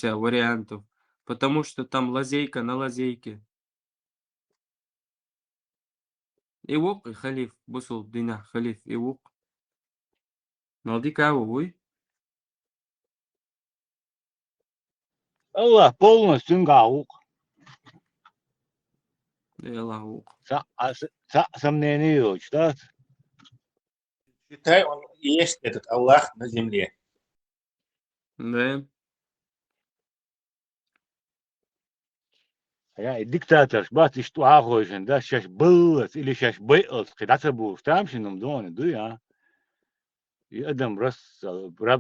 тебя вариантов, потому что там лазейка на лазейке. Иwok и халиф, бусул дина халиф иwok. Налди кавой. الله полностью гаук. Элаук. Сомнений, что? Считай, он и есть этот Аллах на земле. Да. Я диктатор, бати что ахожен, да, сейчас был или сейчас был, когда ты был, там же нам дома, да, я. И адам раб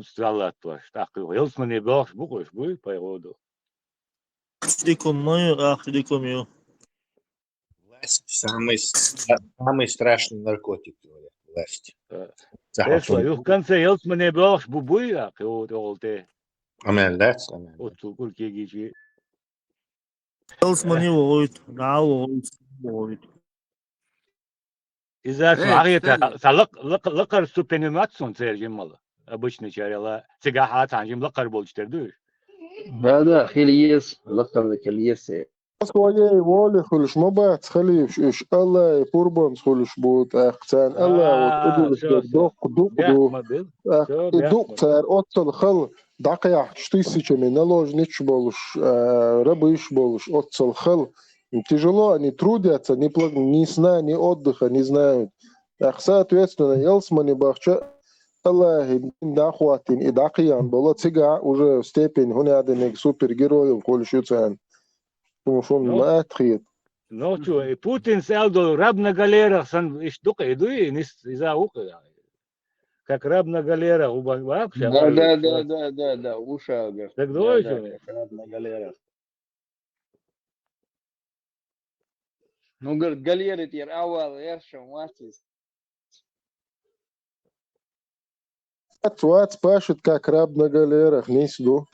стала то, что елс мне бах, буквы, буквы, по роду. Ахрикум мою, ахрикум ю. Власть самый страшный наркотик, говорят, власть. Тесла, и в конце елс мне бах, буквы, а вот олте. Амен, да? Вот тут кегичи. Елс мани воит, нау воит. Из-за кстати. лакар супенимацион цержимала. Обычно чарила цигахат анжим лакар болчтердуш. هذا خليس لقب خليس Своей воли хулиш мабат халиш иш Аллах пурбан хулиш будет ахтан Аллах вот доктор отцол хал дакая штысячами наложнич болуш рабыш болуш отцол хал тяжело они трудятся ни сна ни отдыха не знают соответственно елсмани бахча Аллах дахуатин и дакиян было цига уже степень хуняденек супергероев колющуцан. Потому что он не отхит. Ну что, и Путин сел раб на галерах, сан иштука, иду и не из-за уха. Как раб на галерах у вообще. да, уша. Так дойче. Раб на галерах. Ну, говорит, галеры теперь авал, ершем, ватис. Тват пашет как раб на галерах, не сду.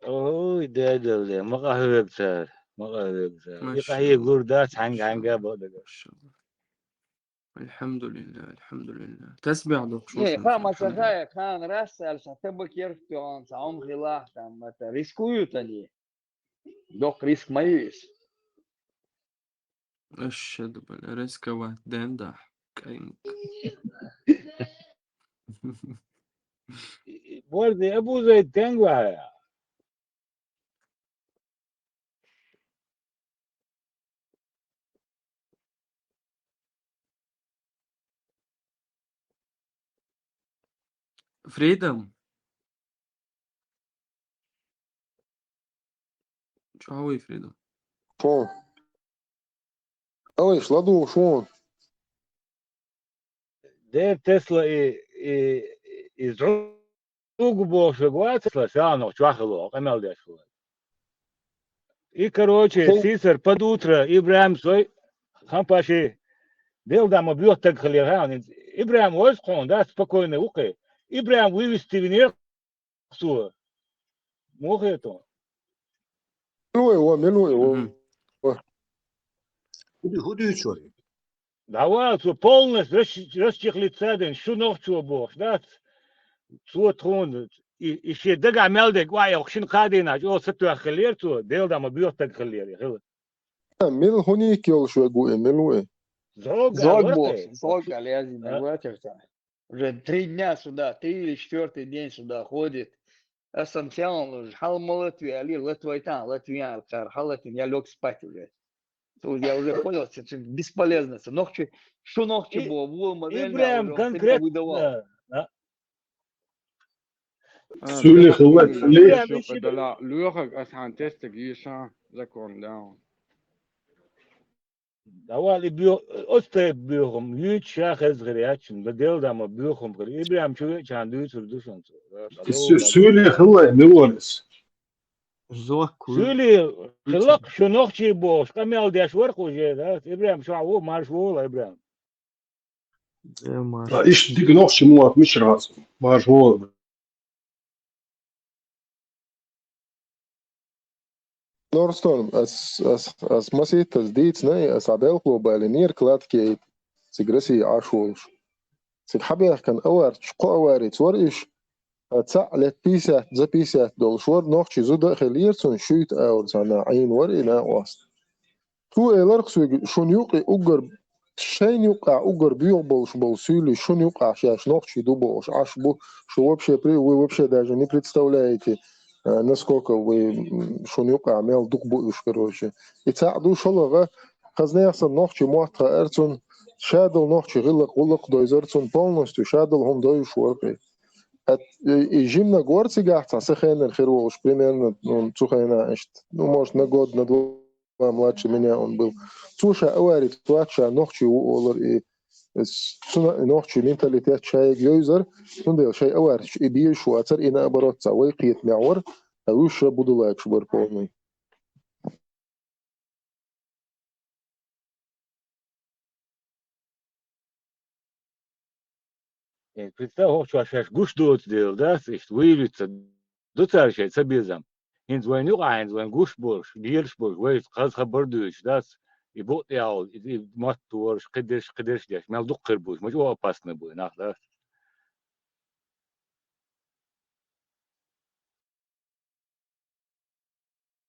Ой, да, мага цар. يقعي قردات عنقا بودك. الحمد لله تسبح دوك شو خامس خايا كان راسل ستبك يرفعون سعوم خلاح تام ريسكويو تاني دوك ريسك ما يس أشهد بالرزق وهدندح كاينك بوردي أبو زيد تنقوها فريدم شو هوي فريدم شون أوي شلادو شون ده تسلا إزعوج بوش وقوات تسلا سانو شواخلو قمال ده شو и короче сисер под утро Ибрахим свой хампаши дел да мы бьет так халиран Ибрахим ось да спокойно ухе Ибрахим вывести вверх все мог это милуй Худой человек. давай полностью расчехлиться день что ночью бог да что трон и еще дага мелдек вай охшин кадина جو ستو خلير تو دل دا ما بيوت так خلير ميل هونيك يول شو أقول ملوي Зог, лязин, уже 3 дня сюда, 3 или 4 день сюда ходит. Я сам сел, халму Латвии, али Латвайтан, Латвиян, халатин, я лег спать уже. Тут я уже понял, что бесполезно. Что ногти было, был модель, Ибрахим конкретно. سولي خوات ليه شو لا لوخك أسعان تستك يشان زكون داون давали бьё осте бьёхом юч шахез грячим بدل да ما бьёхом гри Ибрахим чу чанду турдушон سولي خوات نورس سولي خلق شو نوخشي بوش كمل داش ورق وجه ده Ибрахим شو هو مارش هو Ибрахим إيش ديك نوخش موات مش راس ماش هو Norstorm, as masītas dīts, ne, as abelklobēli nīr klātkei, cik grasī āšolš. Cik habēh kan awārt, ško awārīts var iš, تسعلت 50 за 50 دول شور نوخشي زودا خليرسون شويت اور انا عين ورينا واست تو الارخسو شون يوقي اوغر شين يوقع اوغر بيوبل شبل سيلي شون يوقع شاش نوخشي دوبوش اشبو شو вообще вы вообще даже не представляете насколько вы шон يوقع ميل دقبوش короче и تعدو شلغه خزنيخسن نوخشي موتها ارتون شادل نوخشي غلق دويزرتون полностью شادل هم دويش ورقي и зимна горцы гахца сахена хервош примерно он цухайна ну может на год на два младше меня он был слушай аварит туача нохчи олар и суна нохчи менталитет шай гёйзер он шай аварит и бир шуацер и наоборот цавой қиет мяур а уж буду лайк шбар полный Представь, что сейчас гуш дот сделал, да, ist выльется, доцарщается безом. Ин звон югайн, звон гуш борш, бирш борш, вейс хаз хабардуш, да, и бот ял, и маттуарш, кидеш деш, мел дуккер буш, может опасно будет, нах, да.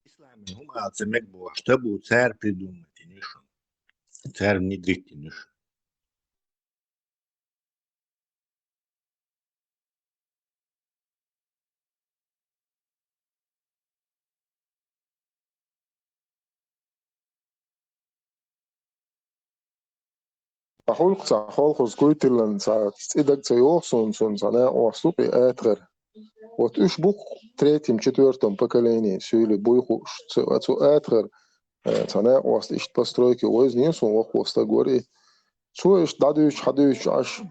Ислам هم مكبو штабу царь придумать и нишу. Царь внедрить и нишу. Ахолкца холхос гуйтилан са цидак цайохсон сон сана осупи этгер. Вот уж бук третьем, четвертом поколении сюли буйху цу этгер сана ост ищ постройки ойзнин сон охоста гори. Цу ищ дадуч хадуч аш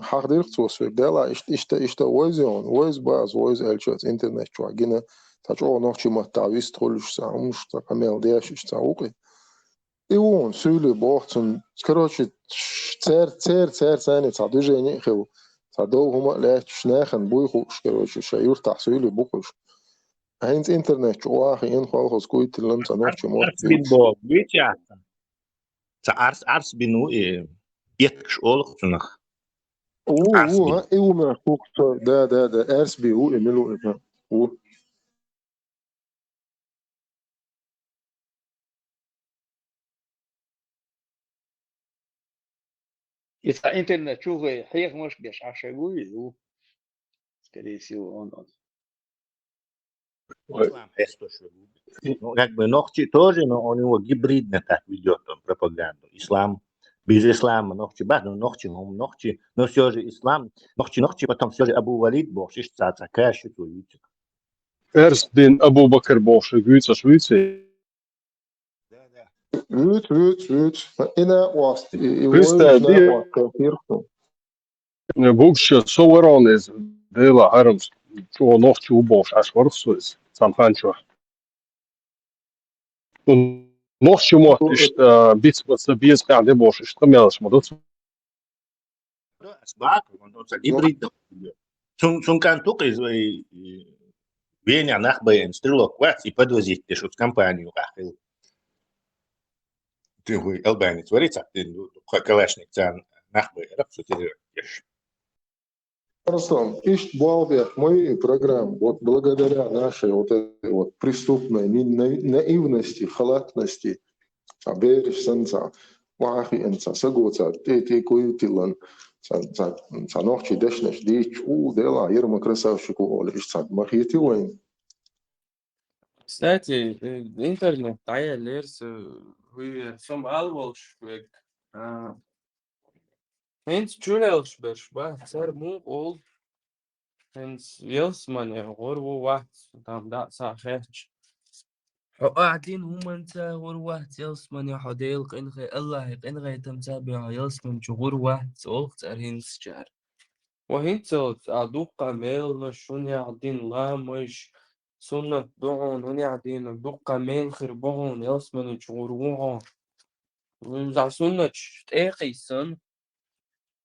хахдир цу свебдела ищ ойзион ойз баз ойз элчоц интернет чуагина тач о нохчи маттавис толуш са умш та камел деш са уки. И он сюли бохтун короче цер сани са движение хил са долго леч шнехен буйху короче шаюр та сюли бухуш Heinz интернет чуах ин холхос гуйтилан са нохчи мот Bin bo, bitja. Ars binu yetkš oluk tunach. ايوه من اخوك ده ارس بيو ايميلو Если интернет чугай, хех может беш, а шагуй, скорее всего, он. Ислам хесто швегу. Ну, как бы ногти тоже, но у него гибридно так ведет он пропаганду. Ислам без ислама ногти, ну ногти, но все же ислам, ногти, потом все же Абу Валид бог, шиш цаца, кэши туютик. Ers bin Abu Bakr bosh Gütsa Швейцарии. Вют. Ина ост. Christa Bugshë soverones dela harams që noh që u bosh ashvarësues, sa më thanë që noh që mo ishtë bitës për së bjes ka dhe bosh ishtë të mjallësh më do të أسباب гибридно. Sun kan tukis vai vienā nachbēn strilok vec, и подвозить тieši uz компанию ахил. Ты хуй Albānijas varīcāt, kalēšник cēn nachbēn rapsutir tieši. Руслан, ищ балбек моей программы, вот благодаря нашей вот этой вот преступной наивности, халатности, берешь санца, вахи энца, сагоца, ты куютилан, санохчи дешнеш дич, дела, ерма красавчику олиш, махити вайн. Кстати, интернет тая лерс хуй сом алволш век. Hens чулелш беш ба цар му ол hens вилс мане горву ват там да сахеч. قاعدين هم انت غور واحد يلسمن يا حديل قنغي الله قنغي تمتابع يلسمن غور واحد سوقت ارهنس جار وهنتوت أدوقة ميل نشون يعدين لا مش سنة دعون هن يعدين أدوقة ميل خربون يلسمن جوروها وزع سنة تأخي سن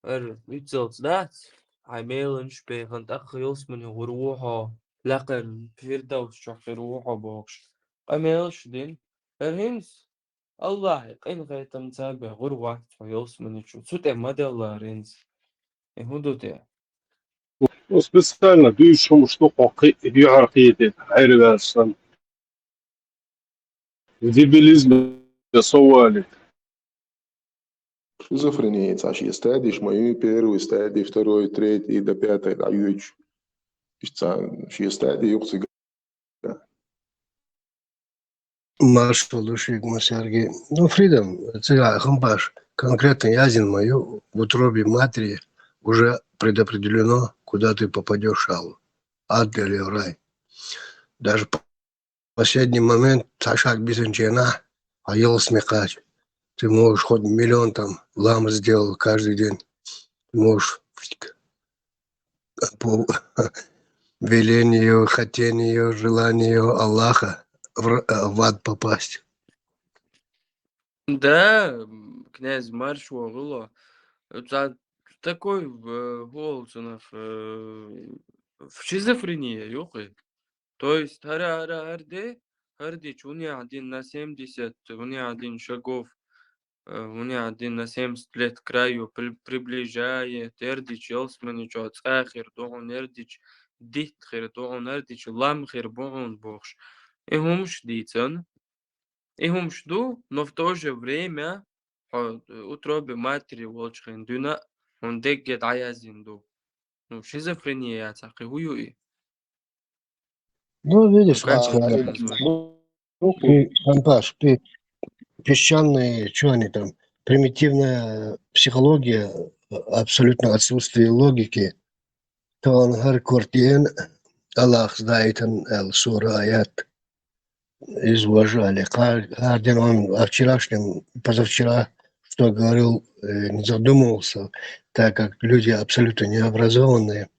ويتزلت ذات هاي ميلنش بيخن تأخي يلسمن جوروها لقن فيردوس شحروها بوكش قميلش دين الهنس الله قين غيتم تابع غروة يلسمن جو سوت مدى الله رينز هدو Ну, специально дүйшім штуку юарқиеті айрывасын. Дебилизм совали. Шизофрения, цаши стадиш, мою первый стадий, второй, третий, до пятой, да, юич. Ши стадий, юксига. Маршал души Сергей. Ну, Фридом, цыга, хампаш, конкретно язин мою в утробе матери уже предопределено, куда ты попадешь, Аллу. Ад или в рай. Даже в последний момент Сашак Бизанчина, а ел смекач. Ты можешь хоть миллион там лам сделал каждый день. Ты можешь по велению, хотению, желанию Аллаха в ад попасть. Да, князь Марш Уорло. Такой Голцунов в шизофрении, ёхай. То есть Хардич, у меня один на 70, у меня один шагов, у меня один на 70 лет к краю приближает, Эрдич, Елсманич, Ацахир, Догон Эрдич, Дихтхир, Догон Эрдич, Ламхир, Богон Богш. И хумш дицен, и хумш ду, но в то же время утробе матери волчхин дюна, он дегет аязинду. Ну, шизофрения, цахи хуюи. Ну, Ну, видишь, как он это назвать? ты, Анташ, ты песчаные, что они там, примитивная психология, абсолютно отсутствие логики. То он Харкортиен, Аллах знает, сура аят, изложали. Каждый он о вчерашнем, позавчера, что говорил, не задумывался, так как люди абсолютно необразованные,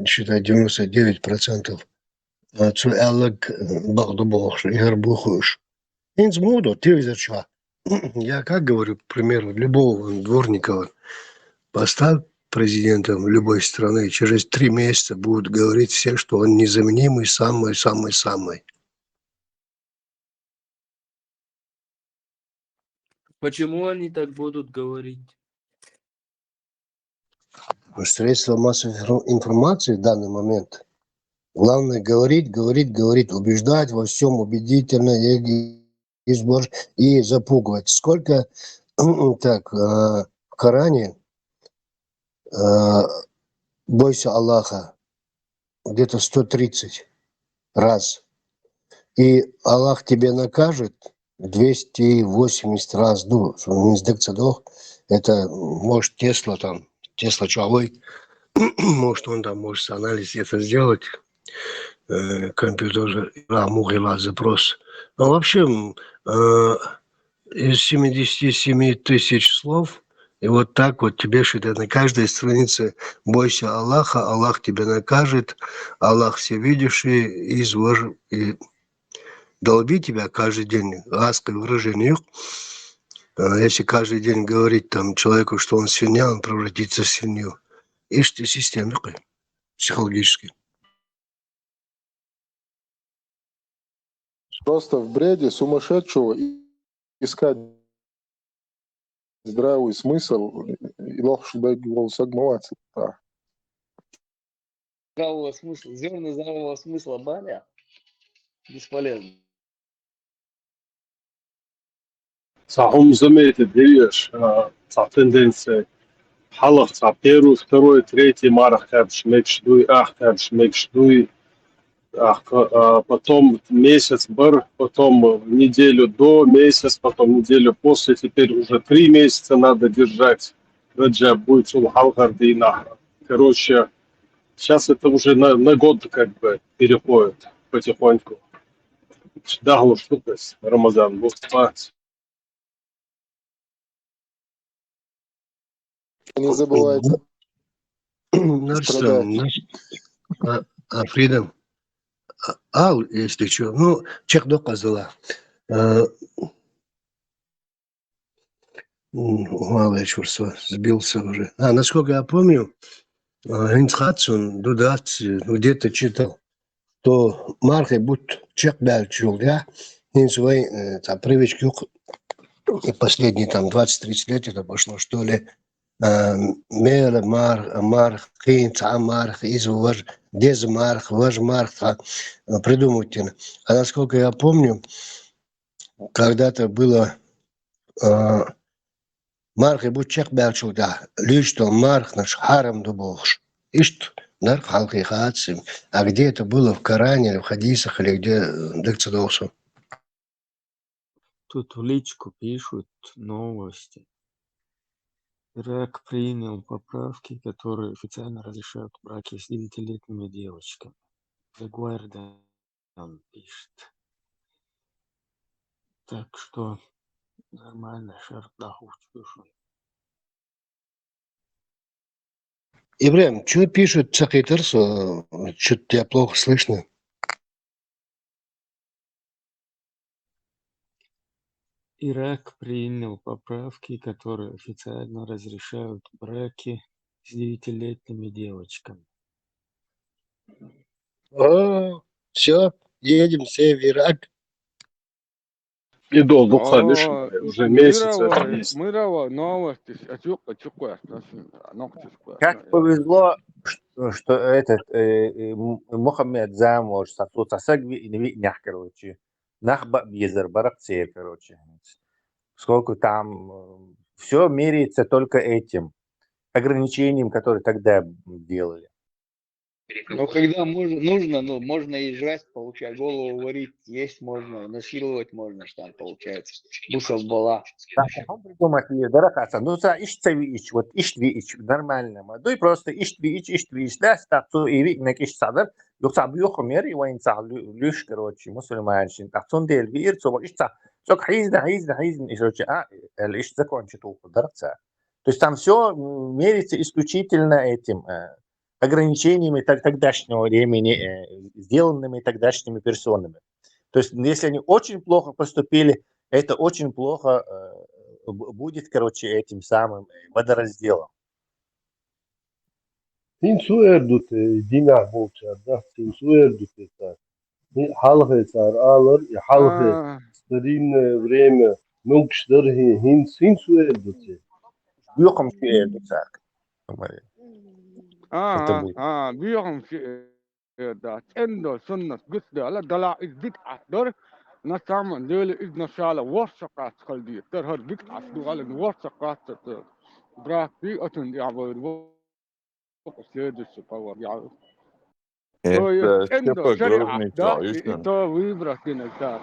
считай, 99%. Zuerlijk Багдубош, Игорь Бухуш. Инсмуду, ты изучал. Я как говорю, к примеру, любого дворника поставь президентом любой страны, через 3 месяца будут говорить все, что он незаменимый, самый. Почему они так будут говорить? Средства массовой информации в данный момент. Главное говорить, убеждать во всем убедительно и запугивать. Сколько так в Коране бойся Аллаха где-то 130 раз. И Аллах тебе накажет 280 раз. Ну, это может Тесла человек, может он там может анализ это сделать, компьютер, запрос. Но вообще из 77 тысяч слов, и вот так вот тебе что-то на каждой странице бойся Аллаха, Аллах тебя накажет, Аллах всевидящий, и долби тебя каждый день, лаской выражение. Если каждый день говорить там человеку, что он свинья, он превратится в свинью. Ишь ты система такая, психологически. Просто в бреде сумасшедшего искать здравый смысл и лохшбек волсагмоваться. Здравого смысла, зерна здравого смысла баня бесполезно. Сахум заметит, видишь, тенденция. Халах, первый, второй, третий марах кабш мекшдуй, кабш мекшдуй. Потом месяц бар, потом неделю до, месяц, потом неделю после, теперь уже 3 месяца надо держать. Раджаб будет халгарды и нахра. Короче, сейчас это уже на год как бы переходит потихоньку. Даглу штука, Рамазан, будет спать. Не забывайте Фридом. Если что, ну, чех доказала. Мало я чувство, сбился уже. Насколько я помню, Хинц Хадсон, где-то читал, то Мархе будь чех бяльчул, да? Хинц свои привычки, и последние там 20-30 лет это пошло, что ли, Меле марх, кинца марх, извож, дезмарх, вожмарх придумывайте. А насколько я помню, когда-то было марх и бучек белчуда, лишь марх наш харам дубовш. Ишт нар халки хатсим. А где это было, в Коране или в хадисах, или где декцидосу? Тут в личку пишут новости. Ирак принял поправки, которые официально разрешают браки с 9-летними девочками. The Guardian пишет. Так что нормально, шартаху пишут. Ибрahim, что пишут Цахайтерсу? Что-то тебя плохо слышно. Ирак принял поправки, которые официально разрешают браки с 9-летними девочками. Все, едем все в Ирак. Недолго уходишь, уже месяц это есть. Мировая новости. Как повезло, что этот Мухаммед замуж сатута сагви и невиднях, короче. Нахба бьезер баракцер, короче. Сколько там все меряется только этим ограничением, которое тогда делали. Но когда нужно, ну, можно и жрать, получать, голову варить, есть можно, насиловать можно, что там получается. Бусов была. Придумать дорогаться. Ну, за ищ, вот ищ, нормально. Ну и просто ищ, да, стату и вид на киш садар. Юкса бьюхмер, и вайн са люш, короче, мусульманшин. Тахтун дел вир, цо ищ са. Цок хизна, и короче, ищ закончит ухо, дорогца. То есть там все мерится исключительно этим ограничениями тогдашнего времени, сделанными тогдашними персонами. То есть, если они очень плохо поступили, это очень плохо будет, короче, этим самым водоразделом. Тинсу эрдуте дина болчар, да, тинсу эрдуте цар. Халхе цар алыр, и халхе старинное время, мукштар хинсу эрдуте. Бьюхом это так. بيهم شيء ده عنده سنة قصدي على دلع إزدك أقدر نسام ديل إذن شاله ورشقات خلدي ترهر بيك أصدق على ورشقات براك بي أتن يعبر وقصيد السبوة يعرف Это عنده Чепа شريعة Грозный ده Чаишин. إتو ويبرك دينكتار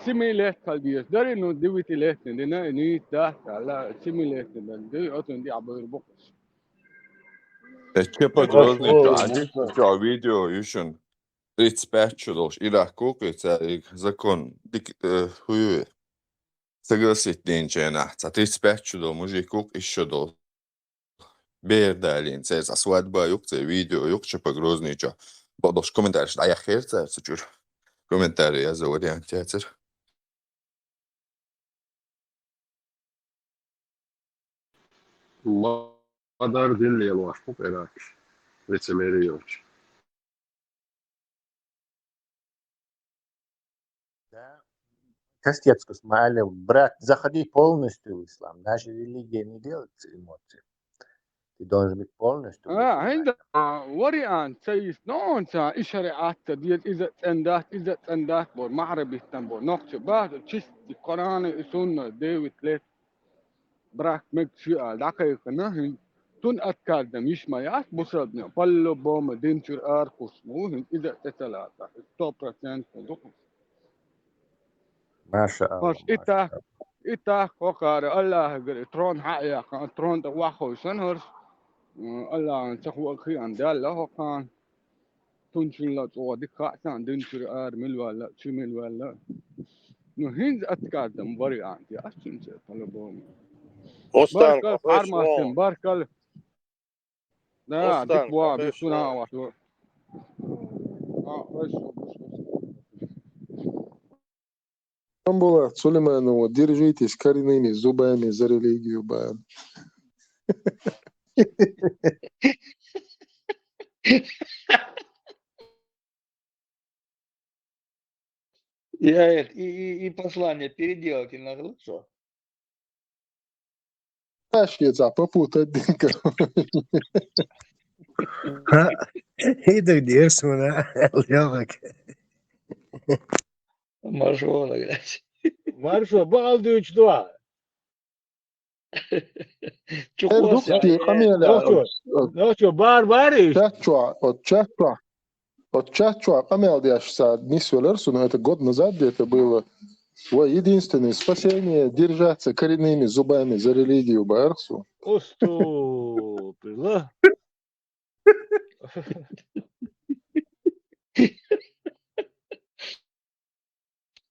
سيميلات خلدي داري إنه دويتي لاتن دينا نيت ده على سيميلات دي أتن يعبر بقص Чепа Грозный Чаишин. Что видео Юшин. 35 чудовищ. Ирак кукается, и закон. Хуй. Согласитесь, нахца. 35 чудов. Мужик кук еще дол. Бердалин. Цеза свадьба. Юкце видео. Юк Чепа Грозный Ча. Бодош комментарий. А я херца. Сучур. Комментарий я за вариант театр. Madar dinleyen var. Bu Irak. Лицемерие. Да. Кастецкус, Малев, брат, заходи полностью в ислам. Наша религия не делает эмоции. Ты должен быть полностью в ислам. عندما وريان سيس نون سا إشارات ديال إذا تندات بور معربي تنبور نقطة بعد تشست القرآن سنة ديوت ليت براك مكشي دقيقة نهي تون أتكاد مش ما ياس بصدنا بلو بوم دينشر أركوس مو إذا تتلاتا 100% ما شاء الله. مش إتا وقار الله قال ترون حقيا ترون تواخو سنهرس الله تخو أخي عند الله كان تنشر لا توادي كأسان دينشر مل ولا شمل ولا نهينز أتكادم بري عندي أشين طلبهم Ostan باركل kafes حرماتم mo. باركل لا ديك Ostan بوا kafes بيسونا mo. واتو Амбулат, Сулейманова, держитесь, коренными зубами за религию, бан. Я и послание переделать иногда, что? Ташкица, попутать дынка. إيدك دي اسمه اليومك. Маршола, блядь. Маршо, балды учтва. Чухося, Духти, камеля. Ночью барбариш. От Чачуа, камелдяшса, Нисвелерсу, но это год назад где-то было. Свое единственное спасение — держаться коренными зубами за религию Барсу. Уступила.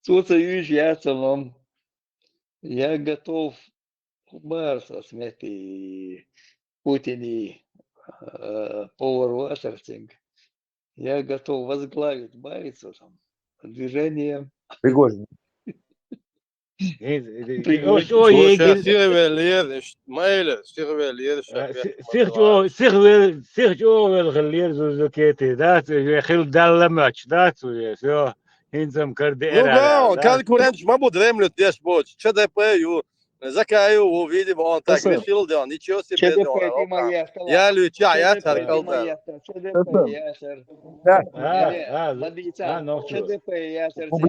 Союз я целом. Я готов Барса смять и Путин и Повар Ватерцинг. Я готов возглавить Барицу там движение. Пригожин. Сихчо الغلير زوزوكيتي دات يخيل دلماتش دات سو هينزم كردي Ну да, как куренч, мы будем лететь больше. ЧДП, Закаю, увидим, он так решил, да, ничего себе. Я лечу, я царкал, да. ЧДП, я царкал.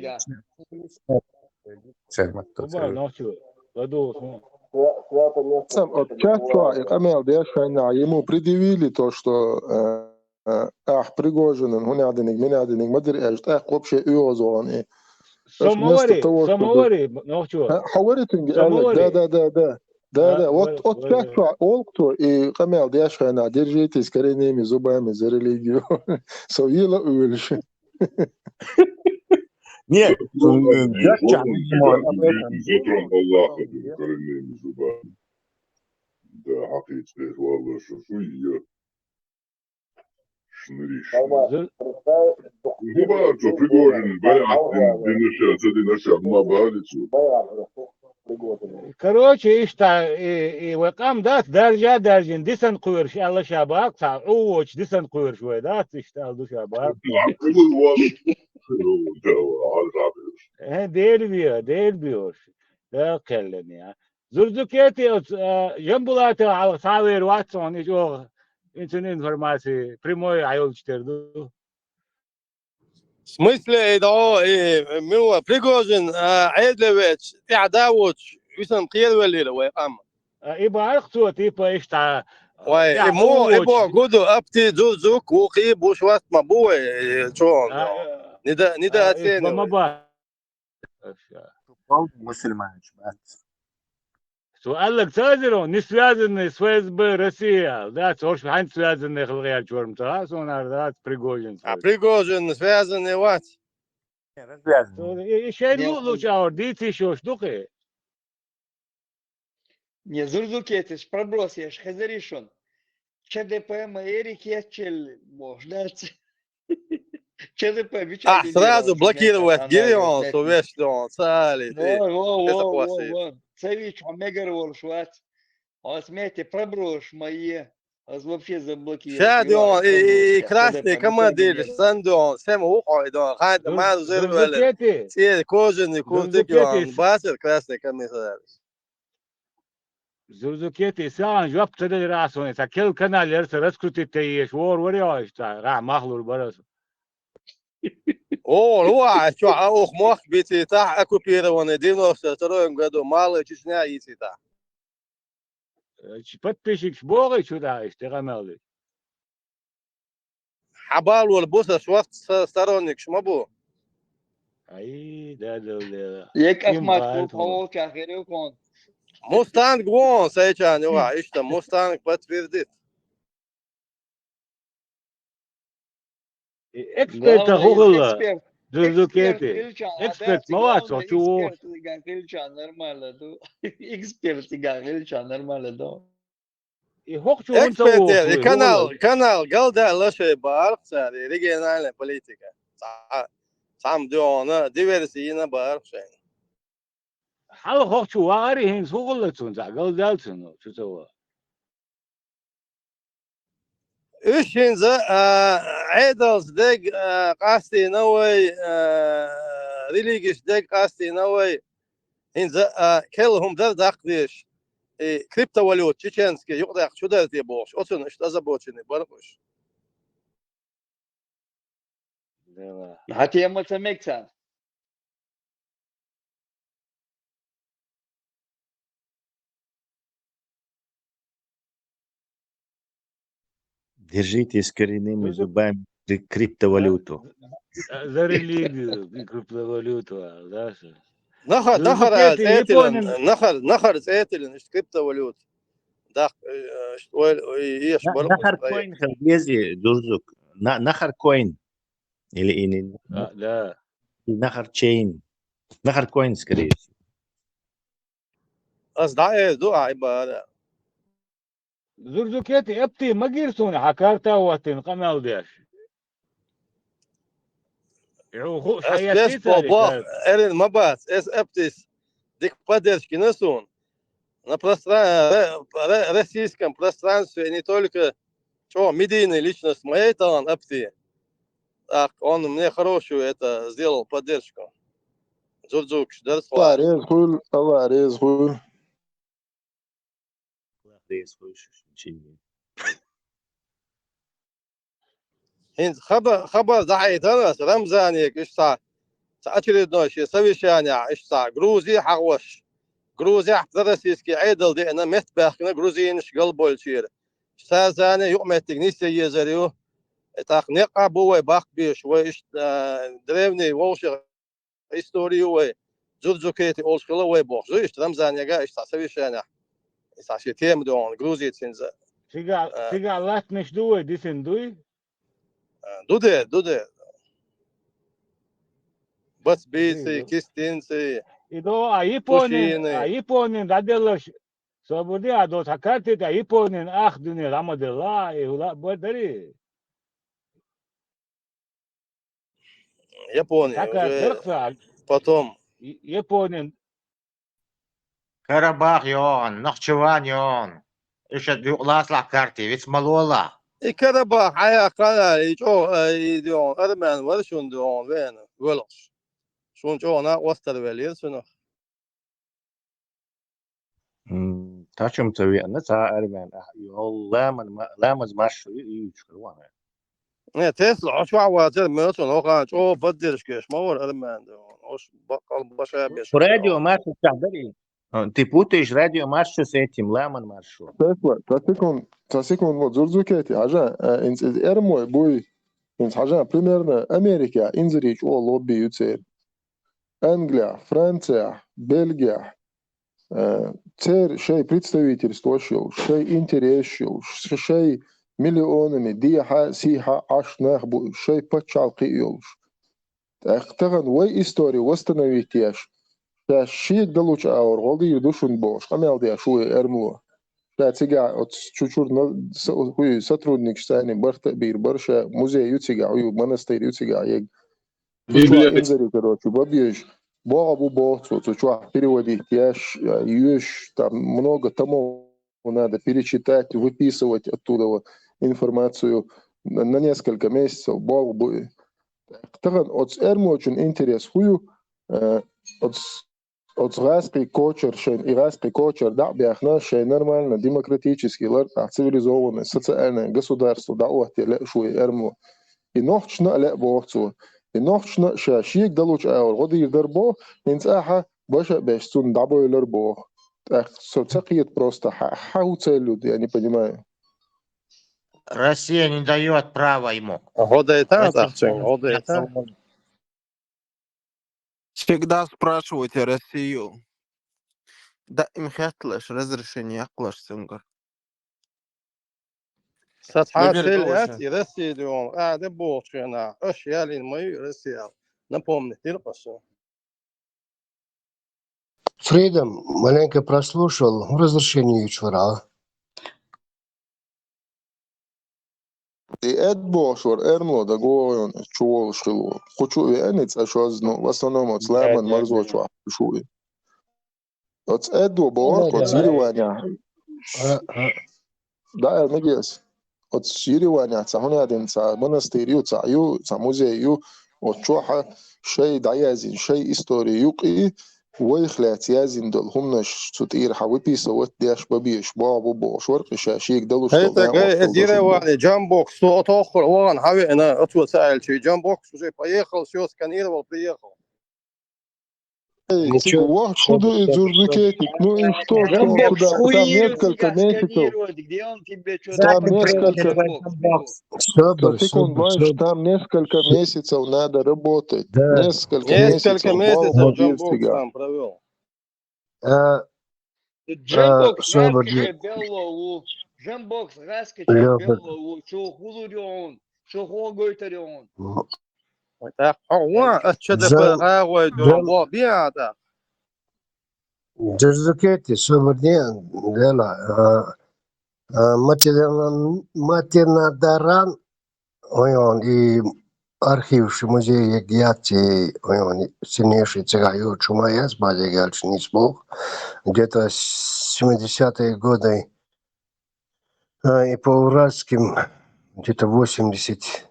От Чачуа и камелдяшайна ему предъявили то, что Пригожин, гунядиник, минядиник, мадряжт, вообще иозон. Самовари, Да. Вот Чачуа, Олкту и камелдяшайна, держитесь коренными зубами за религию. Совила увеличи. Нет, Аллаха коренными зубами. Да, حقيقة والله شو هي شنريش. Губарцу Пригожин, Динашан, Мабалицу. короче, и вакам дат даржа даржин дисан куверш алла шабак са оч дисан куверш вай дат иштал ду шабак دير ده كلن يا زرزكيتي جنبلاته على صاوير واتسون يجو انتن انفورماسي прямой айолчтерду. В смысле, да, мило, Пригожин, Эдлевич, Иадавуч, висам кьервели, вайкам. Ибо кто типа ишта. Вай, ибо году апти зузук, ухи, бушват мабуэ, чон. Не да оценивай. Мусульманич, سؤال لك تاجرون نسوازن ФСБ Россия, да, тоже хань связан их лгать чёрм то, он ардат Пригожин. Пригожин связан и вот. Еще лучше ордите еще штуки. Не зурзукетиш, пробросишь, хазаришон. ЧДП Эрик Ячель, можно. ЧДП, сразу блокировать Гирион, Сувештон, Цали. Во. Царич, Омегарвол, Швац. А смейте, проброшь мои. А вообще заблокировать. Шадион и красные команды, Сандон, Сэм Ухойдон, Хайда Мазервель. Все кожаные куртки, Басер, красный комиссар. زوزوكيتي سان جواب تدري راسوني سكيل كنال يرس رسكوتي تيش ور يا اشتا را مخلور برس هو شو اوخ مخ بيتي تاع оккупированный 92 году малая Чечня и та. подписчик сборы сюда истегамелы. حبال والبوسة شوفت сторонник شمبو. اي да. يك احمد هو كاخيرو كون. Мустанг вон, сейчас, что Мустанг подтвердит. Эксперт Гугла. Эксперт молодца, чего? Нормально, да. Эксперт нормально, да. Эксперт, и канал Галда Лоши Баркса, региональная политика. Сам Диона, диверсийная Баркса. حالا خواه چو واقعی هنگ سوغلتون زاگل دلتون چطور؟ إيش هنزا عيدلز دق قاستي نوي ريليجيش دق قاستي نوي هنزا كلهم ذا دقديش كريبتواليوت تشينسكي يقدر شو دارت يبوش أصلا إيش تزبوتني برقش حتى يوم تمكسان Держите искорененными зубами криптовалюту. За религию, криптовалюту, да. نخر زيتلن إيش كريبتواليوت داخ إيش برقش Нахар коин хангези дурзук. Нахар коин. Или да. Нахар чейн. Нахар коин скорее. أصدعي دعاء عبارة زرزوكيتي ابتي ما جيرسون حكارتا واتن قمال ديش أسبيس بابا إرن مباس إس أبتس ديك поддержки несун на российском пространстве не только медийная личность моей талант Апти, так он мне хорошую это сделал поддержку. Джурджук, الله يرزقه الله يرزقه هند خبر ضحيت أنا رمزانيك إيش صار очередное совещание إيش صار Грузия حغوش Грузия российский عيدل دي أنا متبخنا грузин شغل بولشير سازاني يومتك نسي يزريو تقنيق بوي باق بيش وإيش древний волшеб историю وي جورجوكيتي أولشكلا وي بوخ إيش رمزانيك إيش صار совещание إيش صار شيء تيم دون Грузия تنزل سيجا لات مش دوي ديسن دوي دوده بس بيسي كيستينسي إدو أيبونين دادلش سوبودي أدو تكاتي أيبونين أخدني رحمة الله ولا بدري Япония потом Япония Карабах yon, Нахчеван yon. Еще двуглас ла карте, ведь малола. Карабах, ая кана, идион, армян, варшун дион, вен, велош. Шун чона, остер велир, сунох. Tačum tev viena tā armēna, jo lēmas mašu īčkruwana. Не, Тесла, شو عوازل ميرسون أوكان شو بدرش كيش ما هو أرمان ده أوش بقال بشاء بيش. Радио маршу тādari. Ты путаешь радио маршу с этим лēman maršu. Tas секунд вот зурзукети, ажа, инц эрмой буй, инц ажа примерно Америка, инзрич о лобби юцер. Англия, Франция, Бельгия, цер шей представительство шел, шей интерес шел, шей مليونами ديها سيها عشناه شيء بتشالقي يولش اختغن وي استوري واستنويتياش شيء دلوش اور غادي يدوشون бош قمال دي شوي ارملو تاعتيغا تشوشور هو сотрудник штани برت بير برشا مузей يوتيغا او монастырь يوتيغا يك انزري короче бабьёш богу богу чувак переводить яш юш там много томов надо перечитать, выписывать оттуда информацию на несколько месяцев. Бог будет. От эрму очень интерес хую, от иракский кочер, да, бяхна, шей нормально, демократический, цивилизованное, социальное государство, да, вот я шуй эрму. И ночно ле богцу. И ночно шашик далуч аор, годы ирдербо, инцаха баша бешсун дабой лербо. Соцакиет просто хауцелют, я не понимаю. Россия не дает права ему. Всегда спрашивайте Россию. Да им хетлеш разрешение аклаш сингар. Сатхашелят и Россия дион. Да бошена. Ошьяли мою Россию. Напомни, ты пошел. Фридом маленько прослушал, разрешение чвара. И Эдбошвар Эрмло да гоон чуол шило. Хочу венец, а что зно. В основном от слайман марзочва шуи. От Эдбо бор, от Сириваня. Да, нагес. От Сириваня, цахуни один ца монастырю, ца музею, от чуха шей даязин, шей историю и ويخلات يازين دول هم نش ستير حويبي سوت ديش ببيش بابو بوش ورق شاشيك دلوش هيتا دول نعم جاي أصل هديره دوش وعني جامبوكس تو أتأخر وان حاوي أنا أطول سائل شيء جامبوكس وزي بيخل شو سكانير وبيخل. Цик, вот чудо и дзурдукетик. Ну и что Джамбокс, туда? Там несколько хуируйте, месяцев. сканировать, где он тебе что Там там несколько... Джамбокс. Да Собр, ты собр, понимаешь, собр. там несколько месяцев надо работать. Да. Несколько Несколько месяцев. месяцев Бал Джамбокс там провел. Джамбокс, Собр, раскачай беллоу. Джамбокс, раскачай Лёха. беллоу. Что хулурион, что хогойтерион. Так, أتشد Джам... بغاوي دون بيادا. Джазукети, собр, не, дела. Матернадаран, ой, он, и архив музея Гиати, ой, он, сильнейший царь Чумаяс, Бадя Гальч, не смог, где-то 70-е годы, и по уральским, где-то 80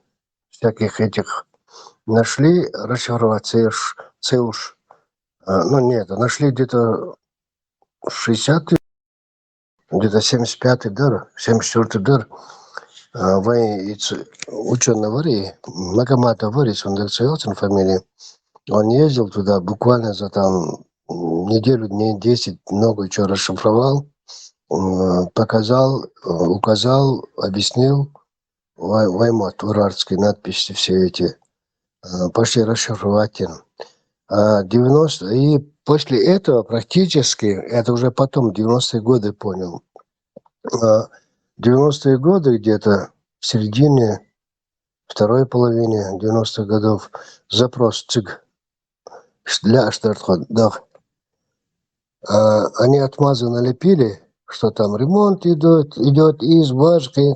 всяких этих нашли, расшифровать целуш, ну нет, нашли где-то 60-й, где-то 75-й дар, 74-й дар, ученый Варий, Магомат Варий, он докцелся фамилии, он ездил туда буквально за там неделю, дней 10, много чего расшифровал, показал, указал, объяснил, Ваймот, уральские надписи все эти, пошли расшифровать. 90 и после этого практически, это уже потом, 90-е годы понял, 90-е годы где-то в середине, второй половине 90-х годов запрос ЦИГ для Штартхот, да. Они отмазы налепили, что там ремонт идет избажка, и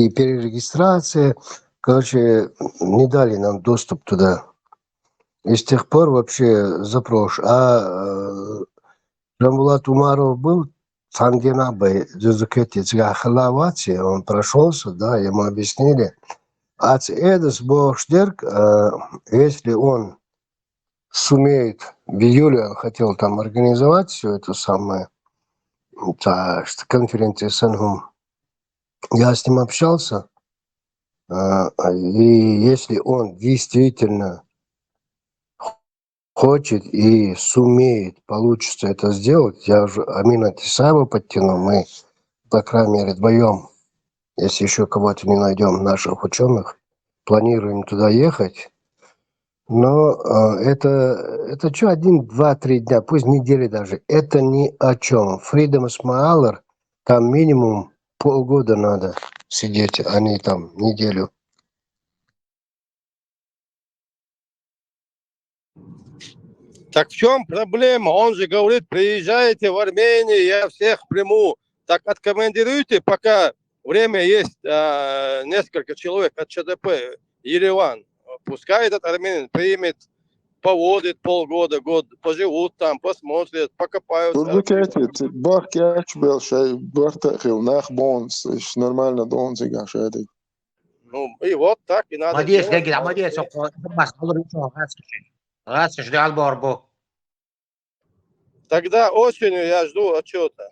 перерегистрация. Короче, не дали нам доступ туда. И с тех пор вообще запрос. Рамбулат Умаров был, Фангенабай, Джузукети, Цгахалавати, он прошелся, да, ему объяснили. Эдес Бошдерк, если он сумеет, в июле он хотел там организовать все это самое, конференцию Сангум, я с ним общался, и если он действительно хочет и сумеет, получится это сделать, я уже Амина Тисаева подтянул, мы, по крайней мере, вдвоем, если еще кого-то не найдем, наших ученых, планируем туда ехать. Но это что, 1, 2, 3 дня, пусть недели даже, это ни о чем. Freedom Smiler, там минимум полгода надо сидеть, а не там неделю. Так в чем проблема? Он же говорит, приезжайте в Армению, я всех приму. Так откомандируйте, пока время есть, несколько человек от ЧДП, Ереван. Пускай этот армянин примет, поводит полгода, год, поживут там, посмотрят, покопаются. Дзурдукетик, бах кяч был шей, бартахил, нах бонс, нормально донзига шейдик. Ну и вот так и надо Молодец, делать. Легин, молодец. Раскачай, жди Альборбу. Тогда осенью я жду отчета.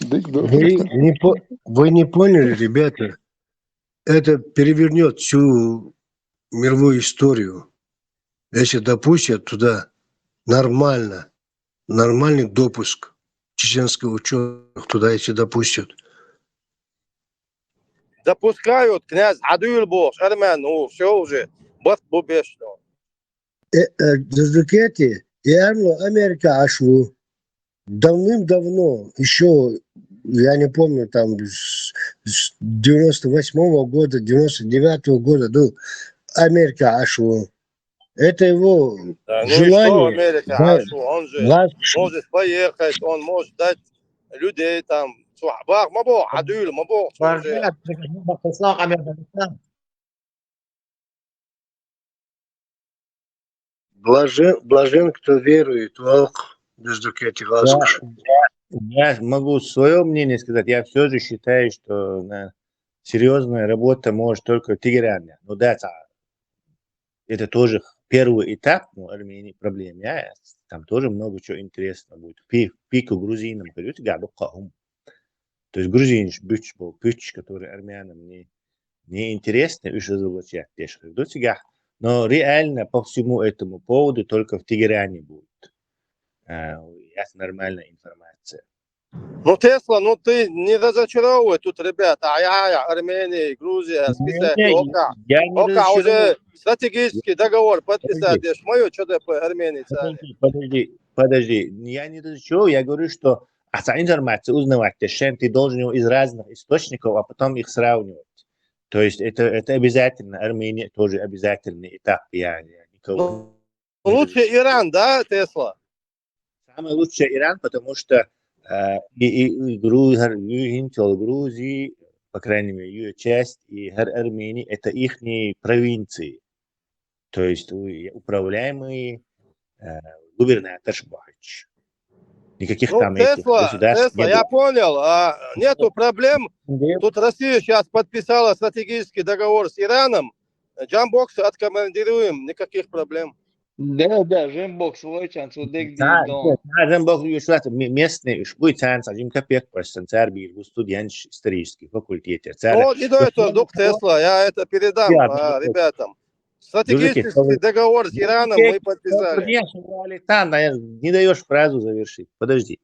Вы не поняли, ребята, это перевернет всю мировую историю. Если допустят туда нормальный допуск чеченских ученых, туда если допустят. Допускают князь Адуилбош, армян, ну все уже, бубешно. Дзурдукети и Америка ашлу. Давным-давно, еще, я не помню, там, с 98-го года, 99-го года, Америка ашлу. Это его желание. Ну и что Америка ашлу? Он же может поехать, он может дать людей там. Блажен, кто верует в Аллах. Я могу свое мнение сказать. Я все же считаю, что серьезная работа может только в Тегеране. Ну да, это тоже первый этап, ну, Армении проблем. Там тоже много чего интересного будет. Пику грузинам, то есть грузин был пюч, который армянам не интересно, и что заблочать теж. Но реально по всему этому поводу только в Тегеране будет нормальная информация. Ну, Тесла, ну ты не разочаровывай тут, ребята. Армения, Грузия, списать. Я не Ока уже разочарован. стратегический договор подписать. Мое ЧДП Армении. Подожди. Я не разочарован. Я говорю, что информацию узнавать, ты должен его из разных источников, а потом их сравнивать. То есть это обязательно. Армения тоже обязательный этап. Ну, лучше Иран, да, Тесла? Самый лучший Иран, потому что и Грузии, по крайней мере, ее часть, и Армения, это их провинции. То есть управляемые губернатор Шбахич. Никаких там этих государств Тесла, я понял. Нету проблем. Тут Россия сейчас подписала стратегический договор с Ираном. Джамбокс откомандируем, никаких проблем. Да, Жембокс, Лойчанс, Удек Жембокс, местный, будет ценз, один копеек, просто царь был студент исторический факультет. Вот и до этого, дух Тесла, я это передам ребятам. Стратегический договор с Ираном мы подписали. Не даешь фразу завершить. Подожди.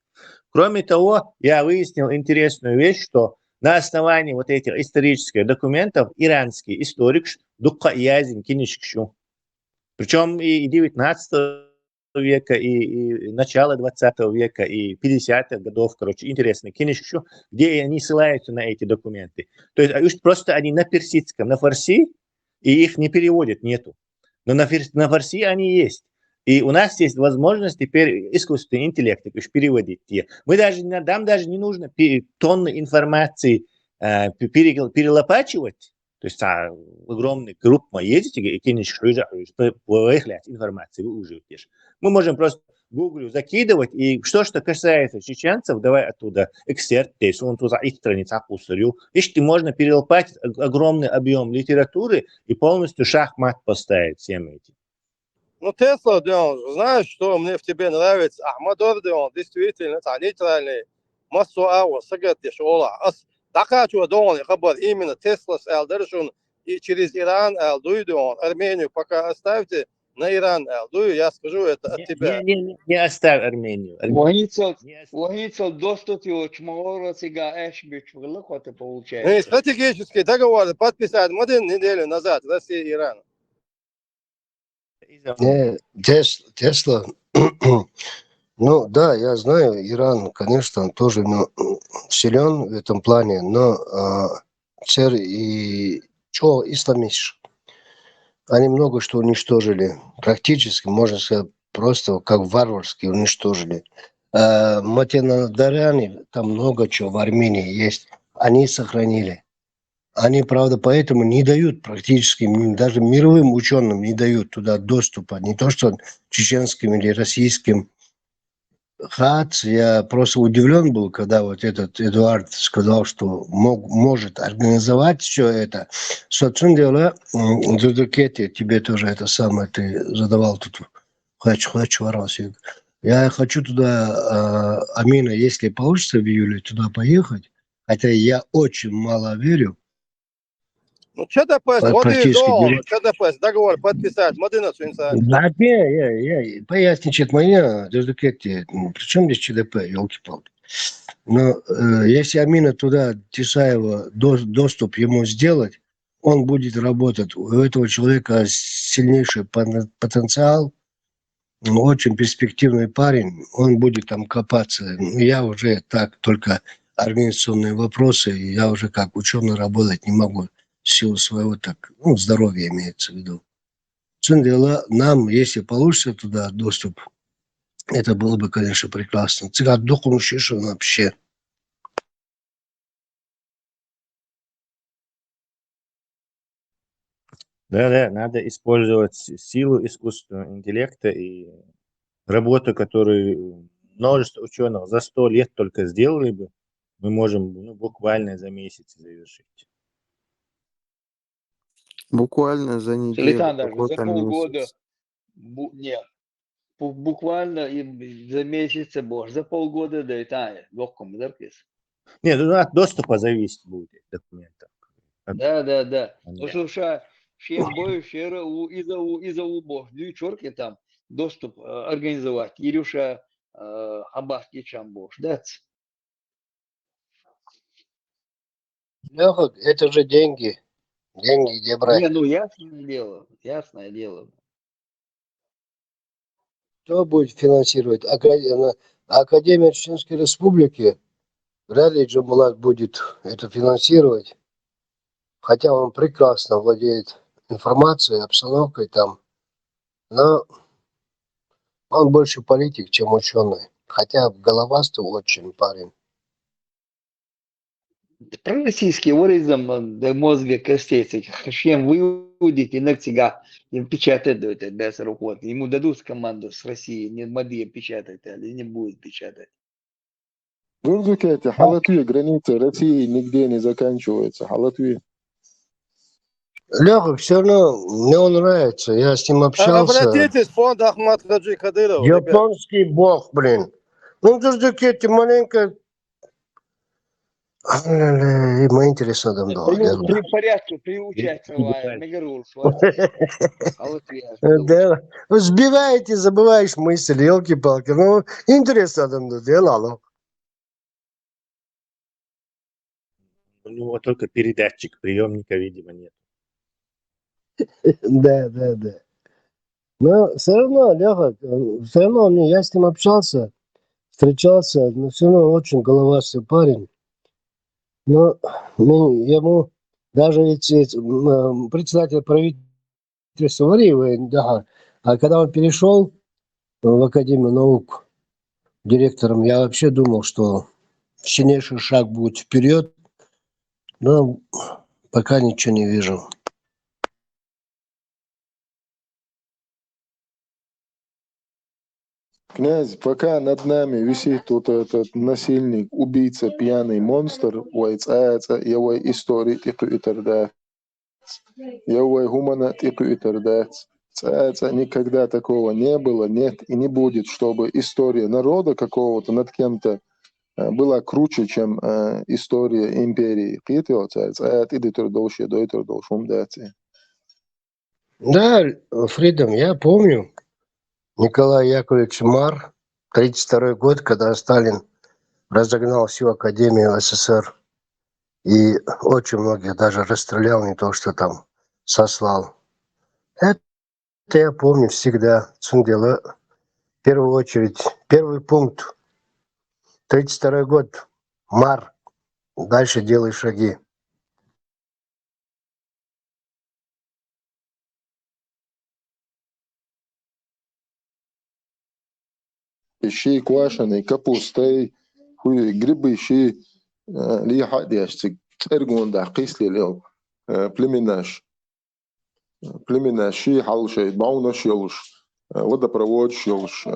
Кроме того, я выяснил интересную вещь, что на основании вот этих исторических документов иранский историк Дукка Язин Кинишкшу, причем и 19 века, и начало 20 века, и 50-х годов, интересно, Кинишкшу, где они ссылаются на эти документы. То есть просто они на персидском, на фарси, и их не переводят, нету. Но на фарси они есть. И у нас есть возможность теперь искусственный интеллект переводить те. Нам даже не нужно тонны информации перелопачивать. То есть огромный группа едете, и поехать информации, вы уже ешь. Мы можем просто Google закидывать, и что касается чеченцев, давай оттуда экстерт, он туда их страница пустырю. Если можно перелопатить огромный объем литературы и полностью шахмат поставить всем этим. Ну, Тесла, знаешь, что мне в тебе нравится? Ахмадор, он действительно нейтральный. Массу ау, сагатиш, ола. Такачу, он хабар именно Тесла с Элдершун и через Иран Элдуйду, Армению пока оставьте. На Иран Элдую, я скажу это от тебя. Не оставь Армению. Ваницел доступ его чмаора цига эшбич вот и получается. Стратегический договор подписать 1 неделю назад Россия и Иран. Тесла. Ну да, я знаю, Иран, конечно, тоже силен в этом плане, но ЦЕР и исламист. Они много что уничтожили. Практически, можно сказать, просто как варварски уничтожили. Матенадаряне, там много чего в Армении есть. Они сохранили. Они, правда, поэтому не дают практически, даже мировым ученым не дают туда доступа. Не то, что чеченским или российским. Я просто удивлен был, когда вот этот Эдуард сказал, что может организовать все это. Собственно говоря, тебе тоже это самое, ты задавал тут, хочу ворвался. Я хочу туда, Амина, если получится в июле туда поехать, хотя я очень мало верю. Ну, ЧДП, договор подписать, Мадинацу инсан. Да, поясничать моя, причем здесь ЧДП, елки-палки. Но если Амина туда, Тесаева, доступ ему сделать, он будет работать. У этого человека сильнейший потенциал, очень перспективный парень, он будет там копаться. Я уже так, только организационные вопросы, я уже как ученый работать не могу. В силу своего здоровья имеется в виду. Нам, если получится туда доступ, это было бы, конечно, прекрасно. Вообще. Да, надо использовать силу искусственного интеллекта и работу, которую множество ученых за 100 лет только сделали бы, мы можем буквально за месяц завершить. Буквально за неделю Летан даже за какой-то полгода, месяц. нет, буквально за месяц, боже, за полгода да и тая, легком, да, Нет, ну, от доступа зависит будет документов. Да. Ну, Да. слушай, всем бою, вчера из-за бог, чорки там доступ организовать. Ирюша Абахки Чамбош, да? Лёха, это же деньги. Деньги где брать? Не, ну ясное дело. Кто будет финансировать? Академия Чеченской Республики. Вряд ли Джамбулат будет это финансировать. Хотя он прекрасно владеет информацией, обстановкой там. Но он больше политик, чем ученый. Хотя головастый очень парень. Пророссийский оризм до мозга костей этих. Чем выудить и навсегда им печатать это без рук. Ему дадут команду с России, не моди печатать, или не будет печатать. Гурзукете, Халатви, граница России нигде не заканчивается. Халатви. Лёха, все равно мне он нравится. Я с ним общался. Обратитесь в фонд Ахмад Хаджи Кадырова, ребят. Японский бог, блин. Ну, Гурзукете маленько... Ему интересно там было. При порядке, приучать Мегарул, Да, сбиваете, забываешь мысль, елки-палки. Ну, интересно там дело. У него только передатчик, приемника, видимо, нет. Да. Но все равно, Леха, все равно я с ним общался, встречался, но все равно очень головастый парень. Но ему даже председатель правительства Вариева, да, а когда он перешел в Академию наук директором, я вообще думал, что сильнейший шаг будет вперед, но пока ничего не вижу. Князь, пока над нами висит вот этот насильник, убийца, пьяный монстр, его истории типа его гумана типа никогда такого не было, нет и не будет, чтобы история народа какого-то над кем-то была круче, чем история империи. Да, Фридом, я помню Николай Яковлевич Мар, 1932 год, когда Сталин разогнал всю Академию СССР и очень многих даже расстрелял, не то что там сослал. Это я помню всегда. В первую очередь, первый пункт, 1932 год, Мар, дальше делай шаги. Щи квашеной капустой, грибы, щи лихадящик, эргунда, кислил, племенаш, щи халшей, бауна щелш, водопровод щелш,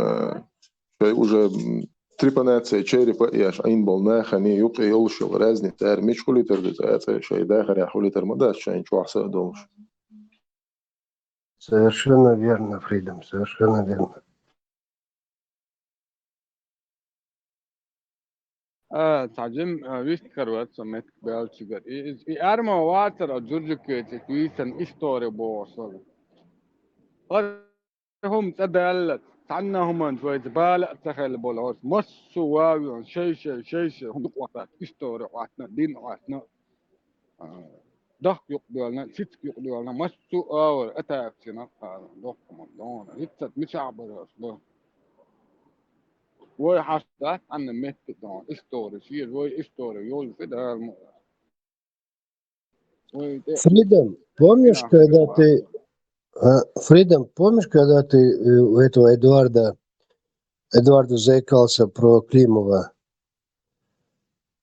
уже трипанация черепа яш, айн болна, хани юк елш, разни тар, мич хулитер дезается, шей дахар я хулитер мадаш, шей чуахса долш. Совершенно верно, Фридом, совершенно верно. تعجم ويستكر واتسمت بالشجر إارما واتر جورجكيت كويسن إستوري بوصل هم تدلت عنهم أن شوية بالغ تخيل بولهوس مسوا واوي شيء هم وقت إستوري واتنا دين واتنا ضحك يقبلنا ست يقبلنا مسوا أول أتاكسنا ضحك مدون يتسد مش عبر أصلا وي حاسات عن ميت دون استوري شيء وي استوري يول في ده Фридом, помнишь, когда ты у этого Эдуарду заикался про Климова?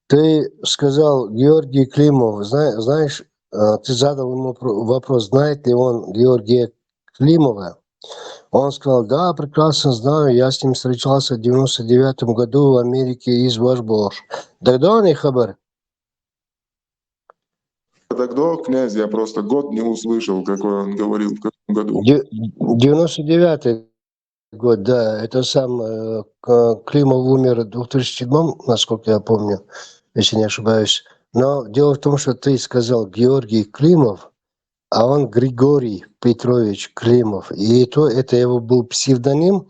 Ты сказал Георгий Климов, знаешь, ты задал ему вопрос, знает ли он Георгия Климова? Он сказал, да, прекрасно знаю, я с ним встречался в 99 году в Америке из Вашбош. Тогда он и хабар. Тогда, князь, я просто год не услышал, какой он говорил, в каком году. 99-й год, да. Это сам Климов умер в 2007, насколько я помню, если не ошибаюсь. Но дело в том, что ты сказал Георгий Климов, а он Григорий Петрович Климов. И то это его был псевдоним,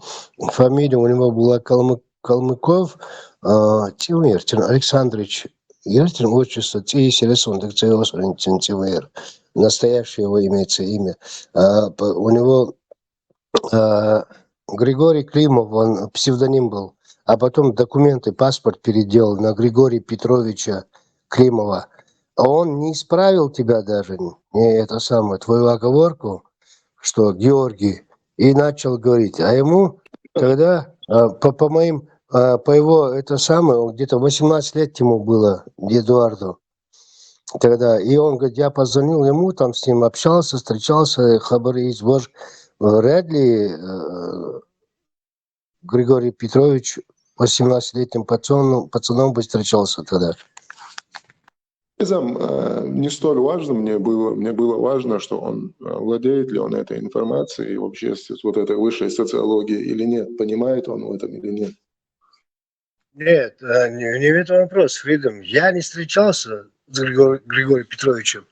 фамилия у него была Калмыков Тимир Александрович. Иртин отчество Тиеселесон, так Тимир. Настоящее его имеется имя. У него Григорий Климов, он псевдоним был. А потом документы, паспорт переделал на Григория Петровича Климова. А он не исправил тебя даже, не это самое, твою оговорку, что Георгий, и начал говорить. А ему тогда, по его, это самое, где-то 18 лет ему было, Эдуарду. Тогда, и он говорит, я позвонил ему, там с ним общался, встречался, хабары из Бож. Вряд ли Григорий Петрович 18-летним пацаном бы встречался тогда. Не столь важно мне было важно, что он владеет ли он этой информацией, вообще вот этой высшей социологией или нет, понимает он в этом или нет. Нет, не в этом вопрос, Фридом. Я не встречался с Григорием Петровичем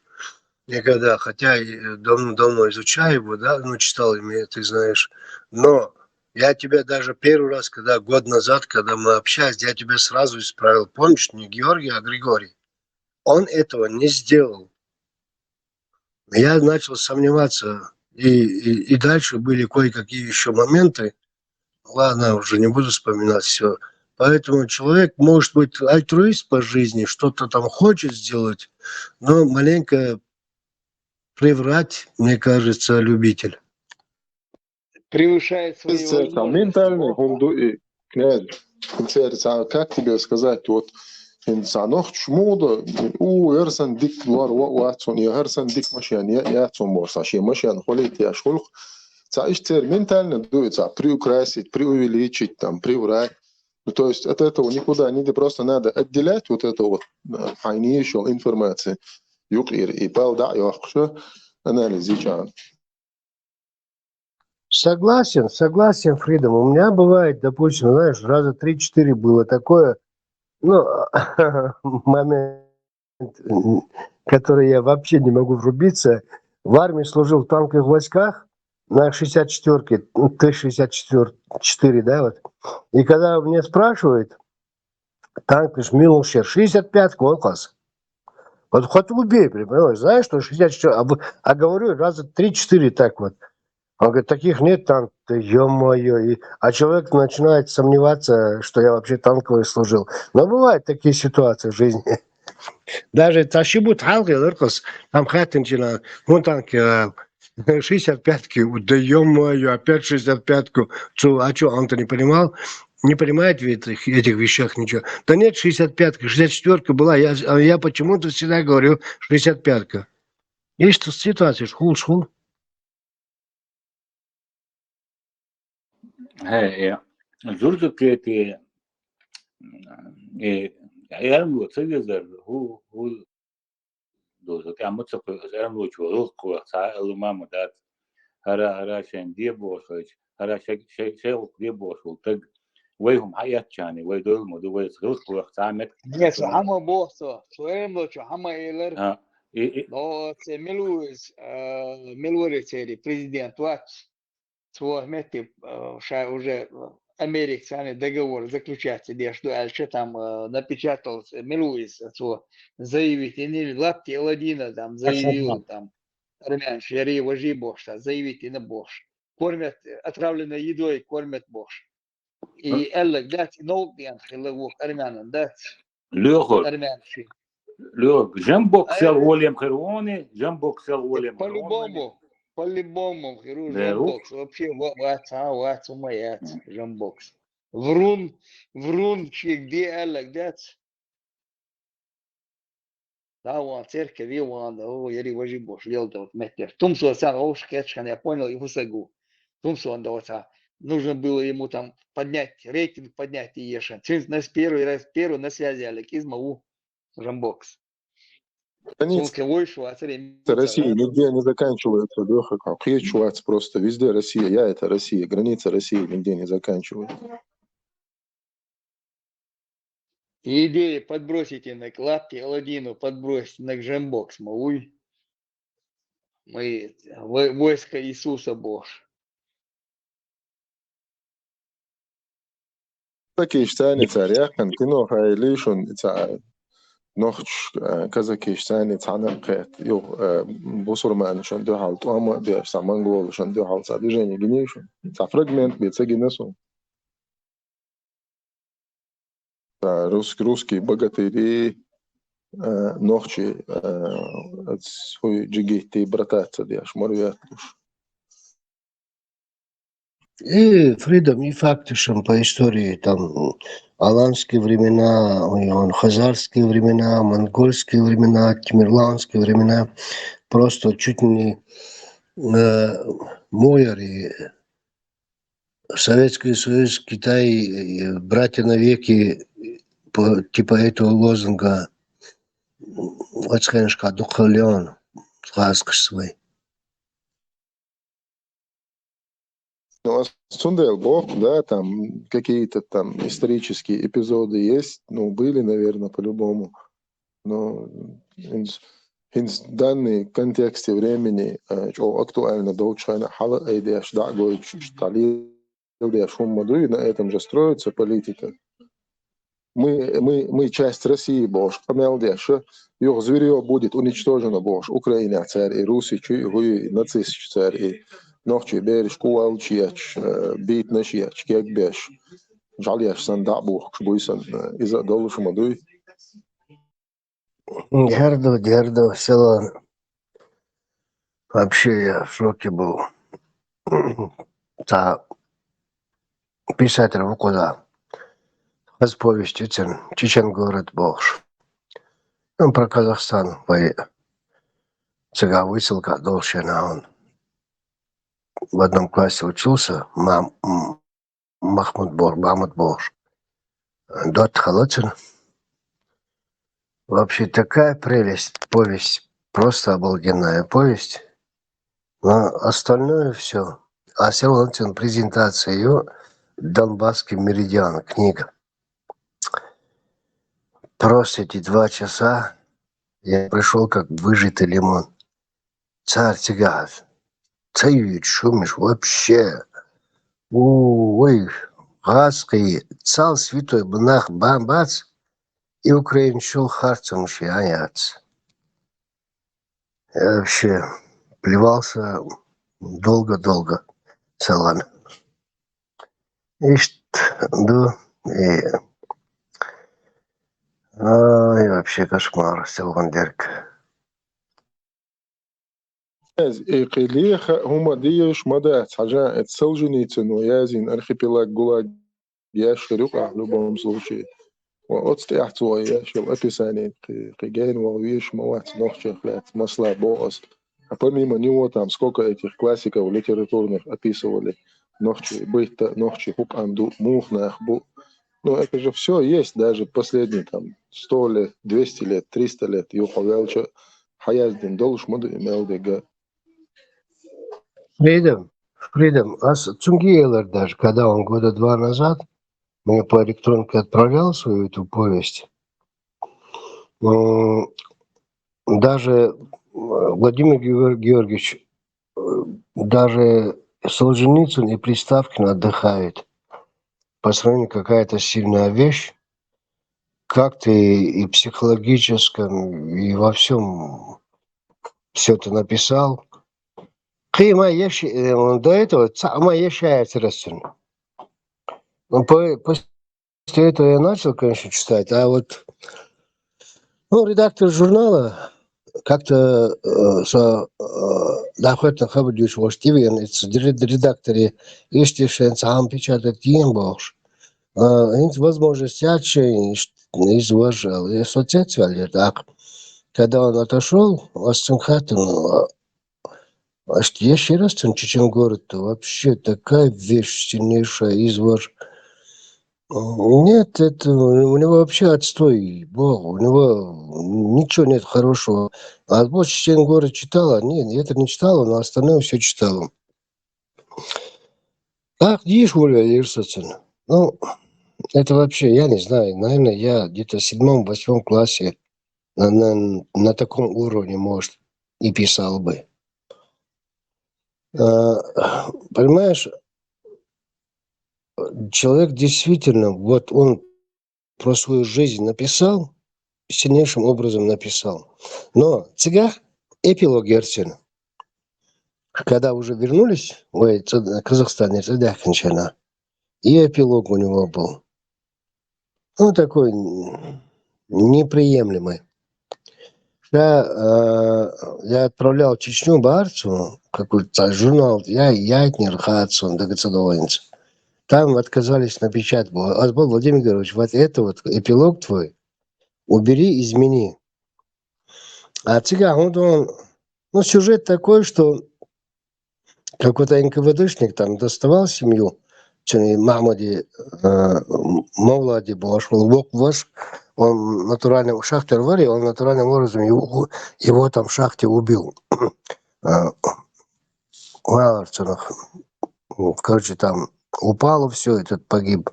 никогда, хотя давно изучаю его, да, читал ими, ты знаешь. Но я тебя даже первый раз, год назад, когда мы общались, я тебя сразу исправил. Помнишь, не Георгий, а Григорий. Он этого не сделал. Я начал сомневаться, и дальше были кое-какие еще моменты. Ладно, уже не буду вспоминать все. Поэтому человек может быть альтруист по жизни, что-то там хочет сделать, но маленько приврать, мне кажется, любитель. Превышает свои возможности. Князь, как тебе сказать, вот инсанох чмуда, эрсан дик двор ватсон, эрсан дик машин, я цумборса, ши машин холит я шулх. Цаиштер ментально дуется, приукрасить, преувеличить, там, приврать. Ну, то есть от этого никуда не просто надо отделять вот это вот financial информацию. Юкир и палда и вахша анализ ичан. Согласен, Фридом. У меня бывает, допустим, знаешь, раза 3-4 было такое, момент, который я вообще не могу врубиться. В армии служил в танковых войсках на 64-ке, Т-64, да, вот. И когда меня спрашивают, танк Милушер, 65-ку, он класс. Вот хоть убей, понимаешь, знаешь, что 64, а говорю раза 3-4 так вот. Он говорит, таких нет танков, ё-моё. А человек начинает сомневаться, что я вообще танковый служил. Но бывают такие ситуации в жизни. Даже тащибут халки, там хатинчина, вон танки 65-ки, да ё-моё, опять 65-ку. А что, он-то не понимал? Не понимает в этих вещах ничего. Да нет, 65-ка, 64-ка была. Я почему-то всегда говорю 65-ка. Есть ситуация, шхул. Зурзукети ярмло цегезер ху дозот амцо ярмло чурко са элмам дат хара шен дебошоч хара шел дебошол так ويهم حيات يعني ويدول مدو ويسغلق وقتامت Нет, хама босо, суэмло чо хама элер. Но це милуэцери президент вач. Вмети уже американский договор заключается, где что дальше там напечатался Милуис, заявить, и не лапти Ладина там заявил там армян, шери вожи бошта, заявить и на бош. Кормят отравленной едой, кормят бош. И эллек дать ноутбиан хиловок армянам дать. Армянши. Лёг, жамбок сел Уильям Херони, жамбок сел Уильям По-любому, хирург жамбокс. Вообще, ватс, умаят, жамбокс. Врун, где эллек дать. Да, он церковь, и он, яри вожи бош, лел-то вот метр. Тумсу отца, я понял, и высогу. Тумсу он отца. Нужно было ему там поднять, рейтинг поднять и ешен. Первый на связи, Алек, из Мау, жамбокс. Граница Швейцарии. России нигде не заканчивается, Леха, как Швейц просто везде Россия, я это Россия, граница России нигде не заканчивается. Идея подбросите на клапки, Аладдину подбросить на джембокс, малуй. Мы войско Иисуса Бож. Казахстане царя, кино хайлишун, noch Kasachstan цанакет, ё бусурман шон дё халт, ама дё самангол шон дё халт, движение генишун. Ца фрагмент бецегинесу. Русские богатыри ночи свой джигейты брататься, дяш морвятлуш. И Фридом, и факты, что по истории там аланские времена, хазарские времена, монгольские времена, тимирландские времена, просто чуть не Мойер, Советский Союз, Китай, братья навеки, типа этого лозунга, «Вацхеншка духален», сказка свой. Ну, Сундел Бог, да, там какие-то там исторические эпизоды есть, ну, были, наверное, по-любому, но в данный контексте времени, что актуально Deutschland, Halle, Эйдеш, Дагой, Штали, на этом же строится политика. Мы часть России, Бож, Амелдеш, его зверье будет уничтожено, Бож, Украина, царь, и Руси, и нацисты, царь, и نوخشي بيرش كوال شياش بيت نشياش كيك بيش جالياش سندع بوخ شبويسن إذا دولش مدوي Дерду, село. Вообще я в шоке был. Писатель Вукуда. С повестью Чечен город Бож. Он про Казахстан. Цыга выселка Долщина. Он в одном классе учился. Махмуд Бош. Дот Халоцин. Вообще такая прелесть, повесть, просто обалденная повесть. Но остальное все. А Серлантин презентация ее «Донбасский меридиан», книга. Просто эти 2 часа я пришел как выжатый лимон. Царь тягат. Царь шумишь вообще. Ой, гадский, цал святой бнах бамбац. И Украин шел харцем шияняц. Я вообще плевался долго-долго целан. И вообще кошмар, Селвандерк. إقليخ هما ديش مدات حاجة Солженицын ويازين архипелаг ГУЛАГ ياشرق в любом случае. وأتستيحت وياش الأبيسانين قيجين وويش موات نوخش خلات масла боос. А помимо него там сколько этих классиков литературных описывали нохчи быть-то нохчи хуп амду мухнах бу. Ну это же все есть, даже последние там 100 лет, 200 лет, 300 лет. Юховелча хаяздин долш моду имелдега. Фридом, а Цунгиелер даже, когда он года 2 назад мне по электронке отправлял свою эту повесть, даже Владимир Георгиевич, даже Солженицын и Приставкин отдыхают. По сравнению какая-то сильная вещь, как ты и психологическом, и во всем все это написал. Он до этого ящается растет. После этого я начал, конечно, читать, а вот редактор журнала как-то доходит хабадюш воштивен, редакторы естественно сам печатать им бож. Возможность яче изважал. И соцсети так. Когда он отошел, Астенхатен, еще раз Чечен город, вообще такая вещь сильнейшая, изваж. Нет, это у него вообще отстой, Бог, у него ничего нет хорошего. А больше Чечен город читала? Нет, это не читала, но остальное все читала. Ах, дишь, Оля Лирсоцин. Ну, это вообще, я не знаю, наверное, я где-то в 7-8 классе на таком уровне, может, и писал бы. Понимаешь, человек действительно, вот он про свою жизнь написал, сильнейшим образом написал. Но цыгах эпилог Герцена, когда уже вернулись в Казахстане, тогда кончена, и эпилог у него был. Ну, такой неприемлемый. Я отправлял в Чечню Барцу, какой-то журнал, я Ятнер, Хадсон, Дагацадовинец. Там отказались напечатать. Владимир Георгиевич, вот это вот эпилог твой, убери, измени. А цыган, он, ну, сюжет такой, что какой-то НКВДшник там доставал семью, Махмуди Мавлади Башвал, он натурально, шахтер Вари, он натуральным образом его там в шахте убил. Короче, там упало все, этот погиб,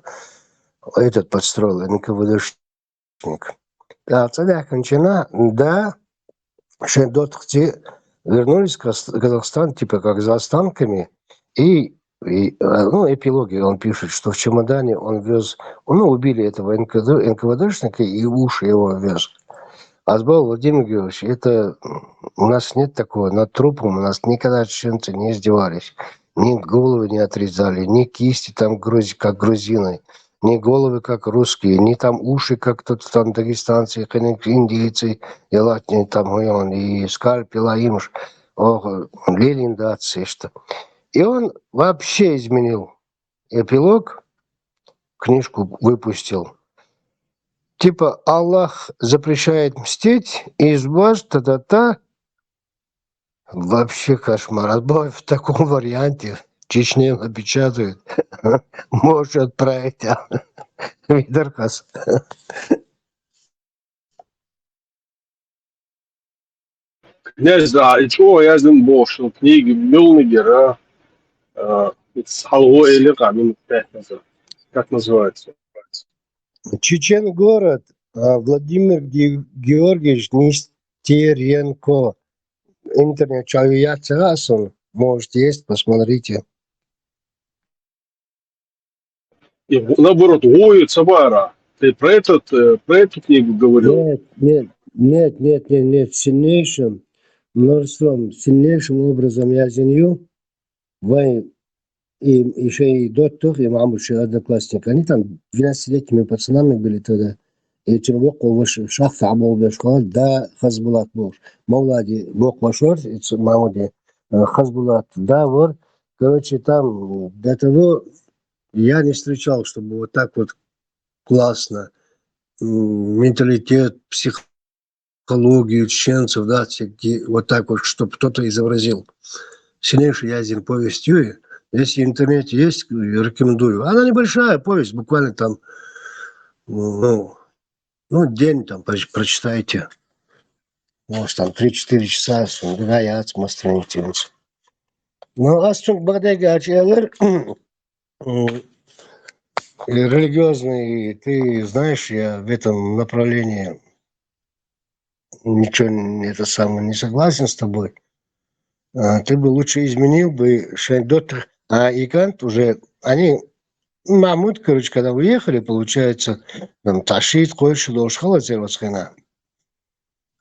этот подстроил НКВДшник. А тогда кончена, да, Шендотхти вернулись в Казахстан, типа как за останками, и ну, эпилоги он пишет, что в чемодане он вез, ну, убили этого НКВДшника и уши его вез. Азбал Владимир Георгиевич, это у нас нет такого, над трупом у нас никогда чеченцы не издевались, ни головы не отрезали, ни кисти там как грузины, ни головы как русские, ни там уши как кто-то там дагестанцы, индейцы, и латни там, и скальпела имш, Ленин датцы, что. И он вообще изменил эпилог, книжку выпустил. Типа Аллах запрещает мстить, из вас та-та-та. Вообще кошмар. В таком варианте Чечне напечатают. Можешь отправить. Видархас. Князь, да, и чего я знаю больше, книги Мюлнигера, Халго или как называется? Чечен город, Владимир Георгиевич Нестеренко. Интернет Чавияцасон, может, есть, посмотрите. И наоборот, воют Сабара. Ты про эту книгу говорил? Нет. Сильнейшим множеством, сильнейшим образом я знаю, и еще и доктор, и маму, еще одноклассник. Они там 12-летними пацанами были тогда. И Червок выше шах фабол бешхал, да, Хазбулат был. Мавлади Бог вошел, и Мамуди Хазбулат, да, вот. Короче, там до того я не встречал, чтобы вот так вот классно менталитет, психологию чеченцев, да, вот так вот, чтобы кто-то изобразил. Сильнейший Язин повесть Юи. Если в интернете есть, рекомендую. Она небольшая повесть, буквально там, ну день там прочитайте. Может, там 3-4 часа, гаят, мастранитинцы. Ну, Астунг Багдега Ачелер, религиозный, ты знаешь, я в этом направлении ничего не согласен с тобой. Ты бы лучше изменил бы Шайдотр, а Игант уже, они, Мамут, короче, когда уехали, получается, там, Ташит, Койши, Лошхала, Зервасхана.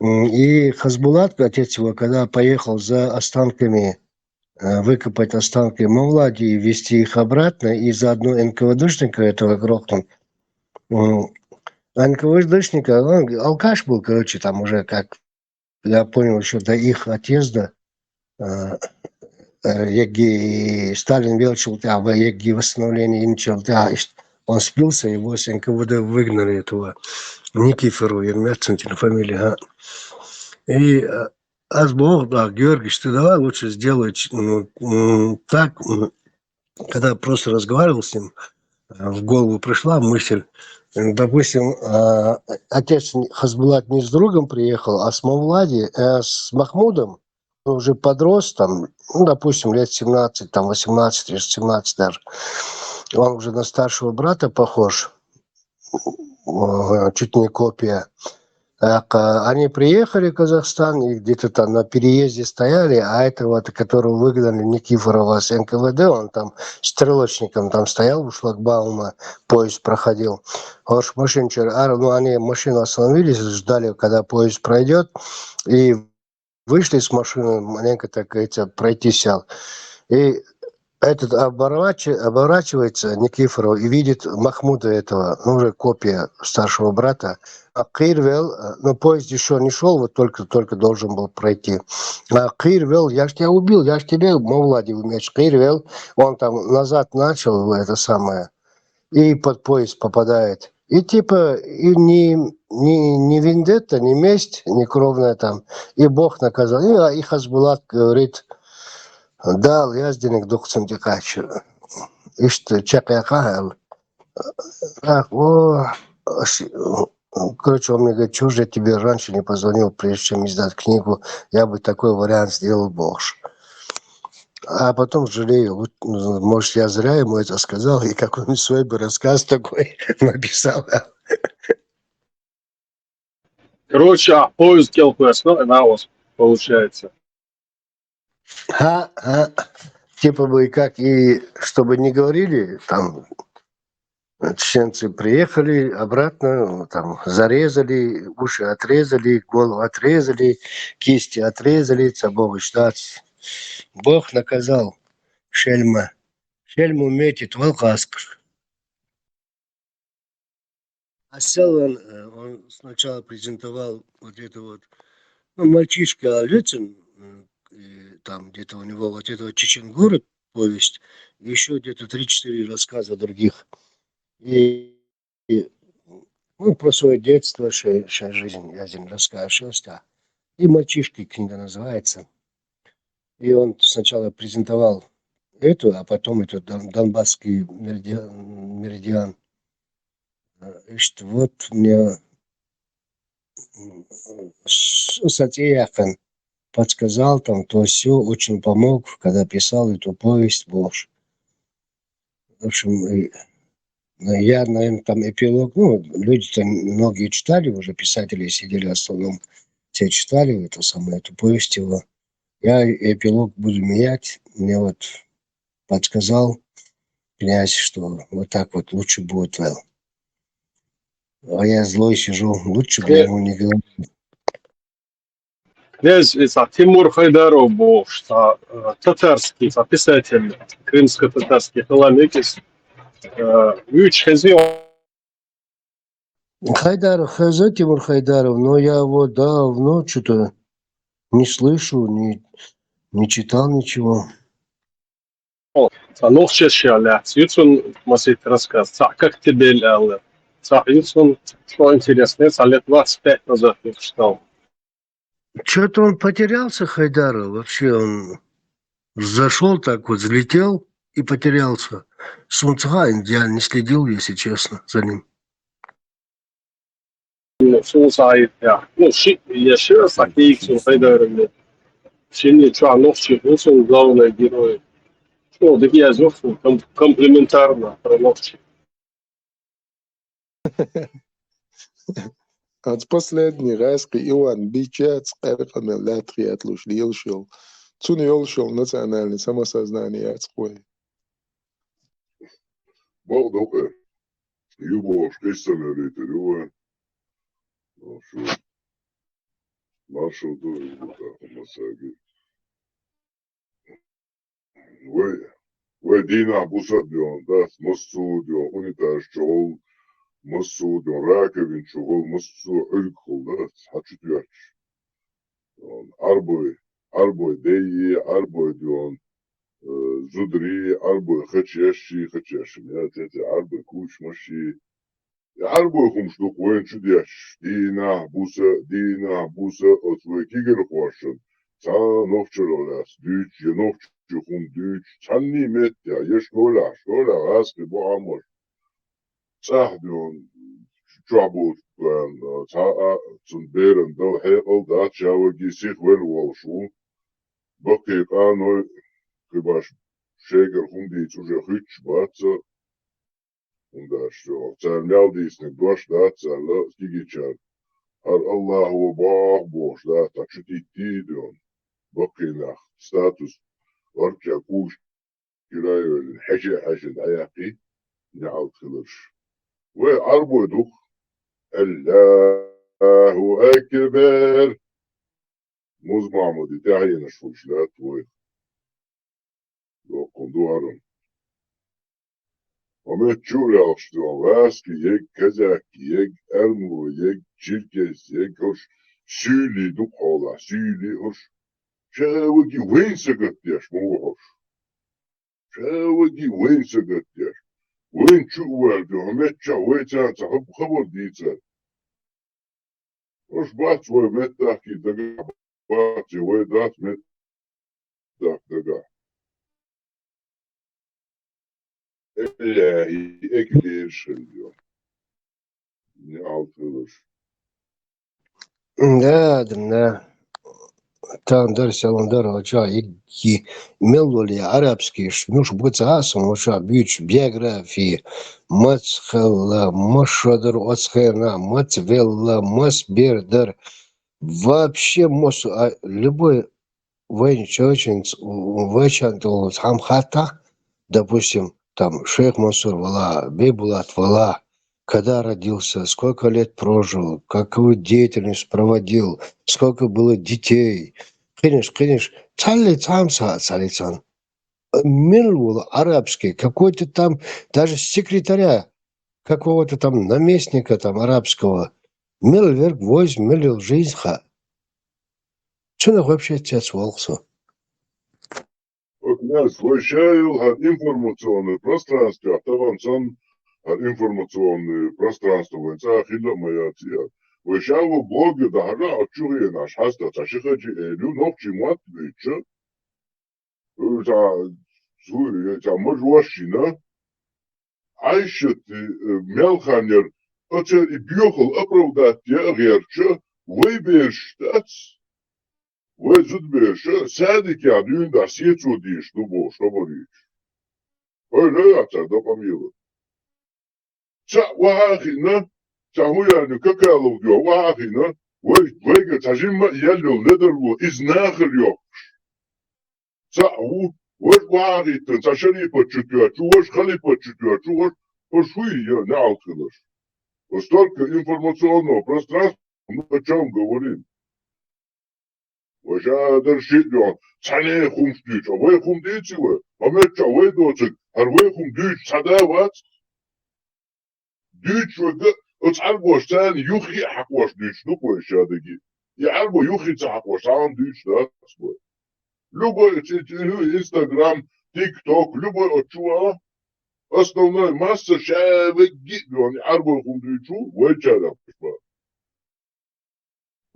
И Хазбулат, отец его, когда поехал за останками, выкопать останки Мавлади и везти их обратно, и заодно НКВДшника этого грохнул. НКВДшника, он алкаш был, короче, там уже, как я понял, еще до их отъезда, Сталин велчил, восстановление начал, он спился, его с НКВД выгнали, этого Никифору, Ермятцентин фамилия. И Бог, да, Георгиевич, ты давай лучше сделай так, когда просто разговаривал с ним, в голову пришла мысль. Допустим, отец Хасбулат не с другом приехал, а с Мавлади, с Махмудом, он уже подрос, там, ну, допустим, лет 17, там, 18, или 17 даже. Он уже на старшего брата похож, чуть не копия. Они приехали в Казахстан и где-то там на переезде стояли, а этого, которого выгнали, Никифорова с НКВД, он там стрелочником там стоял у шлагбаума, поезд проходил. Ну, они машину остановились, ждали, когда поезд пройдет, и вышли с машины, маленько, так говорится, пройти сел. И этот оборачивается Никифоров и видит Махмуда этого, ну, уже копия старшего брата. А Кирвел, но поезд еще не шел, вот только должен был пройти. А Кирвел, я ж тебя убил, я ж тебе, Мавлади, умеешь. Кирвел, он там назад начал, это самое, и под поезд попадает. И типа, и не вендетта, не месть, не кровная там. И Бог наказал. И Хасбулат говорит, дал язденек духцем дикачу. İşte чакаяхал. Короче, он мне говорит, чего же я тебе раньше не позвонил, прежде чем издать книгу, я бы такой вариант сделал больше. А потом жалею, может, я зря ему это сказал, и какой-нибудь свой бы рассказ такой написал. Короче, поезд келкуясно, наос, получается. Типа бы как, и чтобы не говорили, там, чеченцы приехали обратно, там, зарезали, уши отрезали, голову отрезали, кисти отрезали, цабовый штат. Бог наказал шельма. Шельму метит волкаскар. А Селван, он сначала презентовал вот это вот, ну, мальчишка Алюцин, там где-то у него вот этого Чеченгород повесть, еще где-то 3-4 рассказа других. И ну, про свое детство, жизнь я здесь расскажу. И «Мальчишки» книга называется. И он сначала презентовал эту, а потом это Донбасский меридиан. Что вот мне Сатьяхан подсказал там, то все, очень помог, когда писал эту повесть «Бож». В общем, я, наверное, там эпилог, ну, люди-то многие читали уже, писатели сидели в основном, все читали эту самую, эту повесть его. Я эпилог буду менять, мне вот подсказал князь, что вот так вот лучше будет. А я злой сижу, лучше бы ему не говорил. Князь Тимур Хайдаров был, что татарский писатель, крымско-татарский Халамекис, Юч Хазил. Хайдаров, Тимур Хайдаров, но я его давно что-то не слышу, не читал ничего. Ну, сейчас, Юцун, масит рассказ, как тебе лял? Юцун, что интересно, лет 25 назад я читал. Что-то он потерялся, Хайдаров, вообще он зашел так вот, взлетел и потерялся. Сунцга я не следил, если честно, за ним. Сунцга, ну, я еще раз такие Хайдаров. Şimdi şu an Новчик, главный герой. Ну, такие азовцы комплементарно про Новчик. От последний раз Иван Бичец, Эрфамел, Латриат, Луш, Лилшил. Цун Йолшил, национальный самосознание отстой. Балдока. Юбо, шпейсами рейтерюя. Маршал тоже Масаги. Вы Дина Бусадион, да, Массудион, унитаж чол, Массудион, Раковин чол, Массу Элькхол, да, Хачутяч. Арбой Деи, Арбой Дион, Зудри, Арбой Хачеши, Арбой Кучмаши. Арбой Хумштук, Уэн Чудяч, Дина Буса, от свой Кигер Хуашен. Ца новчеролас, дюч, новчухун дюч, цанни метя, ешкола, аски боамош. صاحبيون شعبوت كان تا تن بيرن دو حيقل دا تشاوجي سيخ وين والشو بقي قانو كباش شيگر خوندي تجا خيتش باتsa und da شو تان يالديس ندوش دا تسالا تيجي تشار هر الله هو بوش دا تشتي تيدون بقي ناخ ستاتوس ورجع كوش كرايو الحاجة العياقي نعاود خلرش وعربو دوخ الله أكبر موز معمودي تاعي نشفوش لا توي لو قندوارن وما تشوري أشتو واسكي يك كزاك يك أرمو يك شركس يك هش سيلي دوخ حولا سيلي هش شاوكي وين سقط ياش مو هش شاوكي وين سقط ياش وين تشوار دو همتشا ويتان تخب خبر ديتان وش بات ومتاح كي دقا بات ويدات متاح دقا إلهي إكلير شليون نعاود خلش Да. Там дальше ландер лача и мелоли арабские шмуш бцасом лача бич биографии мацхала машадр оцхена мацвелла масбердер вообще мос любой военчочинц вачантол хамхата допустим там шейх Мансур вала Бейбулат вала когда родился, сколько лет прожил, какую деятельность проводил, сколько было детей. Конечно, цалицан. Мир был арабский, какой-то там, даже секретаря, какого-то там наместника там арабского. Мил вверх войск, мил жизнь. Что вообще отец волксу? Вот нас вещаю от информационного пространства, автованцам информационное пространство, венца хила моя тия. Вещаю блоги дара отчури наш хаста ташихаджи элю ногчи мат веча. За мажвашина. Айшет мелханер отчер и бьёхал оправдать я герча. Выберштац. Везутбеша садики адюн да сецу диш дубо штоборич. Ой, леатар да помилу. واخينا تاويا نكاكالو ديو واخينا ويجا تاجيما يالو ندرو ازناخر يو تاو واخي تاشري بتشتيا تشوش خلي بتشتيا تشوش وشوي نعاود خلص وستورك информационного пространства мы о чем говорим وجادر شيء تاني خمسديش وين خمديتي ومتى وين دوتك هر وين خمديش صداوات ديش وقت أتعرفوش تاني يخي حقوش ديش نقوش هذاكي يعرفو يخي تحقوش عن ديش ده أصبر لبو إنستغرام تيك توك لبو أتشوها أصلا ماسة شابك جدا يعني يعرفو يخم ديشو ويجالا أصبر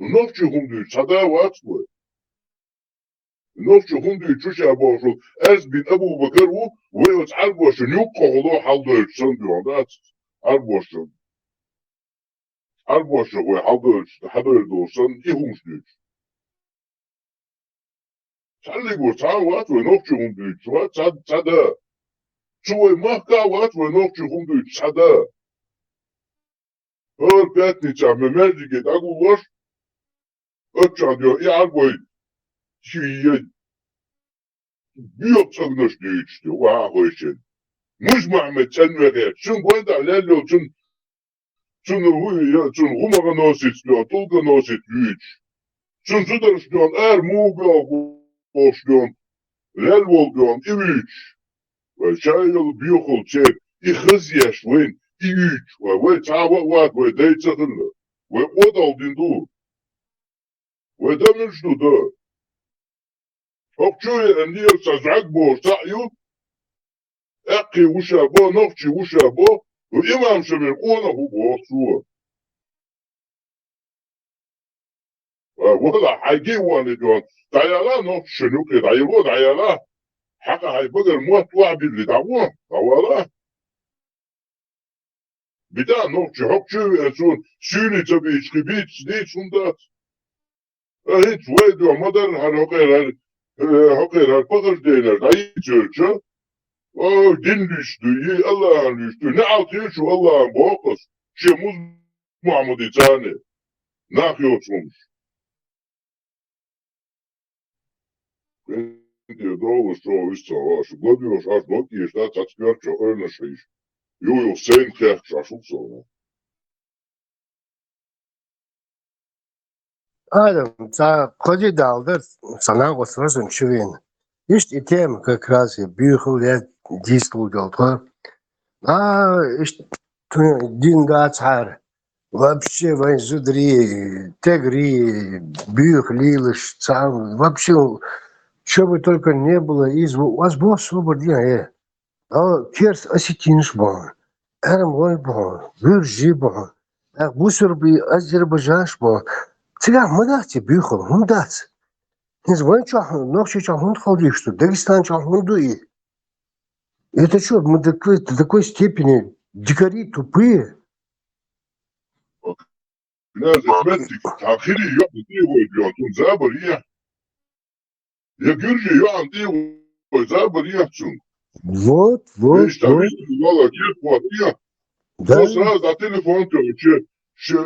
نفسي يخم ديش صداوة أصبر نفسي يخم ديشو شابوشو أز بن أبو بكر ويتعرفوش نيوكو غلو حالدوش سندو عندات Arboş'un ve haber doğsan ihumşlüç. Çalli bu çavat ve nokçu humdüç çuva çada. Çuva mahkavat ve nokçu humdüç çada. Hır petniça memercike daguloş. Ötça diyor arboy şiye büyük çagnoş düç diyor. Vah hoşen. مش معمد تنوغير شن قواندا لالو شن غمغا نوسيت لو طولغا نوسيت ليش شن زدرش لون موغا بوش لون لالو لون إيش وشايل بيوخل تشيب إخزيش وين إيش وتعاوى واد ودايت سخنة وودال ديندو ودمش دو ده أقشوية أنير سازعك بوش تعيو أقي وشابو نقشي وشابو وإمام شبير قونا هو بوصوه ولا حاجي وانا جوان دايالا نقش شنوكي دايلو دايالا حقا هاي بقر موت وعبي اللي دعوان دوالا بدا نوچه حقچه ازون سونی تبیش کبیت نیت سندات هیچ وید و مدر هر حقیر بغل دینر دایی چرچه din düştü, Allah'ın düştü. Ne altıyor şu Allah'ın boğaz. Şemuz Muhammed İtani. Ne yapıyorsunuz? Ben diyor doğru şu üstü var. Şu görüyoruz az not diye işte tatbiyatça öyle şey. Yo sen kıyak şaşıp sonra. Адам, ходи далдыр, санаң қосылырсың шүрен. Ишт итем как раз бүйхыл я дистыл жолтқа. Ишт дин гацар. Вообще вань зудри, тегри, бюх, лилыш, сам. Вообще, что бы только не было, у вас было свободно. Керс осетинш был, эрмой был, виржи был, бусер бы Азербайджанш был. Цыган, мы дати бюхал, мы дати. Не знаю, что, ночью что, он ходил, что Дагестан что, он дует. Это что, мы до такой степени дикари тупые? Kınaz etmedik. Takiri yok diye koyuyorsun. Zabır ya. Ya Gürcü yok diye koy. Zabır yapsın. Вот. İşte valla gel bu ya. Да. O sırada da telefon diyor. Şu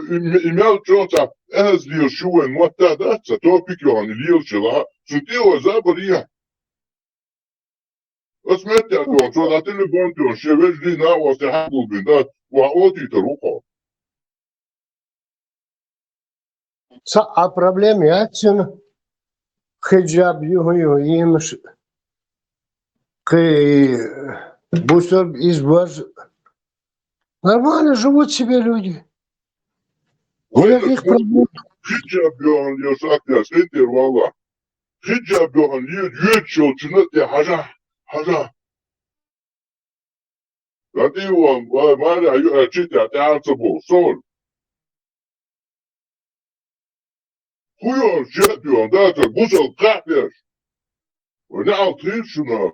email çota ez diyor şu en muhtada. Sa topik yok. Liyor şila. Su diyor zabır ya. Osmet ya diyor. Sonra telefon diyor. Şevecli na vası hakul bindat. Ve oti teruha. А проблема яцина хиджаб югу имш бусор избаж. Нормально живут себе люди. Никаких проблем. Hicab yoğun diyor sakya. Sendir valla. Hicab yoğun diyor. Yüç yolçunu diye haca. Ya diyor. Mara yu açıkta. Dağıtı bu. Sol. Huyon şey diyor. Dağıtı. Buzul kahver. Ne altın şuna.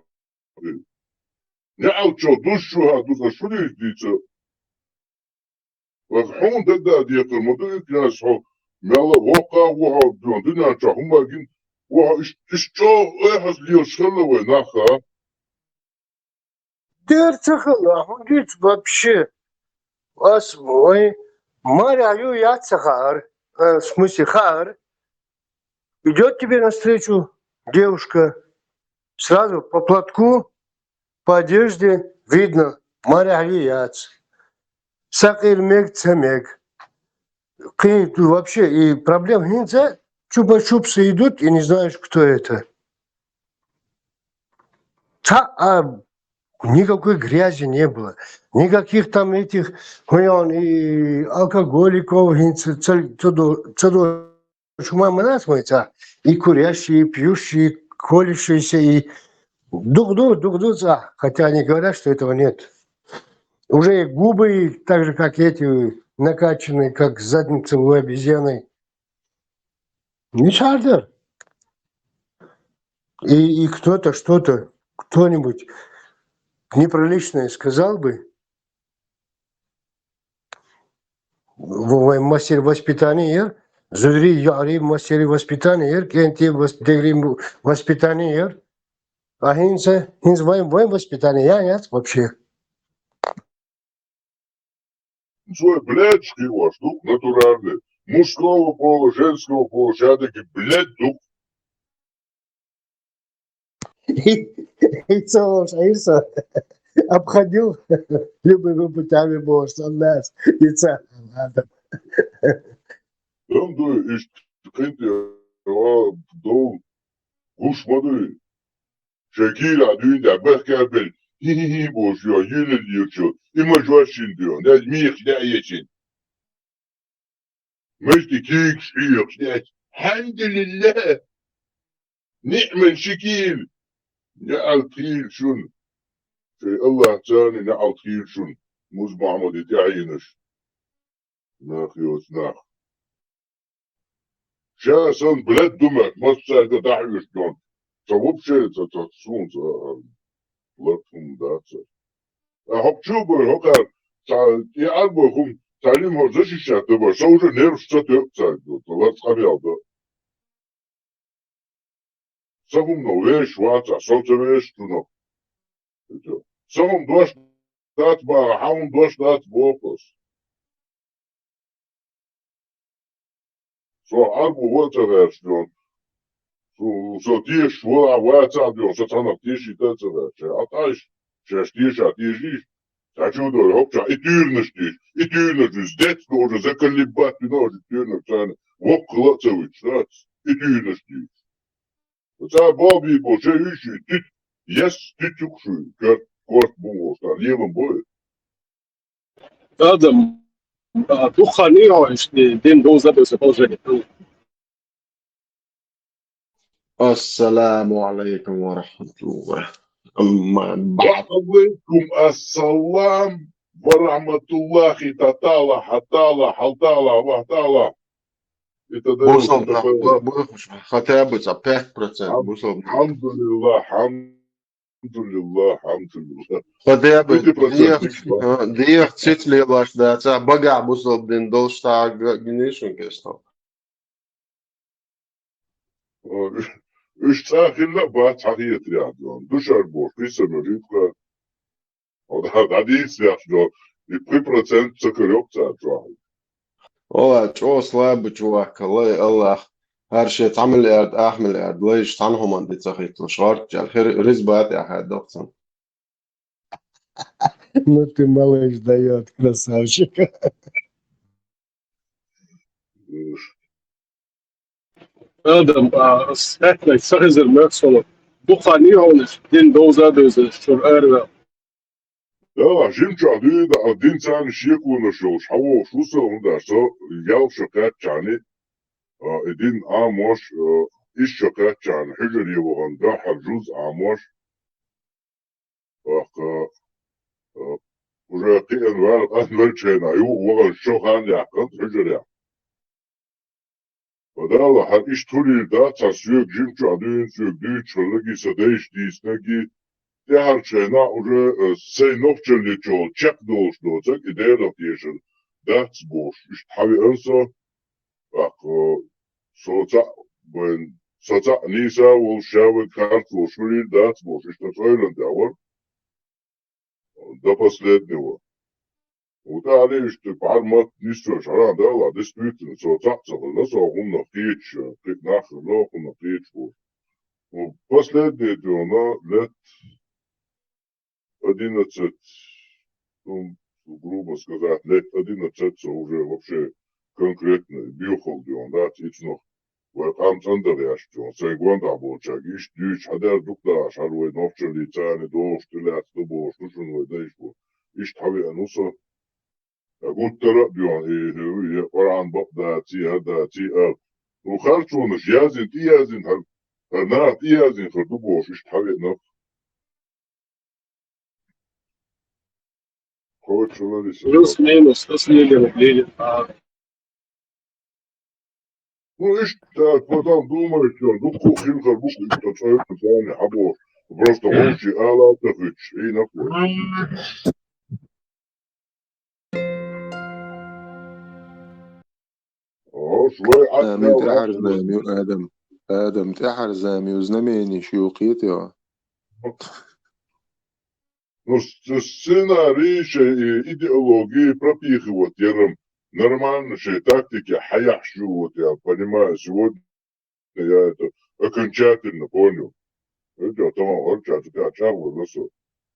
Ne altın duş şu ha. Duş şu diyse. وحون ددا ديق المدن كان صو مالا وقع وها دون دنا تا هما جين وها اشتو احس ليو شخلا وناخا Дерцахала, он говорит, вообще, ой, Марья Яцахар, в смысле Хар, идет тебе навстречу девушка, сразу по платку, по одежде видно, Марья Яц. Сакир мег цемег. Вообще, и проблем нельзя. Чупа-чупсы идут, и не знаешь, кто это. Никакой грязи не было. Никаких там этих и алкоголиков, и курящие, и пьющие, и колющиеся, и дух-дух-дух-дух. Хотя они говорят, что этого нет. Уже и губы, так же, как эти, накачанные, как задница у обезьяны. Не шардер. И кто-то что-то, кто-нибудь неприличное сказал бы в мастере воспитания, зудри яри мастере воспитания, кенти воспитания, а хинца воем воспитания, нет вообще. Свой блядский его штук натуральный. Мужского пола, женского пола, все-таки, блядь, дух. И целого Шаиса обходил любыми путями Божьим от нас. И целого. Там да, и что дом, гушмады. Шакира, дюйда, бахкабель. Хи-хи-хи, Боже, я еле лечу. И мажвашин диyor. Ne miyik ne yeçin. Müşti kik şiyik ne. Hamdülillah. Ni'men şekil. Ne altıyıl şun. Allah tani ne altıyıl şun. Muz Muhammed تعينش. ناخيوس ناخ. شاسن بلاد دمك. مصر دعيش دون. صوب شيء تتصون. لطفهم داتر. Hopçu bu hokar يعرفهم تعليمهم زي الشيء تبع شو جو نيرف شو تبع الله تخبي هذا سهم نويش واتع شو تبعش تنو سهم دوش دات با حاهم دوش دات بوقس شو عربو هو تبع شلون شو تيش ولا واتع بيون شو تانا تيشي تبع شو عطايش شاشتيش عتيجيش تعشو دول هوبشا يتيرنش تيش يتيرنش ديت دوجا زكا اللي بات بنور يتيرنش تانا وقلا تسويش دات يتيرنش تيش وتا بابي بو شيشي تيت يس تيتوكشو كورت بوغوش تا ليغن بوي Adam, duchaniho den doza do se pose السلام عليكم ورحمة الله. أما بعد وعليكم السلام ورحمة الله تطالع حطالع حلطالع وحطالع بوصلنا خطابة 5% بوصلنا الحمد لله الحمد لله الحمد لله خطابة 50% ديخ تسيتلي لاش داتا بقع بوصل بين دولشتا جنيشن كيستو ايش تاخر لا بات حقيقة يعني دوشار بور قيسة مريضة هذا حديث يا شو 3% سكر يوقع جواهي والله شو صلاب جواك الله هر شيء تعمل يارد أحمل يارد ليش تعنهم عندي تخيط وشغارت الخير رزبات يا حد دكتور. Ну ты малыш дает, красавчик. Adam, stekle sahizer mötsolo. Duchaniho den doza do se sur erda. لا جيمشا دي دا الدين تاني شيكو نشوش حوو شوسا وندا سو ياو شقات تاني الدين آموش إيش شقات تاني حجر يوغن دا حجوز آموش وراقي أنوار أنوار تشينا يو وغن شوخان يعقد حجر يعقد ودالا حد إيش تولي دا تسيوك جيمشا دي تشلقي سديش ديسنكي Her şeyine oraya nokçalı çoğul çek doğuş doğacak ideal location that's boş işte tabi önce bak sonuçta ben sonuçta Nisa will show kart will that's boş işte söyle de var da последний var o da ali işte parmak nisto şaran da var dispute sonuçta nasıl onun hiç tek nasıl onun hiç bu последний de ona let 11, ну, грубо сказать, лет 11 уже вообще конкретно биохолдион, да, тично. Вот Амцандер яштион, Сайгонда болчак, иш дюч, хадер дукта, шаруй новчали, цани, дош, тилят, тубо, штушунвай, дейшбо. Иш тави ануса, гуттера бион, и оран бабда, ти хада, ти ал. Ну, харчунаш, язин, ти язин, харна, ти язин, хардубош, иш тави нов. Плюс-минус, Ленин. Ну, ишь, так, потом думаешь, что, ну, кухин, харбук, это целый специальный хабор. Просто лучше Алла Тахыч, и нахуй. شوي من تحر زامي آدم تحر زامي وزنميني شيوخيتي Ну, сценарий, идеологии пропихивают, нормальные тактики, хаяхшу, вот я понимаю, сегодня я это окончательно понял. Это там, вот сейчас я чаву, ну что,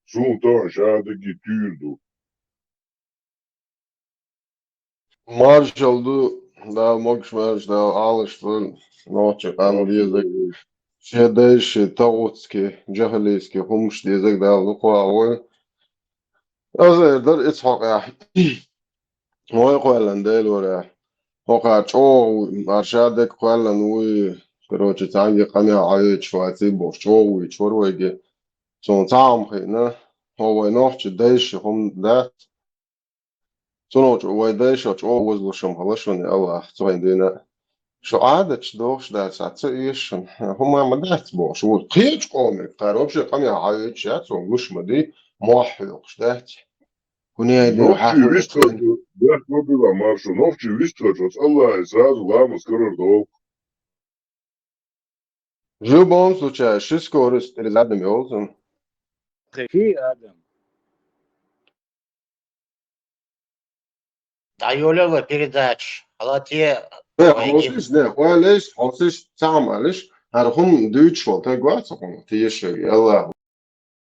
сунтан, шадыги, тюрду. مارشال دا موكش مارش دا عالش فل نوتش قام ديزك شداش تاوتسكي جهليسكي همش ديزك دا لقوا عوي أزاي در إتحاق يا موي قوالن ديل ورا هوقع چو مارشادك قوالن وي كروچ تانجي قمي عايد شواتي بوشوي چورويجي سون تام خينا هو نوتش داش هم دات سونوچ ويداش او وزلوشم هلاشون الله توين دينا شو عادش دوش دا ساتسيش هم ما دات بوش وقيج قومي قاروبش قمي عايد شات ومش مدي موحيوش دات Кунеяди Ногчи хаху вистхачу, бях мобила маршу, ногчи вистхачу, Аллах сразу ламу скорордов. В любом случае, ши скорость рядом елзом. Хи Адам. Даюлева передач. Халате Хосиш, не, хуалеш, хосиш, самалеш. Архум дючвал, так гвацахум, ты еще, Аллах.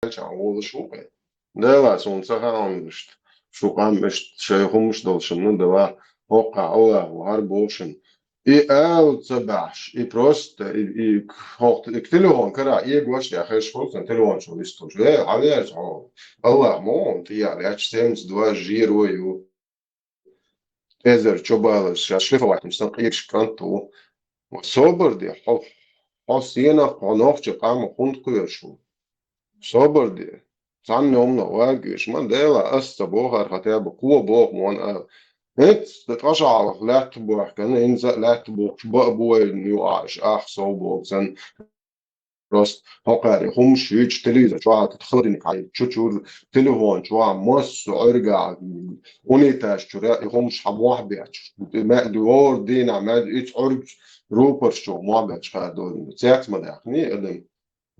Чау, шукай. Да, сон сахамышт. Шукамышт, шайхумш должен, ну да, ока Аллаху, арбошин. И цабаш, и просто, и телефон, когда и гость, я хочу сказать, телефон, что листу, аллеж, Аллах, мон, ты я, 72 жирую. Эзер, чобалаш, шлифовать, не знаю, как шканту. Соборди, сена, хонохче, кама, хунткуешу. Соборди. Санномна, вагиш, мандела, аста, бохар, хотя бы, куа бог, мон, Het تقشع لاتبوح كان إنزا لاتبوح بقبوه نيواش صوبوك زن راست هقاري هم شيج تليزا شوها تتخلرينك عاي تشوشور تليفون شوها مص أرجع ونيتاش شراء هم شحبوح بيعش ما دوار دينا ما إيش أرج روبر شو ما بيعش خادون تساعت ما داخني أدم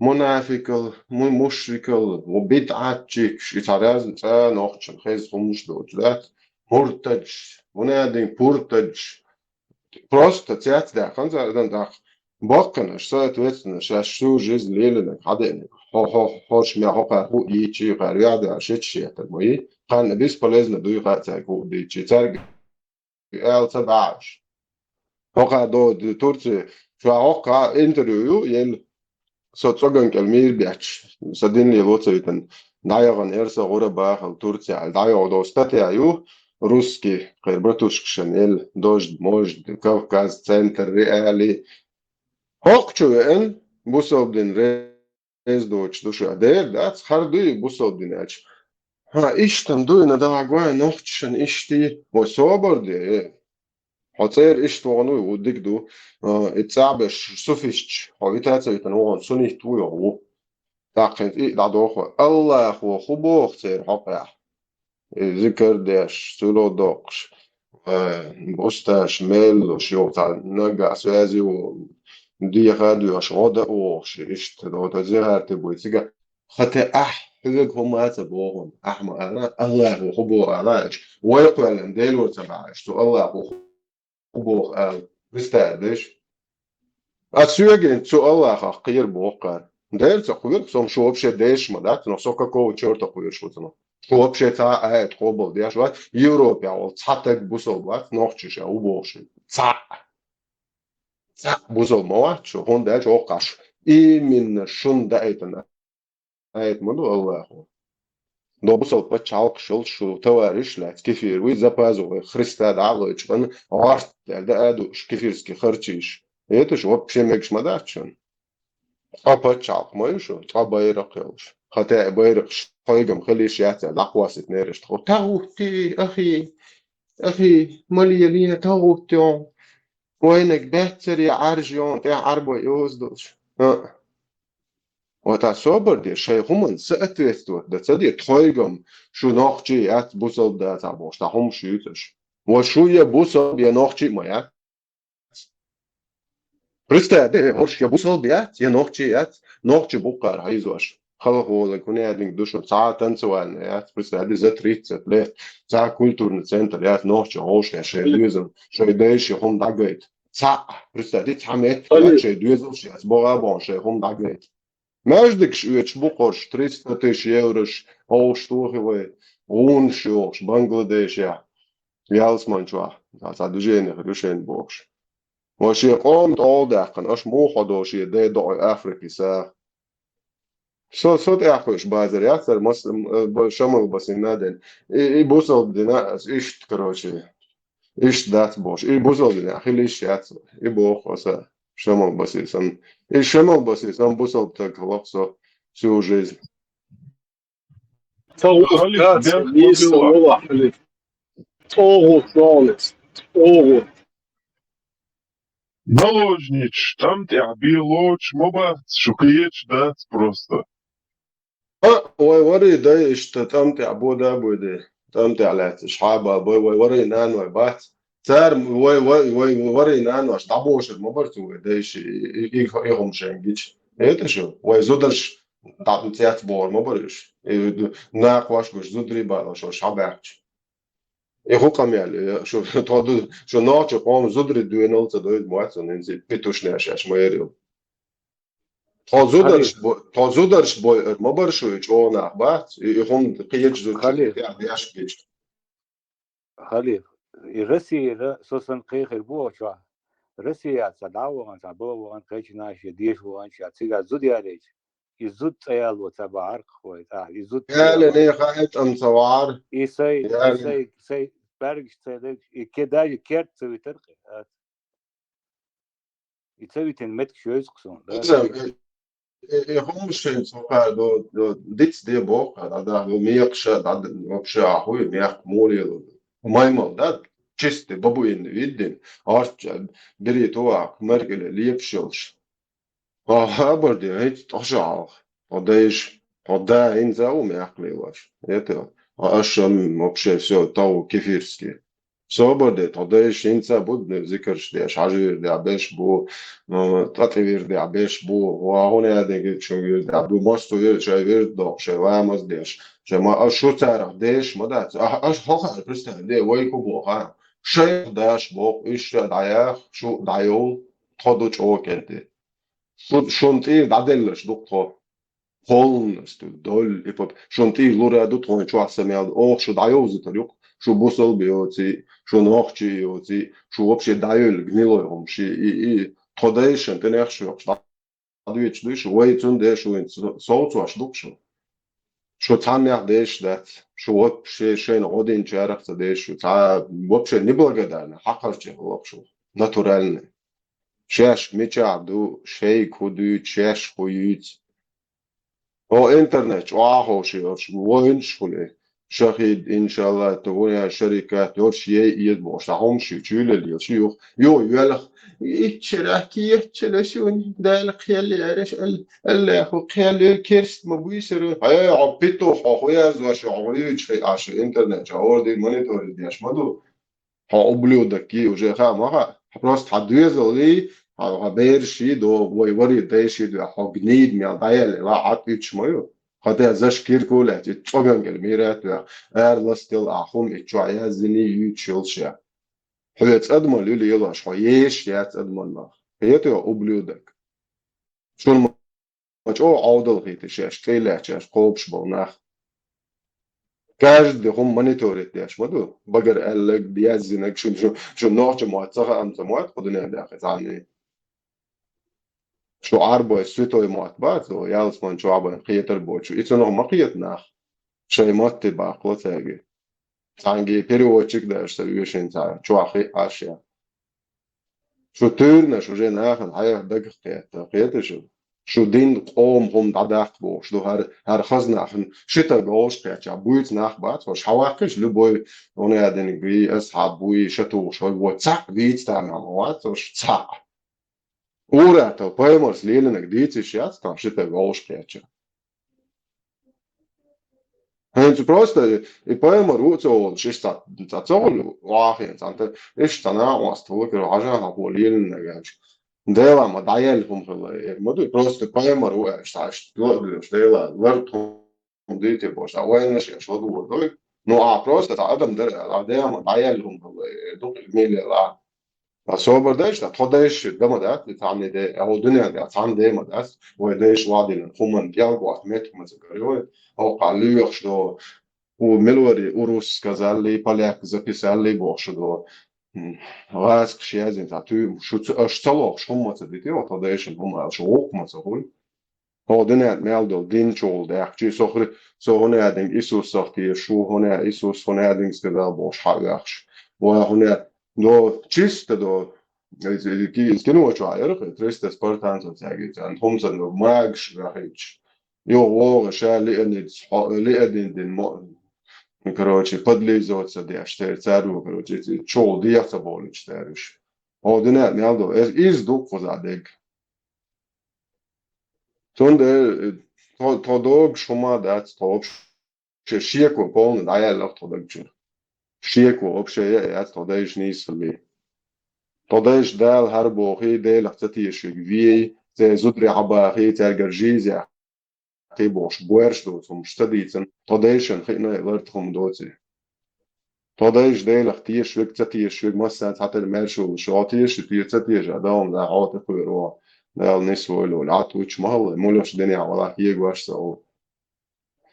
منافقل مشركل وبدعتشيك يتعرض نوختشن خيز هم مش دوجلات مرتج منادين بورتج просто цять да ханзадан да баккана соответственно шашу жизнь лелена хаден хош мя хока ху ичи гаряда шечи это мои хан бесполезно дуй хацай ху дичи царг эл цабаш хока до турци шаока интервью ел соцоган келмир бяч садин ли лоцевитен дайган эрса гора бахал турция ал дайо достате аю русский братушка Шанель, дождь, может, Кавказ, центр, реали. Хокчуен, бусобдин рез доч душа дер, да, цхардуи бусобдин ач. Ха, иштам дуи на дагуа нохчшен ишти, мо соборди, Hocer ištvanui udikdu, itsabeš sufišč, havitēceitan on sunih tujogu. Tākšņi īdādohu, Allahu huboh cer hapjā. Zikrdēš, sulodokš, bostēš, melloš, jo tā nagās vēzi, jo diehēdujoš odaoš, ištadot, zihērti buiciga. Hate حذق هم أتبوهم أحمد أنا الله حبوه علاش ويقبل إن ديلو تبعش تو الله حبوه بستعدش أتسوجن تو الله خير بوقر ديل تقول سوم شو بشي ديش مدات نصوك كو تشرت قوي شو تنو شو بشي تا عاد قبل ديش وات يوروبيا أو تحتك بوصلات نوختش أو بوش تا بوصل موات شو هون ديش وقش إيه من شون دايتنا آيت منو الله نوبسل بتشالك شو تواريش لا كيفير وي زبازو خريستا دعوش أنا عارف ده أدوش كيفيرسكي خرچيش это ж вообще мекш мадачен بتشالك ما يشو بايرق يلش حتى بايرق حاجم خليش ياتي لقواست نيرش تاوتي أخي مالي تاوتي وينك بهتر يا عرجون يا عربو يوزدوش وتا صبر دي شيء هم سأتوستو ده تدي تخيجم شو ناخجي ات بوصل ده تابوش تهم شيتش وشو يبوصل يا ناخجي ما يا برستاد هوش يبوصل بيات يا ناخجي ات ناخجي بوقر هيزوش خلق هو لكون يادين دوشو ساعة تنسوان يا برستاد زت ريتس له ساعة كولتورن سنتر يا ناخجي هوش يا شيء دوزن شيء دايش هم داغيت ساعة برستاد تحمت يا شيء دوزن شيء اسبوع بون شيء هم داغيت Mēždikš vieč bukorš 300 000 euros austohi vai unšjoks Bangladešā jālsmančvā. Tādu žēni rušēni bokš. Vai šie qomt aldēkan, aš mūhodo šie dēdoi Afriki sā. Sot jākoš bāzari jācer, šamalbasi nadien. I busaldi nās išt, karoči, išt dāts boš. I busaldi nā, hiliši jācer, I boho sā. شمال سن الشمال بسيط أنا بوصل بتاعك لقصة всю жизнь. خالص ميسا والله حلف طوغو خالص طوغو Наложнич, там ты обилоч, моба, шукаешь, да, просто. Ой, вари, да, что там ты обода будет. تمت على شحابة بوي وري نانو بات تار وري نانو اش تعبوش المبرتو دايش يهم شنجيش ايتشو زودرش تعب تيات بور مبرش ناقواش كوش زودري بالا شو شعباش يخو قميال شو تودو شو نوتش قوم زودري دوينول تدويد مواتن انزي بيتوش ناشاش ميريو خليل تازودرش بو مبرشويش او ناقبات يخون قيج زود خليل يعني ياشكيش خليل الرسي سوسن قيخ البوشوا رسي صداو عن صداو عن قيش ناش ديش وان شاتيغا زودي عليك يزود تيال وتبارك خويت يزود يا تيال لني خايت ام سوار يسي برج تيلك كدا يكرت تسوي ترقي يتسوي تنمتك شوية قصون لازم يهم شيء سوكا دو ديتس دي بوك هذا دو ميقش هذا وبشا هو ميق مولي مايمو ده чисто бабуин виден арч бери тоа меркеле лепшилш абарди эт тошаал одеш ода инза у мяклилаш это аш вообще все тау кефирский сободе одеш инца будне зикрш де шажир де абеш бу татвир де абеш бу ваоне де чугир де бу мосту вир чайвир до шевамас деш шема ашутара деш модат аш хоха просто де вой кубоха شيء داش بوق إيش دايخ شو دايو تودو چوكنتي شونتي دادلش دكتور полностью дол и под шонти лура до тон чуасамел ох шо дайоз тарюк шо бусол биоци шо нохчи йоци шо вообще дайол гнилой омши и тодайшен тенех шо дадуич душ вайцун де шо соуцуаш дукшо شو تعمل ديش ده شو вообще شين один чарах ديش شو تا вообще неблагодарно حقرче هو شو натурально شاش ميچادو شي كودو чеш хуюц о интернет واهو شو وين شولي شهيد ان شاء الله تقول شركات يورش يدبوش هم شو جولي شو يو يلخ يتشراكي يتشلشون دالك يلي عرش اللي هو خيال كيرست مبويسر هاي عبيتو خويا زواش عوريش في عش انترنت عور دي مونيتور ديش مدو ها ублюдки уже ха просто حدويزولي ها بيرشي دو ويوري ديشي دو ها гнид мя даяли ла атвич мою هذا زش كيركولات يتشوغن ميرات ارلستيل اخوم اتشوايا زني يوتشلشا حيت ادمن يلي يلاش حيش يات ادمن ما هيتو ублюдок شون ماچ او عودل غيتشاش كيلاچاش قوبش بوناخ каждый هم мониторит داش مدو بقر قالك بيازنك شو نوع مواد صغا ام مواد خدنا داخل عني شو عربو سويتو مواد بعد لو يالس من شو عبن قيتر بوچو اتنو مقيت ناخ شي مات باقلو تاگي تانگي переводчик داش سويشن تا شو اخي اشيا شو تورنا شو جي ناخن هاي دقيقة قيتر شو دين قوم هم داداخت بو شو هر خزناخن شتا گوش قيتشا بويت ناخ بات وش حواقش لبوي اوني ادن بي اصحاب بوي شتو شو بو تساق بيت تاع موات وش تساق اورا تو بايمرس ليلنك ديتي شات там شتا گوش قيتشا هنچ просто и поэмор уцол шиста цацол واخين انت ايش تنا واستوك راجع هو ليلنك دела ما даяльхум моду просто поэмор уа шташ логлш дела вертхум дите бош а вайнаш я шоду водой ну а просто адам дела ما даяльхум дук милла صوبر داش توداش دما ده تعمل ده او الدنيا ده تعمل ده ما ده وداش وادين هم بيان واتمت ما زكريو او قالوا что у Мелори урус сказали поляк записали бошо Раск шязин тату шуцалок шуммаца дитё тадэшин хумал шоокмаца хул Оденет мелдо динчол дахчи сохри сохонядин Исус сохти шу хоня Исус хонядин сказал бош хагахш во хоня до чисто до скину чаер триста спартанцев тягит ан хомсан до магш рахич Йо вога шали лиэдин дин короче, подлизываться, да, что царю, короче, чол, диаса боли, читаешь. Одинет, не алдо, из дух позадег. Тонде, то дог шума дать, то شيكو بون دعيال لقطة دكتور شيكو أبشيء توديش نيس اللي توديش دال هربوخي دال اختتيش في زي زدري عباخي ترجرجيزي تيبوش بويرش دوت ومشتديتن توديشن خينا يلرتهم دوتي توديش دال اختيش ويك تتيش ويك مثلا حتى المرشو شاطيش تتيش اداهم لا عاطف ويروا دال نسويلو العطوش مهل مولوش دنيا ولا هيك واش سو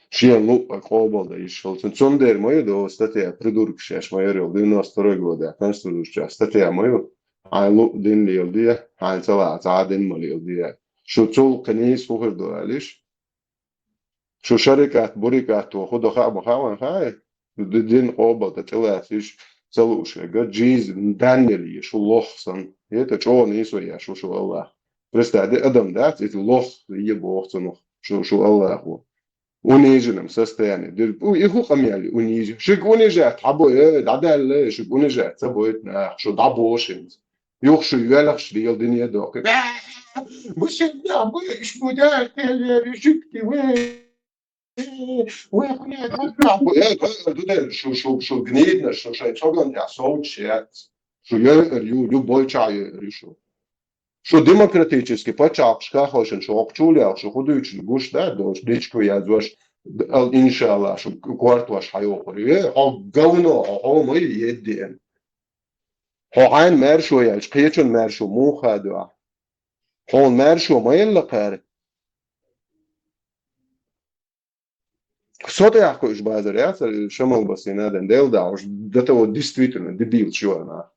شيء لو قابل ده يشل تنصدر ما يدو استطيع بريدورك شاش ما يريو دينا استرجو ده كنستلوش شاش استطيع ما يو عن لو دين ليوديه عن سواء تعادن مليوديه شو تول كنيس فوهر دواليش شو شركة بريكات وخدو خاب خاون هاي دين قابل ده تلاسيش سلوش قد جيز دانيلي شو لخصن هي تشون يسوي يا شو الله بس ده ادم ده يلخ يبوخ شو الله هو ونيجي состояние и хухамяли унижи шик унижат хабо дадал шик унижат собойтна шо дабошин юхшу юлах шрил дине док бушин да буш буда шик ты шо гнидно шо цоган я соучет шо ю больчай решу شو демократически почапшка хошен шо окчуля шо худуч гуш да дош дичку язош иншалла шо квартваш хайохори ха гавно ха мой еден ха айн мершо яч қечун мершо мухадва ха мершо майла қар Кто-то я хочешь базаря, шамал басина ден дел да уж до того действительно дебил чего.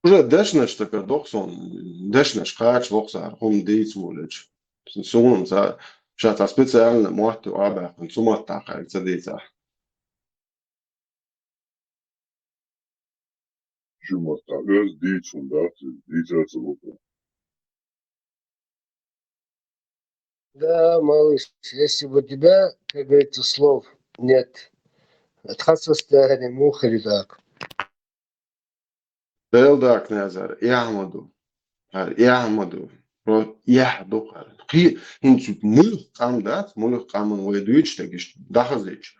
Уже дешнеш така доксон, дешнеш хач воксар, хом дейц волеч. Сунum за шата специально муату аба, сумата хай цадейца. Жумата, газ дичун, да, дича целуку. Да, малыш, если бы у тебя, как говорится, слов нет, отход состояния мухари так. Дел дак назар, яхмаду, яхмаду, про яхду хар. Хи хинчут мулх кам дат, мулх камон войдуич, такиш дахазич.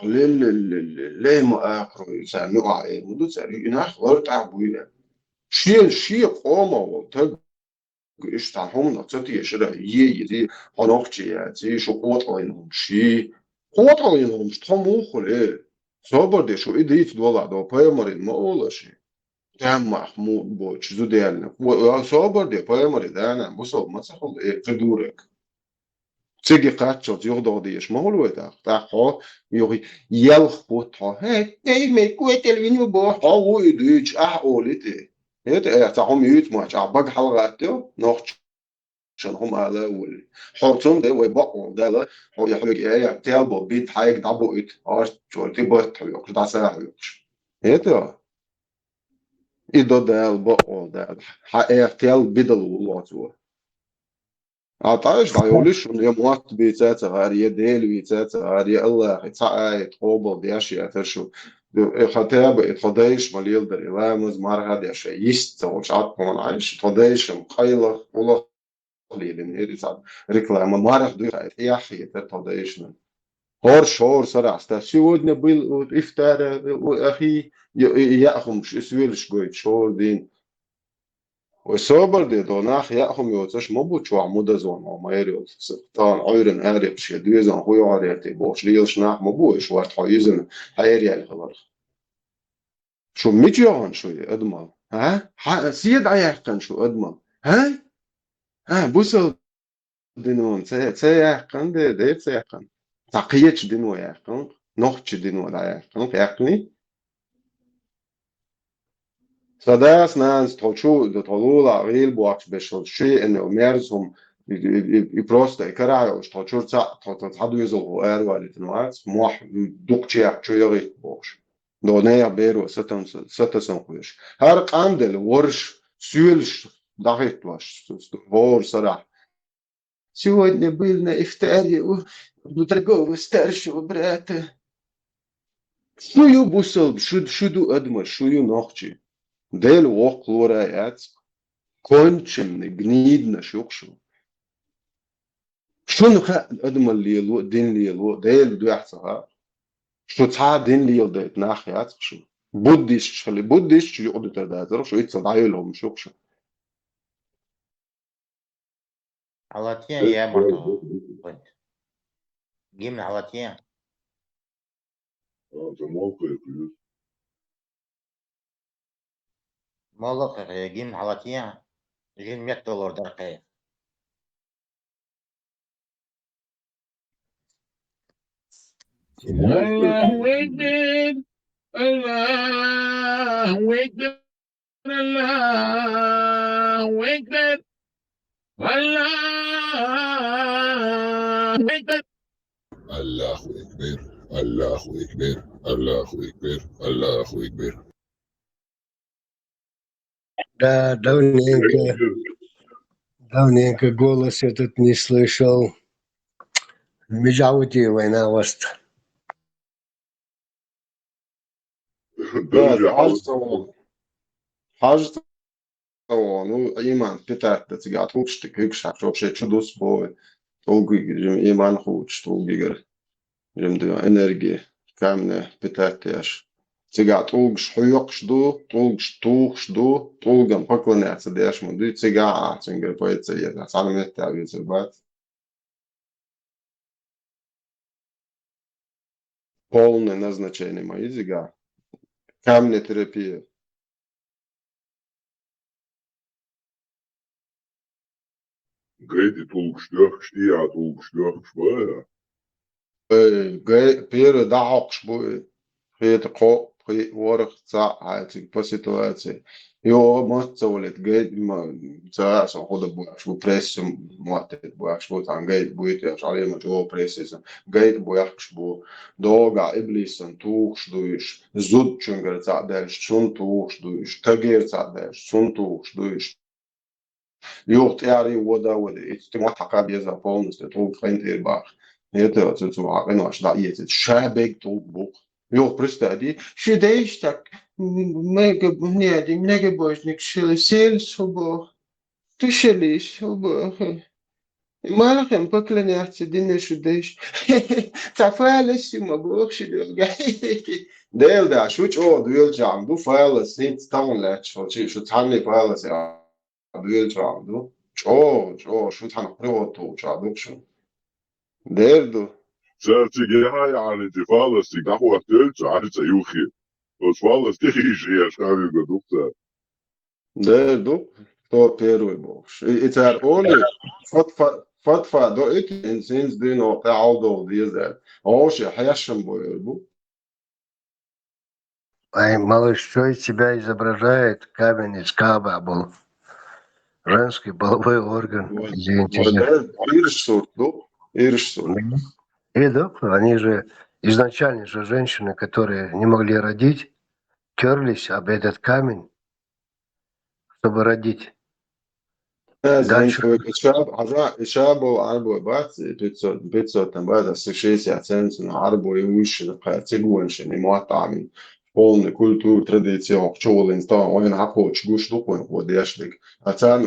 ليه ما آخره يسمعوا عليه مدو سري إنها غلط عبوية شيء قوما وتج إشتاهم نقطتي يشرا يدي هناقشي يعني شو قوة عينهم شيء قوة عينهم شتمو خليه صبر ده شو إديت دولا ده بايمرين ما أولا شيء كان محمود بوش زوديالنا صبر ده بايمرين ده أنا بصوب ما تقول إيه تدورك تيجي قاتشوت يغدو ديش ما هو الودا تاخو يوغي يلخ بوتها هي مي كويت الفينيو بو هو يديش اولتي هي تاهم يوت ماش عبق حلقاتو نوخ شن هم على ول حوتهم ده ويبقوا ده لا هو يحلق ايه تيلبو بيت حايك دابو ات ارش تولتي بوت يوك دا ساعه هي تو ايدو ده البقوا ده حايك تيل بدل لوتو عطاش عيولش يا موات بيتات غارية ديل بيتات غارية الله يتعاي تقوبل دياشي أترشو خطاب اتفضيش مليل در إلامز مارها دياشي يست وش عطمان عايش اتفضيش مقايلة والله لين إيريساد ريكلاما مارح دوي يحي تتفضيشنا هور صراحة сегодня был إفطار أخي يأخم سويلش قويت شور دين وصابر دي دوناخ يأخم يوتش مبو شو عمودة زون وما يريد طبعا عيرن أريب شي دويزن هو عريتي بوش ليل شناح مبو إيش وقت حيزن حيري الخبر شو ميجيون شو أدمل ها سيد عيحكن شو أدمل ها بوسل دينون سيحكن دي سيحكن تقيتش دينو يحكن نوخش دينو لا يحكن يحكني سداس ناس تشو دتولولا غيل بوقت بشل شيء إنه ميرزهم يبروست يكرعوا تشو تحدو يزوغو أروى لتنوات موح دقشيا شو يغيت بوش دونيا بيرو ستة خوش هر قاندل ورش سيولش دقيت واش هور صراحة сегодня был на ифтаре у другого старшего брата шую бусал шуду адма шую нохчи ديل وق لورايات كونشن جنيدنا شوكشو شنو أدم الليل دين ليل ديل دوحتها شو تا دين ليل ده ناحيات شو بوديش خلي بوديش شو يقعد تدازر شو يتصدعي لهم شو علاتين يا مرتو جيم علاتين مالك جيم علاتين جيم $100 درقية الله أكبر الله أكبر الله أكبر الله أكبر الله أكبر الله أكبر الله أكبر الله أكبر Да, давненько голос этот не слышал. Меджаути война вас. Да, حاجة ну إيمان بتاعت تجاه توقش تكيكش عشان شيء تدوس بوي توقي جم إيمان خوش توقي جر جم دو إنرجي كامنة بتاعتيش تجاه توقش حيوقش دو توقش دو توقم فكرني أتصدقش من دو تجاه تنجر بوي تسير تعلم التعبير زبات полное назначение моей зига камня терапия Gaidi tulkšļoh, štijā tulkšļoh, švajā. Пера дعقш بوي خيط قو خي ورق ساعة هاتي بسيطواتي يو ما تسولت جيد ما ساعة سأخذ بوياش بو بريس مواتد بوياش بو تان جيد بويت ياش عليه ما جو بريسيس جيد بوياش بو دوغا إبليسن توخش دويش زود چنگر تعدلش چون توخش دويش تغير تعدلش چون توخش دويش يوغ تياري ودا ودا اتموات حقا بيزا بولنس توغ خين تير باخ هيتا تسو عقين واش دعيت شابك توغ بوخ يوغ برستادي شديشتك ميجا بنيادي منيجا بوجنك شلي سيل صبو تشليش صبو ما لكم بكلني احتدين شديش تفعلش ما بوخش ديل دا شوش او دويل جام دو فايلس نيت تاون لاتش شو تعني فايلس يا دويل جام دو شو تعني قريوتو جادوك شو دير دو Sērcīgi jāni te falas, tik aho tölts, arca juhi. Os falas teiši, ja škavīga dukta. دير دو تو بيروي بوخش اتار اولي فتفا دو اك انسينز دينو تعودو ديزال اوشي حيشم بويربو Ай, малыш, что из себя изображает камень из Кааба был? Женский половой орган. Извините. Они же изначально же женщины, которые не могли родить, терлись об этот камень, чтобы родить. Дальше. شابو عربو بات بيتسو تنبادا سشيسي عتنسن عربو يوش قاتلون شني موطعمين полный культур традиции чолин то он хапоч гуш дукон ходяшник а там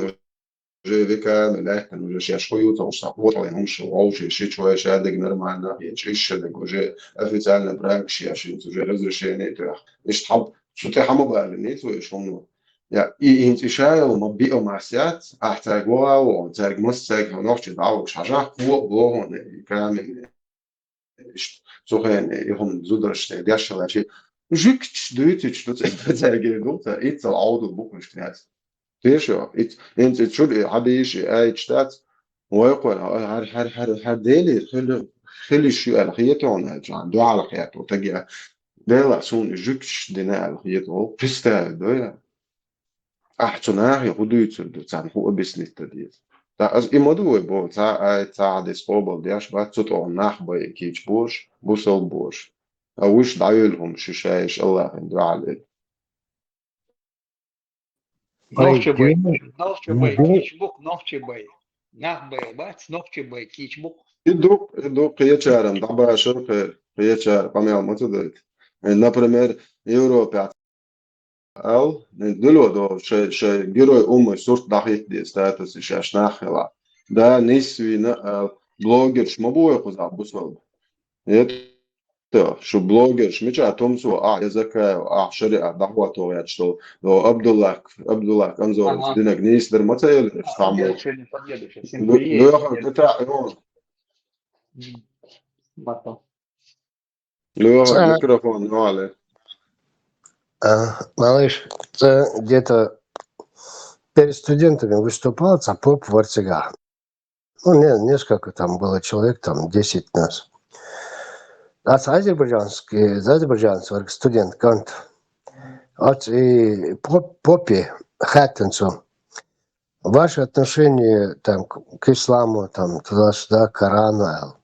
уже века лехтен уже шашкою то что вот он муж уже что человек нормально еще уже официально брак уже разрешение то مش حب شو تحمل بالنيت وشو Ja, i intishael ma bi o masiat ahta goa o zerg mustek o noch dawo shaja wo on kamen so hen ihom zudrashte gashala chi jukch duitich tut zerg gut it's auto buchnet tesho it should hadish ay stat ويقول هر ديلي خلي شو الخيته on jan do على خيته تجي ديلا سون jukch dina الخيته pista do أحسنها يقوديت تان هو بسنت تديت تا از إمادو بو تا ديسبوبل دياش بات تطو ناح باي كيش بوش بوصل بوش أوش دعيلهم ششايش الله عندو عليه Новчебай, кичбук, новчебай. Нахбай, бац, новчебай, кичбук. Иду приечарам, даба шурхер, приечар, помял мотодойт. Например, Европе دلو شيء جرو سورت دقيق دي ستاتس شاش ناخلا ده نسوي блогерш мабуя куза бусвал. Это что блогерш меча томсу языка шариа дахвато я что Абдуллах Анзоров динак нейстер мацайл стаму. Я сегодня подъеду, сейчас всем приедет. Лёха, микрофон, ну але. Малыш, где-то перед студентами выступал поп в Арцега. Ну, несколько там было человек, там 10 нас. А азербайджанский студент Кант. Вот и попе Хаттенсу. Ваше отношение там к исламу, там туда-сюда, к Корану.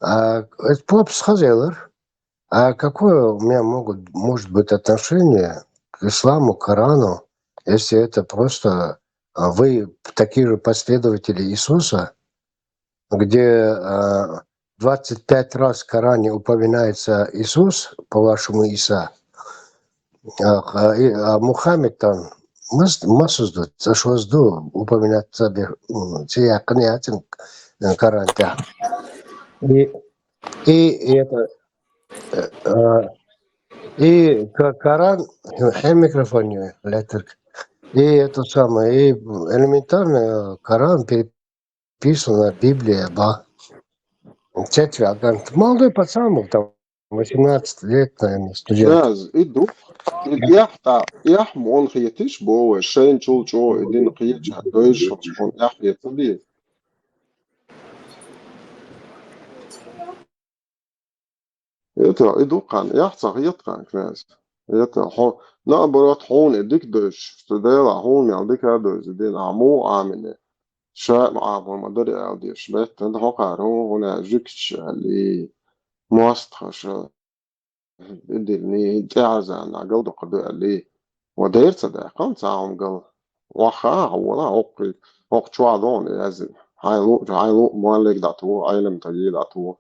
Это поп сказал, а какое у меня может быть отношение к исламу, к Корану, если это просто вы такие же последователи Иисуса, где 25 раз в Коране упоминается Иисус, по-вашему Иса, а Мухаммед там массу зашвазду упоминать себе ция конятин Коран-то. И это и Коран, микрофоне летер, и это самое, и элементарно Коран переписана Библия, ба. Четвертый. Молодой пацан, там 18 лет, наверное, студент. Наз, иду. Ях мон хиетиш бо шен чул идин хиетиш дойш он ях хиетди. Это иду кан ях цахиет кан кназ. Это хо наоборот хон идик дойш. Студела хон ялдик дойш идин аму амине. شاء معه مدري أودي شبيت هذا هو قارو هنا جكش اللي مواستخش إدني تعز عن عقل دقدو اللي ودير صدق قام تعهم قل وخا ولا عقل وقت شو عضون لازم هاي لو مالك دعتو عالم تجي دعتو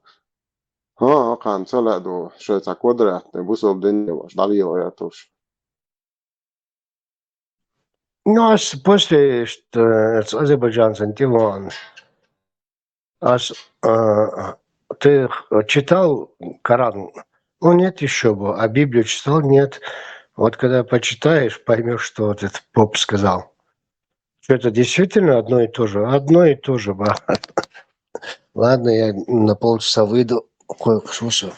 ها كان سلا دو شيء تقدر تبوسو الدنيا وش داري وياتوش. Ну, после что с азербайджанцем Тиван, ты читал Коран? Ну, нет еще бы. А Библию читал? Нет. Вот когда почитаешь, поймешь, что вот этот поп сказал. Что это действительно одно и то же? Одно и то же, ба. Ладно, я на полчаса выйду, кое-что слушаю.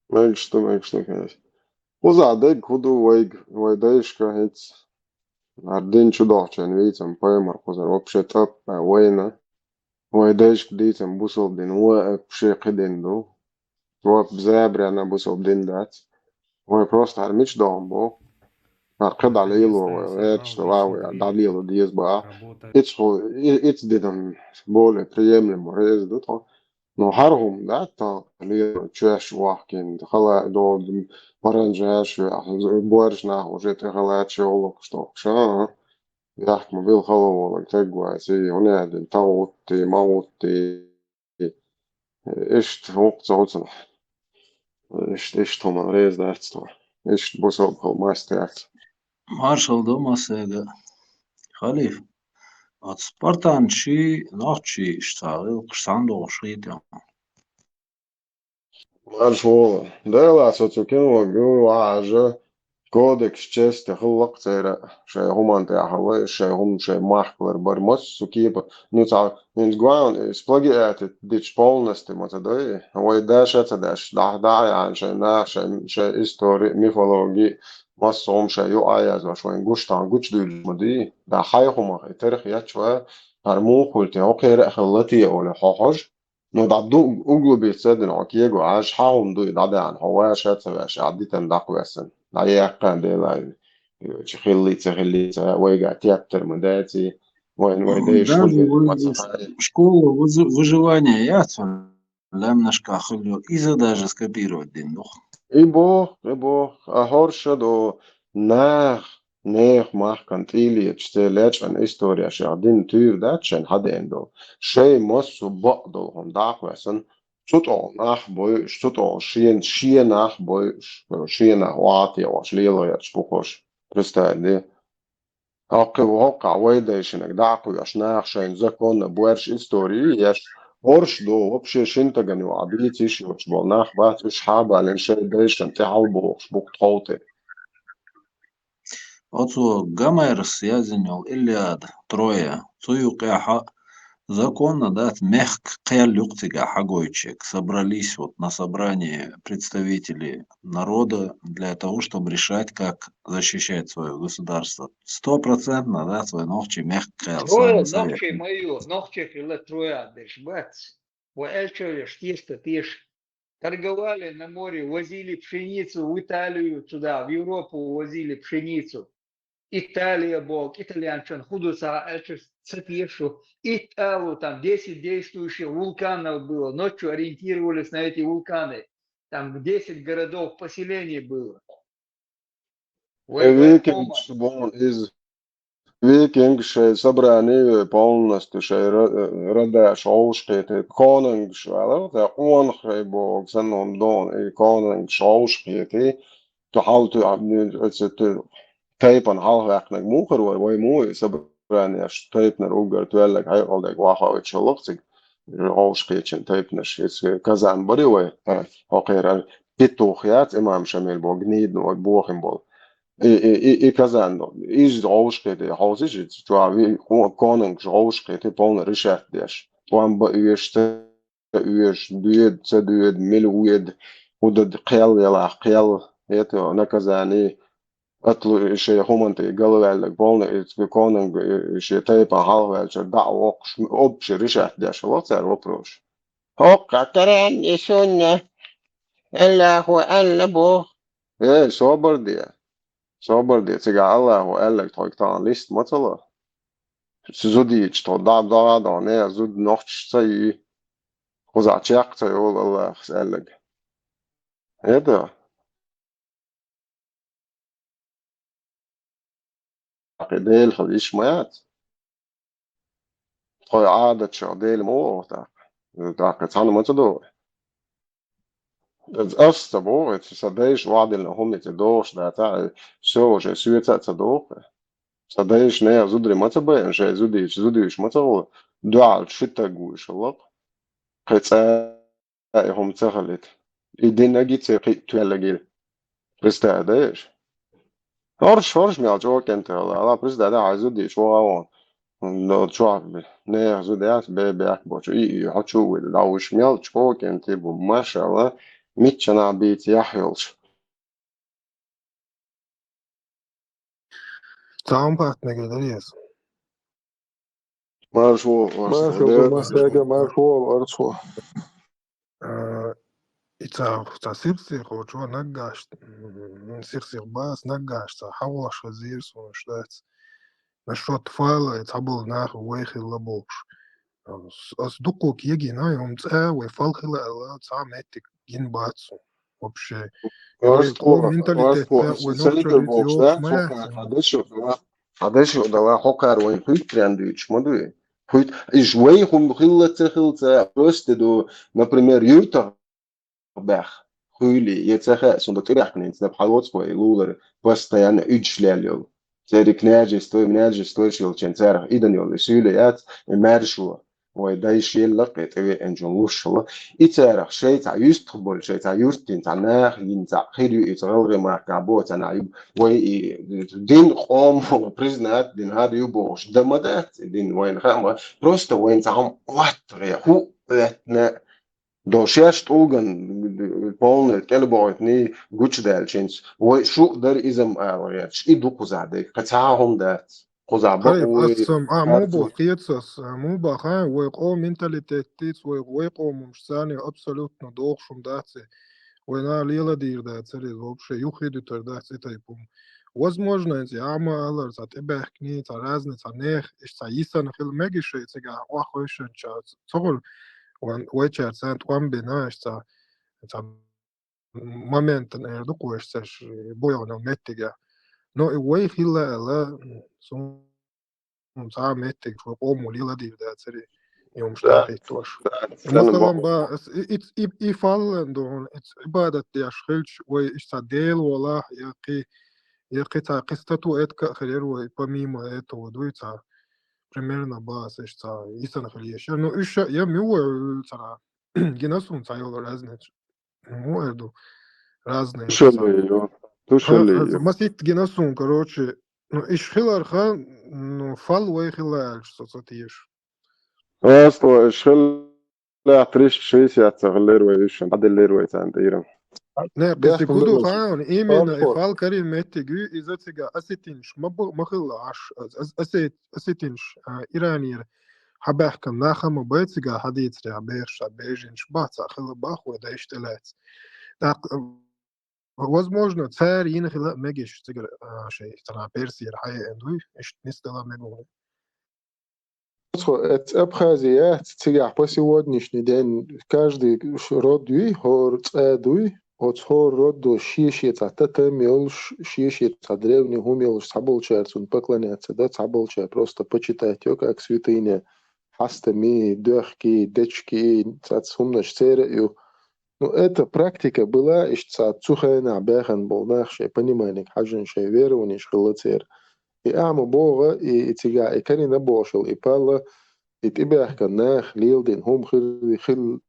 Мэгшто, конечно. Узадeg худу вайдайшка хец. Ардин чудовчен витам поймар кузар вообще топ война. Вайдайшк дитам бусол дин вообще киденду. Воп забряна бусол дин дат. Вой просто армич домбо. Аркад алило, что вау, далило диезба. It's дидам более приемлемо резду то. Но харгум да то ли чеш вахкин хала до маранжаш боржна уже ты хала чолок что ша яхт мобил хала тегва си он один таут маут ишт вокт зоцен ишт том рез да что ишт босол мастер Marshall Domasega Khalif от Спартанчи ночи штарил Ксандо Шритя. Маршал дела соцукинова гуажа кодекс чести хлок цера шей хуманте ахле шей хум шей махклер бармос сукипа ну ца инсгван сплагиат дич полностью матадой ой даш да шей на шей истории мифологии массом شيء يعايز وشوين قشطان قش دول مدي دا حيهم تاريخ ياتشوا هرمو قلت اوكي خلتي ولا حاج نو دعدو اغلو بيتسدن اوكيغو عاش حاهم دو دعدا عن هوا شات باش عديتن داق وسن لا يقان دي لا تخلي ويقع تياتر مداتي وين ديش школу выживания я лям нашка хлю и даже скопировать день дух. Ибо, ahorša do nech mahkant ili čteleć an istorija še adin tyv dačen hadendo še mosu baqdo hon daqvesen čuto šie nach wati o šlilo ja čpukoš pristadi وقع ويديشنك دعقو يشناخ شين زكون بورش إستوري يش ورش دو وبشي شنتغني وعبيتيش وش بولناخ بات إش حابة لين شي ديشن تحال بوخش بوك تخوتي Oco gamairas jāziņo Iliāda Troja, Цуюкяха, законно дать мягко каялюктига хагойчик. Собрались вот на собрании представители народа для того, чтобы решать, как защищать свое государство. 100% да, свой ногчи мягко каял Троя, самый совет. ногче мою, ногче фила троя, дышь, бац. Эльчевеш, тесто, тешь. Торговали на море, возили пшеницу в Италию туда, в Европу возили пшеницу. Италия бог, итальянчан, худуса, цепешу. Италу, там 10 действующих вулканов было. Ночью ориентировались на эти вулканы. Там 10 городов, поселений было. Викингс бон из Vikings sabrāni polnastu šai radēšu auškieti konings vēl, tā onhreibogs anom don konings auškieti, tu haltu teipan halvēknek mūkaroja vai mūji sabrāniešu teipner ugar tuelleg haikoldeg vahauitša lokcik auškietšen teipneš, kazan bari vai, okeer pituhjāt imam šamil bol gnīdnu vai bohim bol. I kazano, iz auškieti hausiši, tu konings auškieti polna rišētdieš, tuam uiešte, dued, cedued, milued, udad qel yala qel, eto nakazani, atlu šie humanti galvēlek polna, koning šie teipa halvēlča da'oq, obši rišētdieš, locer oproš. Hokka teren isunne, Allahu allabo. صبر دي تيجا الله وقال لك تايكتان ليست مثلا زودي تو دا نه زود نوتش تاي وزع تشاق تاي الله قال لك هذا ديل خليش مات طي عادة شو ديل مو تاع تاع ما تدور أصلا بوغت صدقش وعد اللي هم تدوش ده تاع شو شو سويت تدوق صدقش نه زودري ما تبين شيء زوديش ما تقول دعاء شتى جوش الله قصة هم تخلت يدينا جيت تلاقي برستادش هرش ميال جوك انت الله برستاد عايزوديش وغوان لو شعب نه زوديات بيك بوش يحطوا لو شميال جوك انت ما شاء الله ميتشنا بيت يحيلش Sağımpatına geliriz. Marşu Marşu arçu. İta sirsi hoçu nagaşt. Sirsi bas nagaşt. Havaş vazir sonuçta. Naşot fayla tabul nach ويخي لبوش. أصدقك يجي نايم تسا ويفالخلا الله تعمتك جين باتسو. Вообще. Hadesho dala hokar وين хуй трендуч модуи. Хуй из вей хум хилца просто до, например, юта бах. Хуйли يتسخ سند تريحني نسب حلوت كوي لولر постоянно үчлялел. Цери княжество шил ченцер иден يول سيليات مارشوا ويدايش يلقيت انجون وشلا يتارخ شيء تاع يستقبل شيء تاع يرتين تاع ناخ ينتاع خير يتغير مع كابو تاع وي دين قوم بريزنات دين هذا يبوش دمدات دين وين خام بروست وين تاعهم واتر هو اتنا دوشاش توغن полный كلبوتني гуч دالشينس وشو در ازم اورياتش يدو قزادك قتاهم دات Hayır, aslım, mu qiyetsas, mu baxa, o mentalitetis, o mumsani absolutno doğuşum dace, na lila dir dace, вообще юхидитер dace тайпум. Возможно, эти амалар, за тебя кни, за разница, нех, за исан хил мегише, цега, охойшен час, цогол, вечер, цент, бина, за момент, дукуешься, бояна меттига. Но и вей хила ла, ساعمتك وقوم وليلة دي ده سري يوم شتاقي توش مثلا با يفعل دون عبادة يشخلش ويستدل ولا يقي И қистату этка хереру помимо этого дуется примерно басишца исан хлеш. Ну еще я мюэ цара генасун цайл разные. Муэрду разные это самое. Тушалею. Тушалею. Масит генасун, короче, ну иш хиларха, ну фал вай хилар, что цатиш. أصلا الشل لا أعتريش شيء يعتغلر ويشن هذا اللي رويت عند إيران. Не, بيحكم قصدي بس خان именно ترانسبورت. إفعال كريم متجو إذا تجا أستينش ما خلاش أستينش إيرانير حباحكم ناخا ما بيتجا حديث رع بيرش بيجنش باتا خلا باخ ودا اشتلات возможно царь ин хила мегиш тигр شيء ترى بيرسير حي اندوي ايش نستلا مегу Это Абхазия, цигах по сегодняшний день каждый род хор цедуй, от хор род до шишица, тата мелш шишица, древний умел саболчерцун поклоняться, да, саболчер, просто почитать его как святыня, хастами, дёхки, дечки, цацумнаш церю. Ну, эта практика была, ишца цухайна бэхан был нахшей, понимание, хаджаншей верование, шхилацер. И аму бога, и тига, и карина бошел, и пала, и тебя канах, лилдин, хум хил,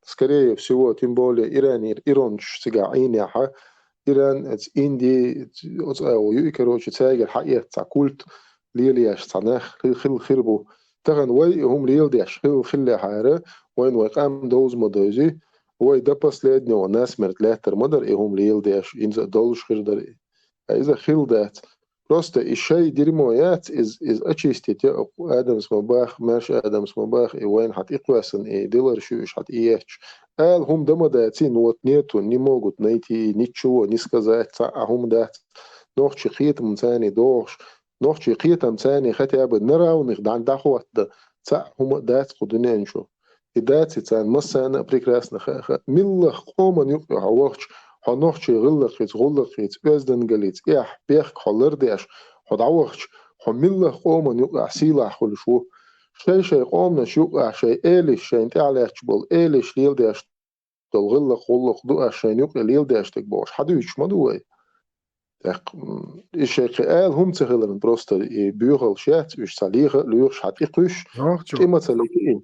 скорее всего, тем более Иранир, Иронч, тига, иняха, Иран, Индии, и, короче, тягер, хаят, культ, лилияш, цанах, хил хирбу, таган, вай, хум лилдияш, хил хилля хайра, вайн вайкам доуз мадози, вай да последнего насмерть летер мадар, и хум лилдияш, инза долж хирдар, إذا خلدت просто الشيء ديرمويات إز أشيستي آدمس مباخ ماش آدمس مباخ وين حت إقواسن ديلر شوش حت إيش قال هم دمداتين وتنيتو не могут найти ничего не сказать هم دات نوخشي خيتم ثاني دوخش نوخشي خيتم ثاني хотя бы наравных дан дахват هم دات قدنين شو دات ثان مسانا прекрасно миллах قومن يقع وخش حنوخشي غلقيت أزدن قليت إح بيخ خلر ديش حدعوخش حمله قومن يقع سيلا خل شو شيء قومنا شو شيء إيلش شيء انت على بول إيلش ليل ديش دل غلق دو شيء يقع ليل ديش تكبوش حدوش ما دوي الشيء قال هم تغلرن بروستا بيوغل شات وش صليغ ليوش حد إقوش كما تلقين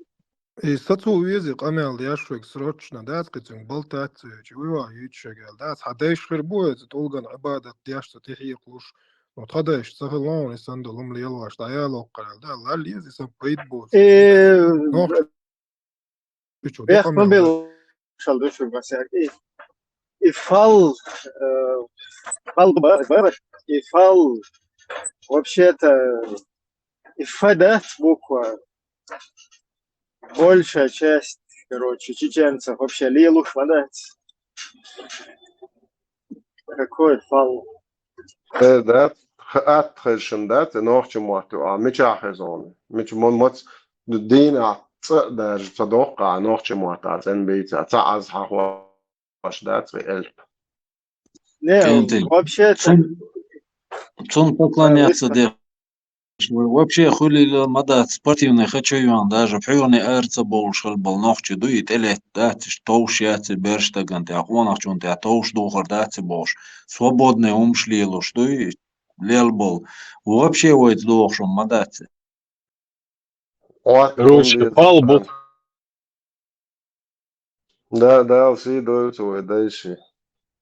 И сацу язык амел яшвик срочно дат кицун болтат чува ючегел дат хадеш хербует толган абадат яшта тихи клуш вот хадеш сахалон и сандалум лелваш даяло قال да ла лизи сам пейтбо но чу да بيخ مبل شال شو بس يعني يفال فال بارش يفال вообще-то ифадат буква большая часть, короче, чеченцев вообще лилуш подать. Какой фал? ده خات خشن ده نوخش مواتو مش آخزونه مش مت الدين تقدر تتوقع نوخش مواتو زين بيت تعز حواش ده في قلب Не, вообще-то... Цун поклоняться де. Вообще хули мада спортивный хочу юан даже пьюни эрца болшал болнохчи дуит эле датиш тоуш яцы берштаган те ахвонах чун те тоуш духар датси бош свободный умшлилу что и лел бол вообще войт дохшом мадатси Короче, пал был. ده سي دوتو دايشي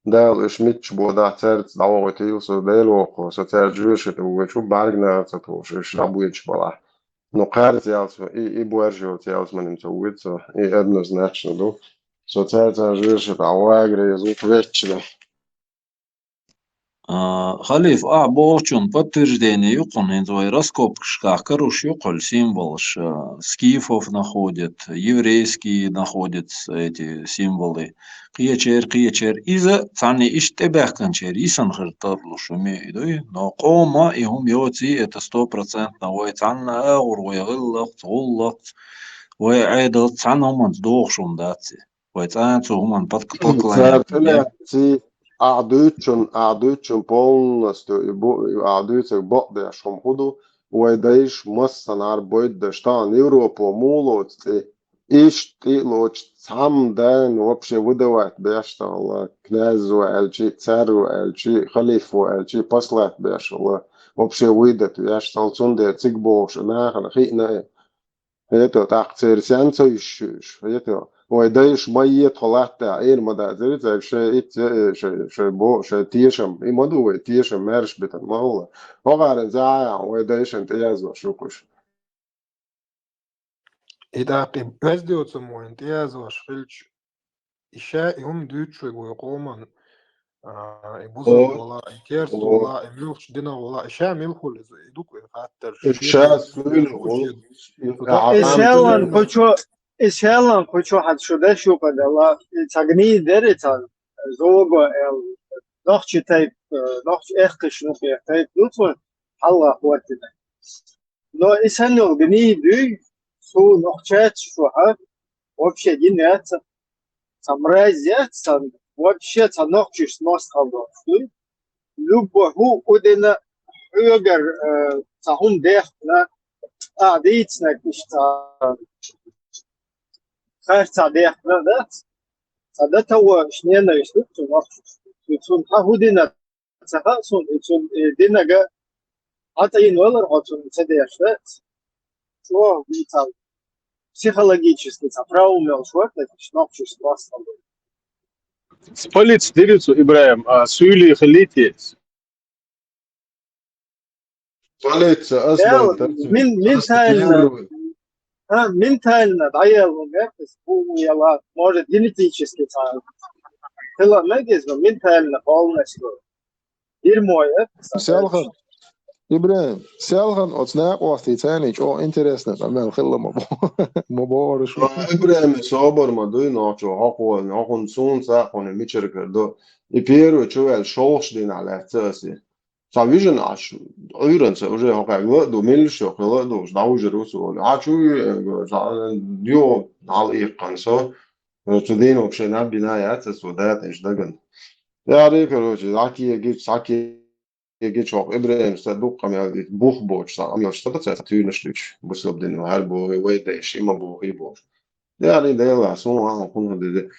ده شميتش بودا ترت دعوتي وسو ديلو سو ترجوش وشو بعرقنا تتوش شابويتش بلا no قارت يالسو اي بوارجو تيالس من مسويت سو اي ادنس ناتشن دو سو ترجوش تعواغري يزوق ويتش ده خليف بوچун подтверждение юкон инзой раскопках каруш юкол символ скифов находят еврейские находят эти символы киечер иза цани иштебахканчер исан хыртарлушуми идой но кома и хум йоти это 100% ой цанна ой гыллак ой айдал цаноман дохшум датси ой цанцу хуман подкланя أعدوتشن полностью أعدوتشن بقدر شم هدو ويدايش مصنع عربيت دشتان يوروبا مولوت Иштилоч сам дэн вообще выдавать бешала князю эльчи, царю эльчи, халифу эльчи послать бешала. Вообще выдать бешал цунде цик бош, нахана хитна. Это так церсянца ищешь. Это ой даешь мои толата, мада зритель ше бо ше тишем, и моду тишем мерш битан маула. Огарен зая, ой даешь энтязо шукуш. إذا وزدوت موين تيازوش فيلش إشاء يوم دوتشو يقومن يبوزل ولا كيرس ولا ملوش دينا ولا إشاء ملخو لزو يدوك خاطر الشاس إسهالن كوشو حد شده شو قد الله تغني دريتان زوجو نوخش تايب نوخش إخش نوخي تايب لطفا الله قوتنا لو إسهالن غني دي سو نوخشات شو حد вообще динят самразят сам вообще цанохчиш нос халдо любого удена höger цахун дехна дицнак ишта харца дехна да садата ва шнена ишту цун худина цаха сун цун динага атаин валар хатун цадешта что витал психологически травмел шварта нохчиш нос халдо Сполиц дирицу Ибраим, сюли халитец. Сполиц أصلا من تالنا ضيعوا مركز هو يلا может генетически تلا مجلس من تالنا полностью дерьмо سالخن إبراهيم سالخن أصناق وقتي تاني أو إنترسنت أمام خلا مبارش إبراهيم صابر ما دوي ناتشو هاقو ناقون سون ساقون ميشر كردو يبيرو شوال شوش دين على أساسي سافيجن عش أيرن سأوجه هاقع لقدو ملشو لقدو جداوج روسو عاشو ديو على إيقانسو تدينو بشينا بنايات السودات إيش دقن يعني كروجي ساكي يجي شوق إبراهيم صدوق يعني بوخ بوش صار اشتغلت تيونشليش بسبب دينه هالبو ويدش إما بو غيبوش يعني ده لا سون هون ده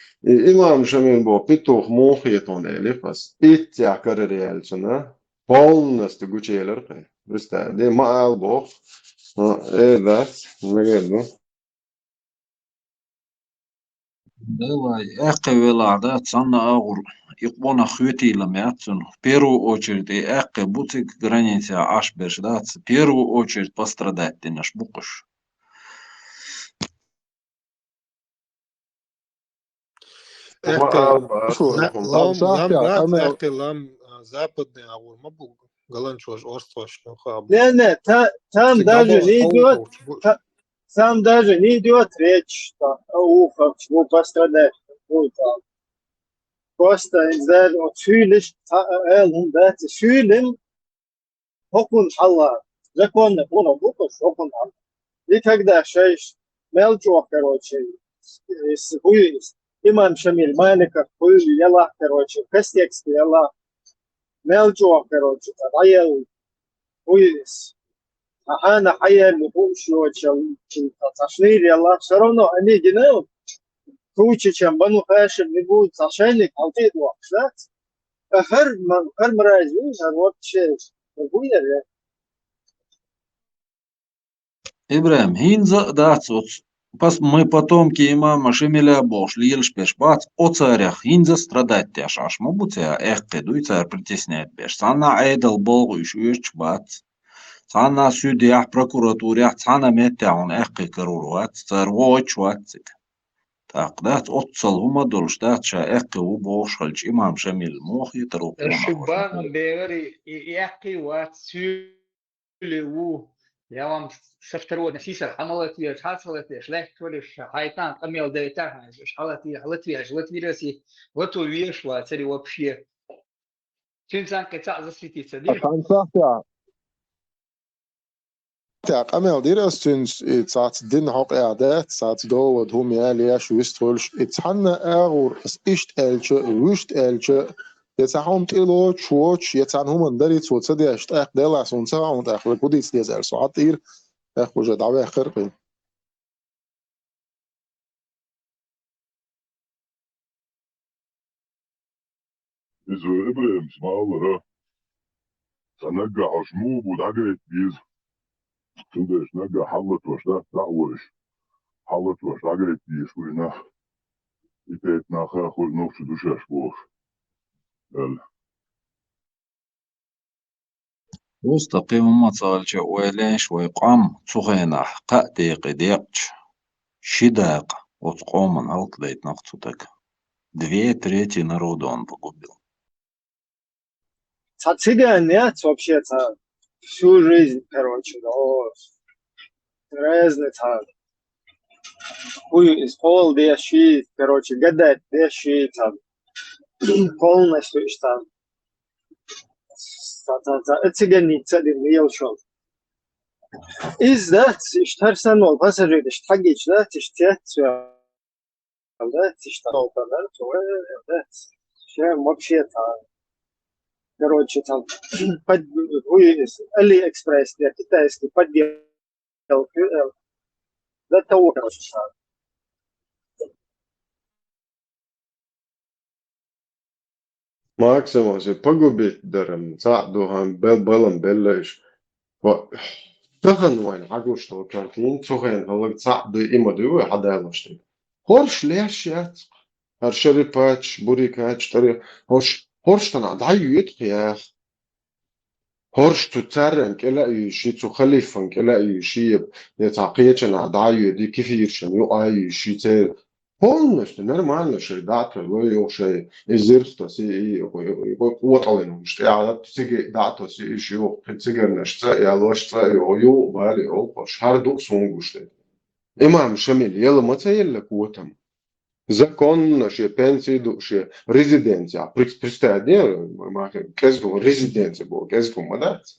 إمام شمين بو بيتوخ موخيتون اللي بس إتيا كرريال سنة بالنس تقوليلر كه بس ده ما ألبوخ إيه ده نقدر Давай, эққи велада цанна агур иқбона хюти ламятсун. В первую очередь и эққи бутик граница аш беждат. В первую очередь пострадать ты наш букаш. лам западный агур мабу галанчош орстош нухаб. Не, там даже не идет. Сам даже не идет речь, что ухо, чего пострадать. Просто fühlig, fühlen, хокун Аллах. Законно, понял, хокун Аллах. И когда шесть мелчо, короче, имам Шамиль Маликов, Ялах, короче, Костекский Ялах, мелчо, короче, Аял, хуйс. أنا حيا اللي هو شو تصنير يلا سرنا أني جناو كوتشي كم بنو خاشم نقول تصنير حطيت وقفات هر مراجعين هر وقت شيء نقول يا Ибраим, хинза дацот. Пас мы потомки имама Шемеля Бош, лиелш пешбат, о царях, хинза страдать тяж, аш мобуция, эхке, дуй царь притесняет беш. Санна айдал болгу иш бат. Цана судья прокуратуре цана метаун эққи каруруат царвоч ватцик. Так дат отцал хума дулштат ша эққи у бошхалч имам Шамиль мохи тару. الشبان بيغري يحكي واتسولي و يا وام سفترو نسيس الحملتي حصلت شلح تولش حيتان قميل ديتها حلتي راسي وتو ويش واتري وبشي تنسان كتاع زسيتي صديق تاق أمل ديرس تنس تاعت دين حق إعداد تاعت دو هم يالي شويست تولش اتحنا أغور إشت ألش وشت ألش يتحهم تلو تشوش يتحهم اندري توت سدي أشت أخ دلا سونسا عند أخ كودي سدي زال ساعات إير أخ وجد عوي خرقين إذا إبراهيم سماوله سنجح شموب ودعجة بيز تندش نجح حلت وشتا تعوش حلت وش دعجة بيز وينا يتيتنا خاخل نوش دوشاش بوش يلا وستقيم مصالح ويليش ويقام تخينح قأديق ديقش شداق وتقوم أوتليت نقطتك 2/3 народу он погубил. Цыган нет вообще всю жизнь, короче, разный там. Хуй из пол дешит, короче, гадать дешит там. Полностью там. Цыган не цадим, не ел. Из, да, штарсан мол, пассажир, штагич, да, тиштя, да, тиштал, да, все вообще там. Короче, там, Алиэкспресс, китайский подделки, до того, короче, Максимус погубить даром, цадухан белом беллеш. تهن وين عقوش تو كارتين تهن هلا صعب إما دوي حدا لاشتي هورش ليش يات هرشري باتش بوريكاتش تري هورش تنا ضعيوت قياخ هورش تترن كلا يشي تخليفن كلا يشي يتعقيت أنا ضعيو دي كثير شن يو أي شي تير هون مش نرمال شيء دعته لو يو شيء إزرت سي وطلين مش تعال تيجي دعته سي شيء تيجي نشتا يا لوش تا يو بالي أو باش هردوك سونغوشته إمام شميل يلا ما تيجي لك وتم закон شيء пенсии до شيء резиденция представьте ما كذبوا резиденция بو كذبوا مدات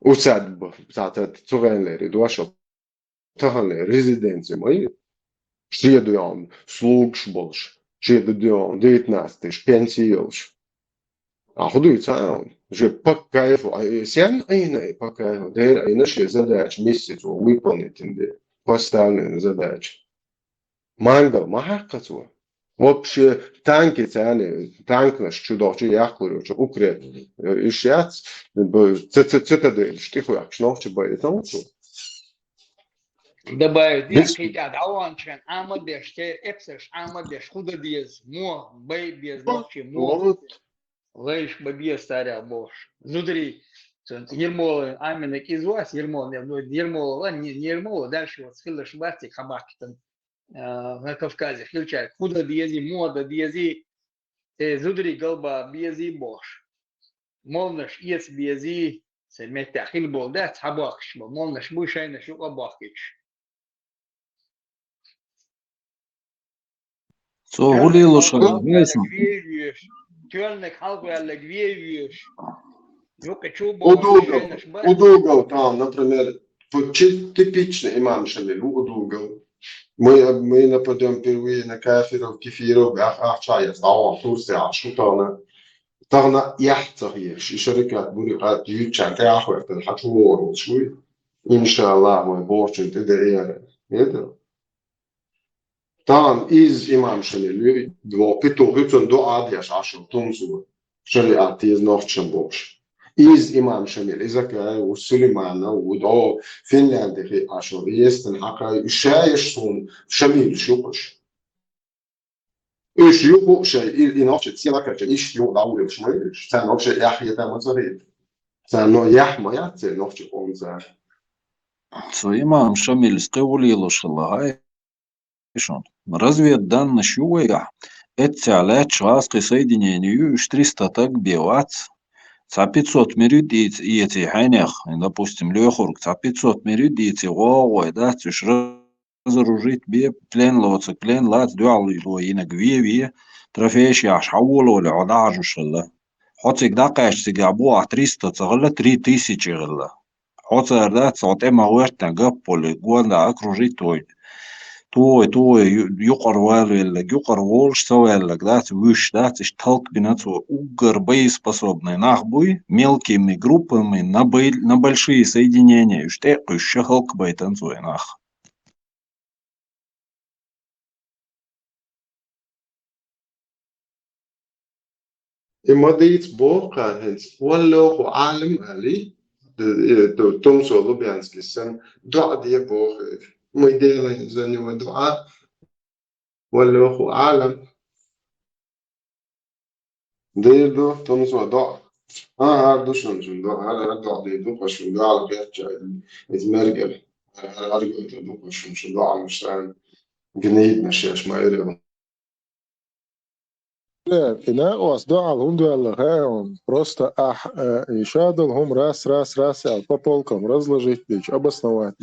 وساد بتاعت تغير لي دواشة تغير резиденция ما Šiedujon slūgšbols, šiedujon 19, pensijos. Ахудуется, же по кайфу, а сян айна по кайфу, дэр айна ши задачи месяц выполнить инде поставленные задачи. Мангал махакацу. Вообще танки цаны, танк наш чудовче яхлю, что укреп. Ищац, цитадель, штиху якшновче боит научу. Добавить, я хотят, а он чен, амадеш, те эпсеш, амадеш, худа диез, мо, бей без ночи, мо, лейш бабье старя бош. Внутри, ермолы, аминок из вас, ермол, ермола, не ермола, дальше вот схилы шварти, хабаки там на Кавказе, хилчай, худа диези, мода диези, зудри голба биези бош. Молнаш ец биези, се метя хилбол, да, хабакш, молнаш бушайна шука бахич. Соғули лошадь, Тёрных халгуяла гвеевиш. Удугал там, например, типичный имам Шамиль, удугал. Мы нападем впервые на кафиров, кефиров, ахчая, стало турция, шутана. Тагна яхтагир, ширикат бурикат ючан, тяхуев, хачуор, шуй. Иншаллах, мой борчун, тедеяре. Это? Там из имам Шамиль, два питохицон до адьяш ашел тунзу, шариат из нохчен бош. Из имам Шамиль, изакай у Сулеймана, у до Финляндии ашел, есть нака шаеш сон Шамиль шукаш. إيش يبغى شيء إناقش تسيلا كذا إيش يو داول إيش ما إيش سأناقش يحيى تام صغير سأنو يحمى يعطي ناقش قومزة имам Шамиль сqewli лошалла, шон. Разведданные шуя, эти алят шварские соединения, 300 так биват, за 500 мерит и эти хайнях, допустим, лехург, за 500 мерит и эти ой, да, тишь разоружить бе плен лоцик, плен лац дуалы лоина гвеви, трофеешь я шауло или одажу шла. Хотик дакаш сигабуа 300 цагла 3000 гла. Хотер да, соте мауэрт на гапполи, гуанда окружить той. Той юқар валвеллек, юқар волш савеллек, да, выш, да, тиш талк бинацу угар боеспособный нахбуй мелкими группами на большие соединения, что еще халк байтанцуй нах. إمديت بوقا هنس ولو عالم علي توم سولو بيانسكي سن دعاء دي بوخ ميديلا زني ودعاء ولو عالم ديدو توم سو دعاء هاردو شون دعاء على دعاء ديدو خشون دعاء على غير جاي إزمرجل على أرجو ديدو خشون دعاء مشان جنيد مشيش ما يريد Inaos dālu он просто еще долгом раз, по полкам разложить, обосновать,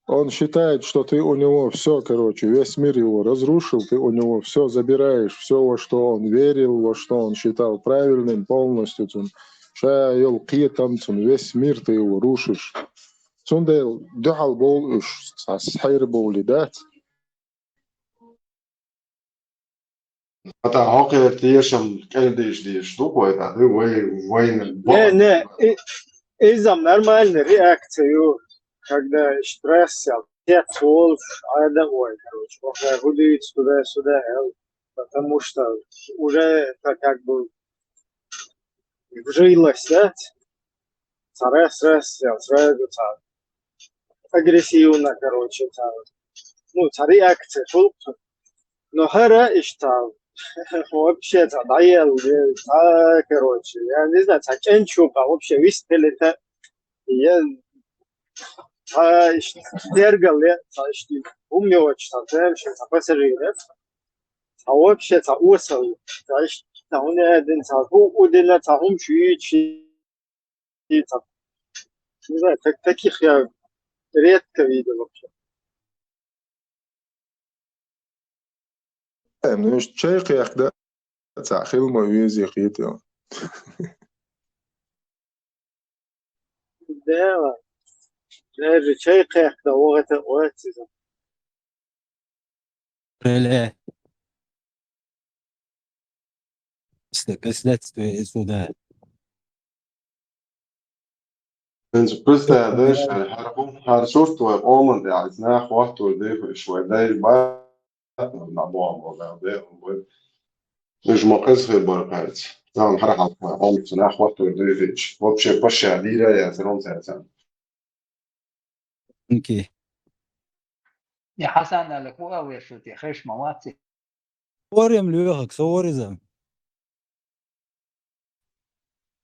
он считает, что ты у него все, весь мир его разрушил, ты у него все забираешь, все, во что он верил, во что он считал правильным полностью, весь мир ты его рушишь. Сундел дал бол сайр болидат. حتى عقل تيشم كيديش ديش دوبوي ده وين البعد Не, из-за нормальной реакции, когда стресс, отец волк, а домой, короче, гудит туда-сюда, потому что уже это как бы вжилось, да? Сразу агрессивно, короче, ну, реакция, но хара иштал. Вообще надоел, короче, я не знаю, ченчука вообще виспелета, я дергал, я умёч, вообще пассажир, а вообще усал, он один удельно умчи, не знаю, таких я редко видел вообще. Ну, чайка яхда цахил мой язык это. Да, даже чайка яхда وقت Really? Следствие суда. Więc pysta też harszurtu omen de als nach wachtu de شويه ده نعبوه ده مش مقص في البركات طبعا حركة عمق سلاح وقت ودريفيتش вообще пощадира я сром сам Okay. يا حسن لك هو شو تخش مواتي صوري مليوخك صوري زم.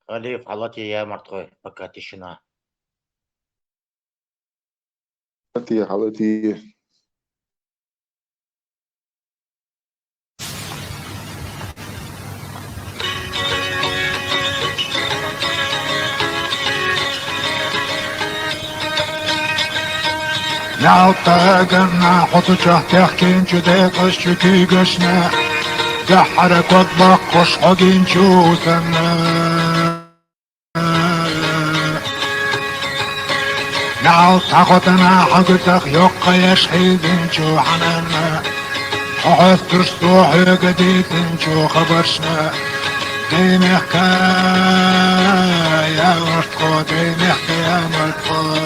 Халиф, Аллати, я мертвый, пока тишина. حالتي نعطاقنا حط تحكين جديقش جكيقشنا دحرك وطبق وش حقين شوثنا نعطاقتنا حقتك يقى يشحيدين شو حنانا حوث ترسوح قديتين شو خبرشنا دين حكاية مرتقو دين حكاية مرتقو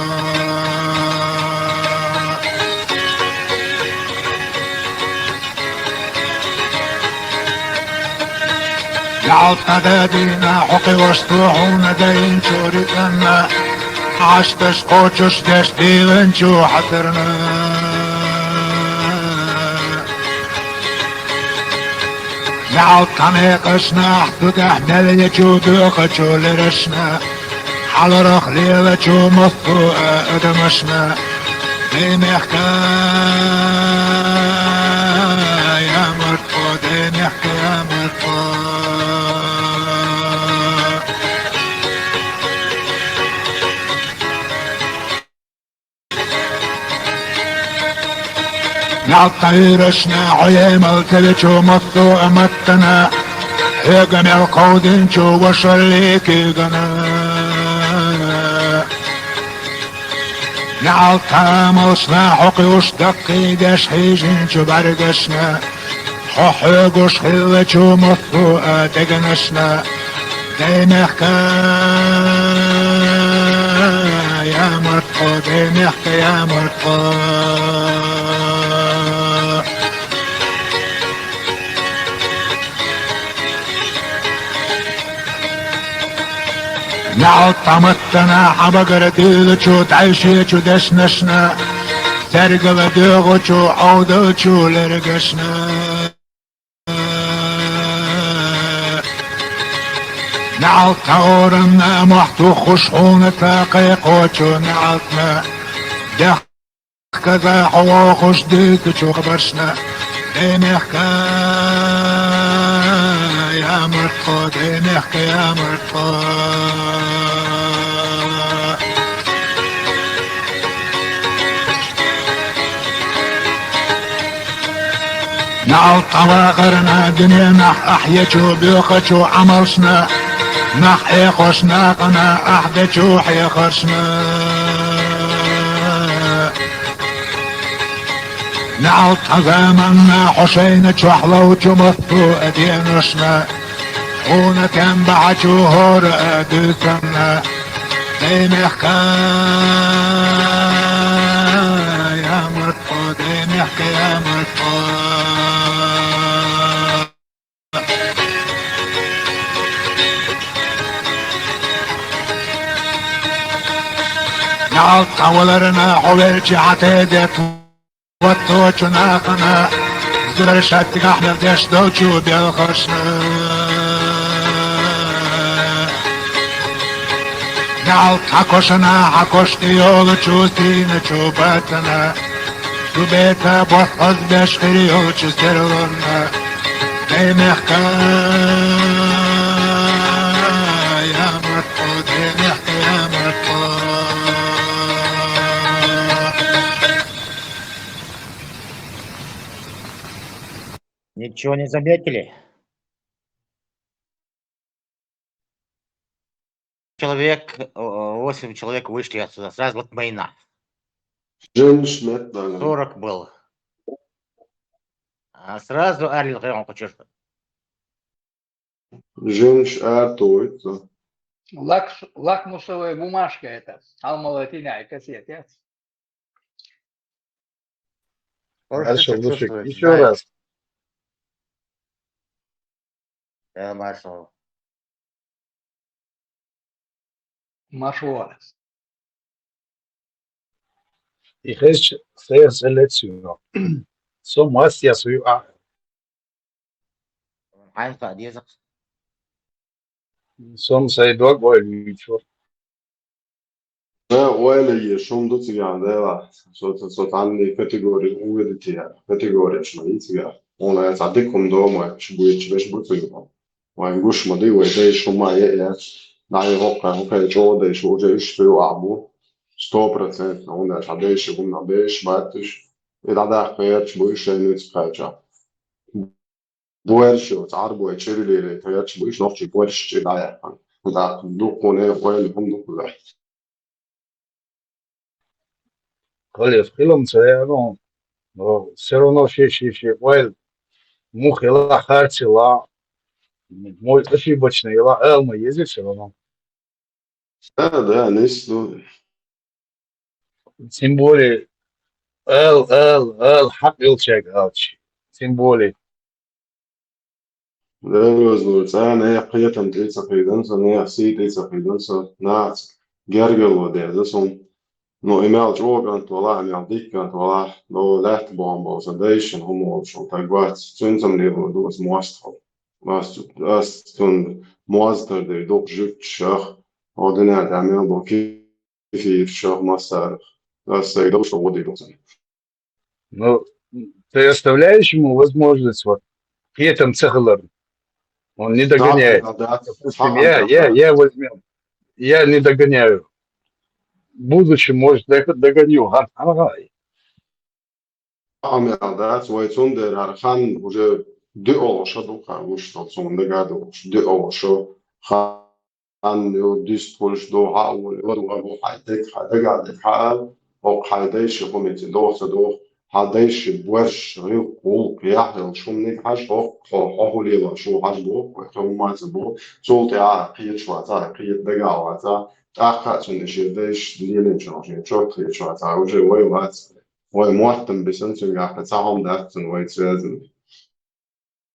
يعطنا دينا حقي واسطوحونا دين شوريتنا عشتش قوتش دش ديغن شو حضرنا يعطنا قشنا حدود احنا اللي جودوك شو لرشنا حال رخلي شو مصو ادمشنا دين حكاية مرتقو دين حكاية مرتقو نعطيرشنا عيم التلجو مصو امتنا هيقن القودن جو وشريكي قنا نعطاملشنا حقي وشدقي داش حيجن جو برقشنا حقوش خلة جو مصو اتقنشنا دين حكاية مرتقو دين حكاية مرتقو نعود طمتنا حبقرتي شو تعيشي شو دشنشنا سرق بدوغ شو عود شو لرقشنا نعود تورنا محتو خشحون تاقيق وشو نعطنا دخ كذا حوا خوش ديك شو خبرشنا ديمحكا يا مرقو ديمحكا يا مرقو نعود طواغرنا دنيا نح أحيا بيوخشو عمرشنا نح إيخوشنا قنا أحدشو حيخرشنا نعود حزامنا حسين شحلو شمثو أدين رشنا هونا كان بعشو هور أدسنا ديمحكا يا مرقو ديمحكا يا مرقو نعود طولرنا حوالي عتادت وطوچو ناقنا زرشتك احنا بديش دوچو بيالخشنا نعود حكوشنا حكوشتي يولچو سينچو باتنا شو بيتا بوحظ بيشتري يولچو سيرلنا ديمحكا يا مرقو ديمحكا يا مرقو Ничего не заметили? Человек, 8 человек вышли отсюда, сразу вот война. 40 было. А сразу Арлин Хайон хочешь. Лакмусовая бумажка это. Алмалатиня и кассет. Хорошо, Лушик, еще раз. Да, маршал. Машуарес. Ich sehr selektioniert. So muss ja so Einfach dieser. Som sei dog boy mutual. ولا شوم دوت يعني ده صوت عندي كاتيجوري ويدتي كاتيجوري شماليت يعني ولا تعديكم دوما شبويتش باش بوتو وانغوش مدي ويدي شوما يا ناي هوكا هوكا جوده شو جايش في وعبو 100% ولا تعديش قلنا باش باتش اذا ده خير شبويش نيت حاجه بويرش تعربوا تشيري لي تيار شبويش نوختي بويرش دايا ودا دوقونه وين هم دوق Olha, film но все равно well, мух ела харти ла, мой ошибочный ела элма ездит все равно. Да, несу. Тем более хак илчек алчи. Тем более. Да, أنا قيتم تيجي قيدنسا أنا سي تيجي قيدنسا ناس جرجل وده زسون no email jogan to la mi dikan to la do läht bomba så det är homo som tar gott som lever då som måste stund måste det då just kör och den här där med då في شهر مسار ده что воды då. Ну, ты оставляешь ему возможность вот при этом цехлер. Он не догоняет. Допустим, я возьмем, я не догоняю. В будущем, может, догоню. Да, свой цундер архан уже до шадуха вышел цундер гаду до шо хан дис польш до хаул ودو حيدك قاعد حال او حيدش قومت دو حدش بورش غير قول يحل شو منك حاج هو لي شو حاج بو هو ما زبو صوت يا قيت شو تا قيت دغا وتا تاخا شنو شيدش ديالين شنو شو قيت شو تا وجه وي وات وي موتم بسنت قاعد تاعهم دات وي تزن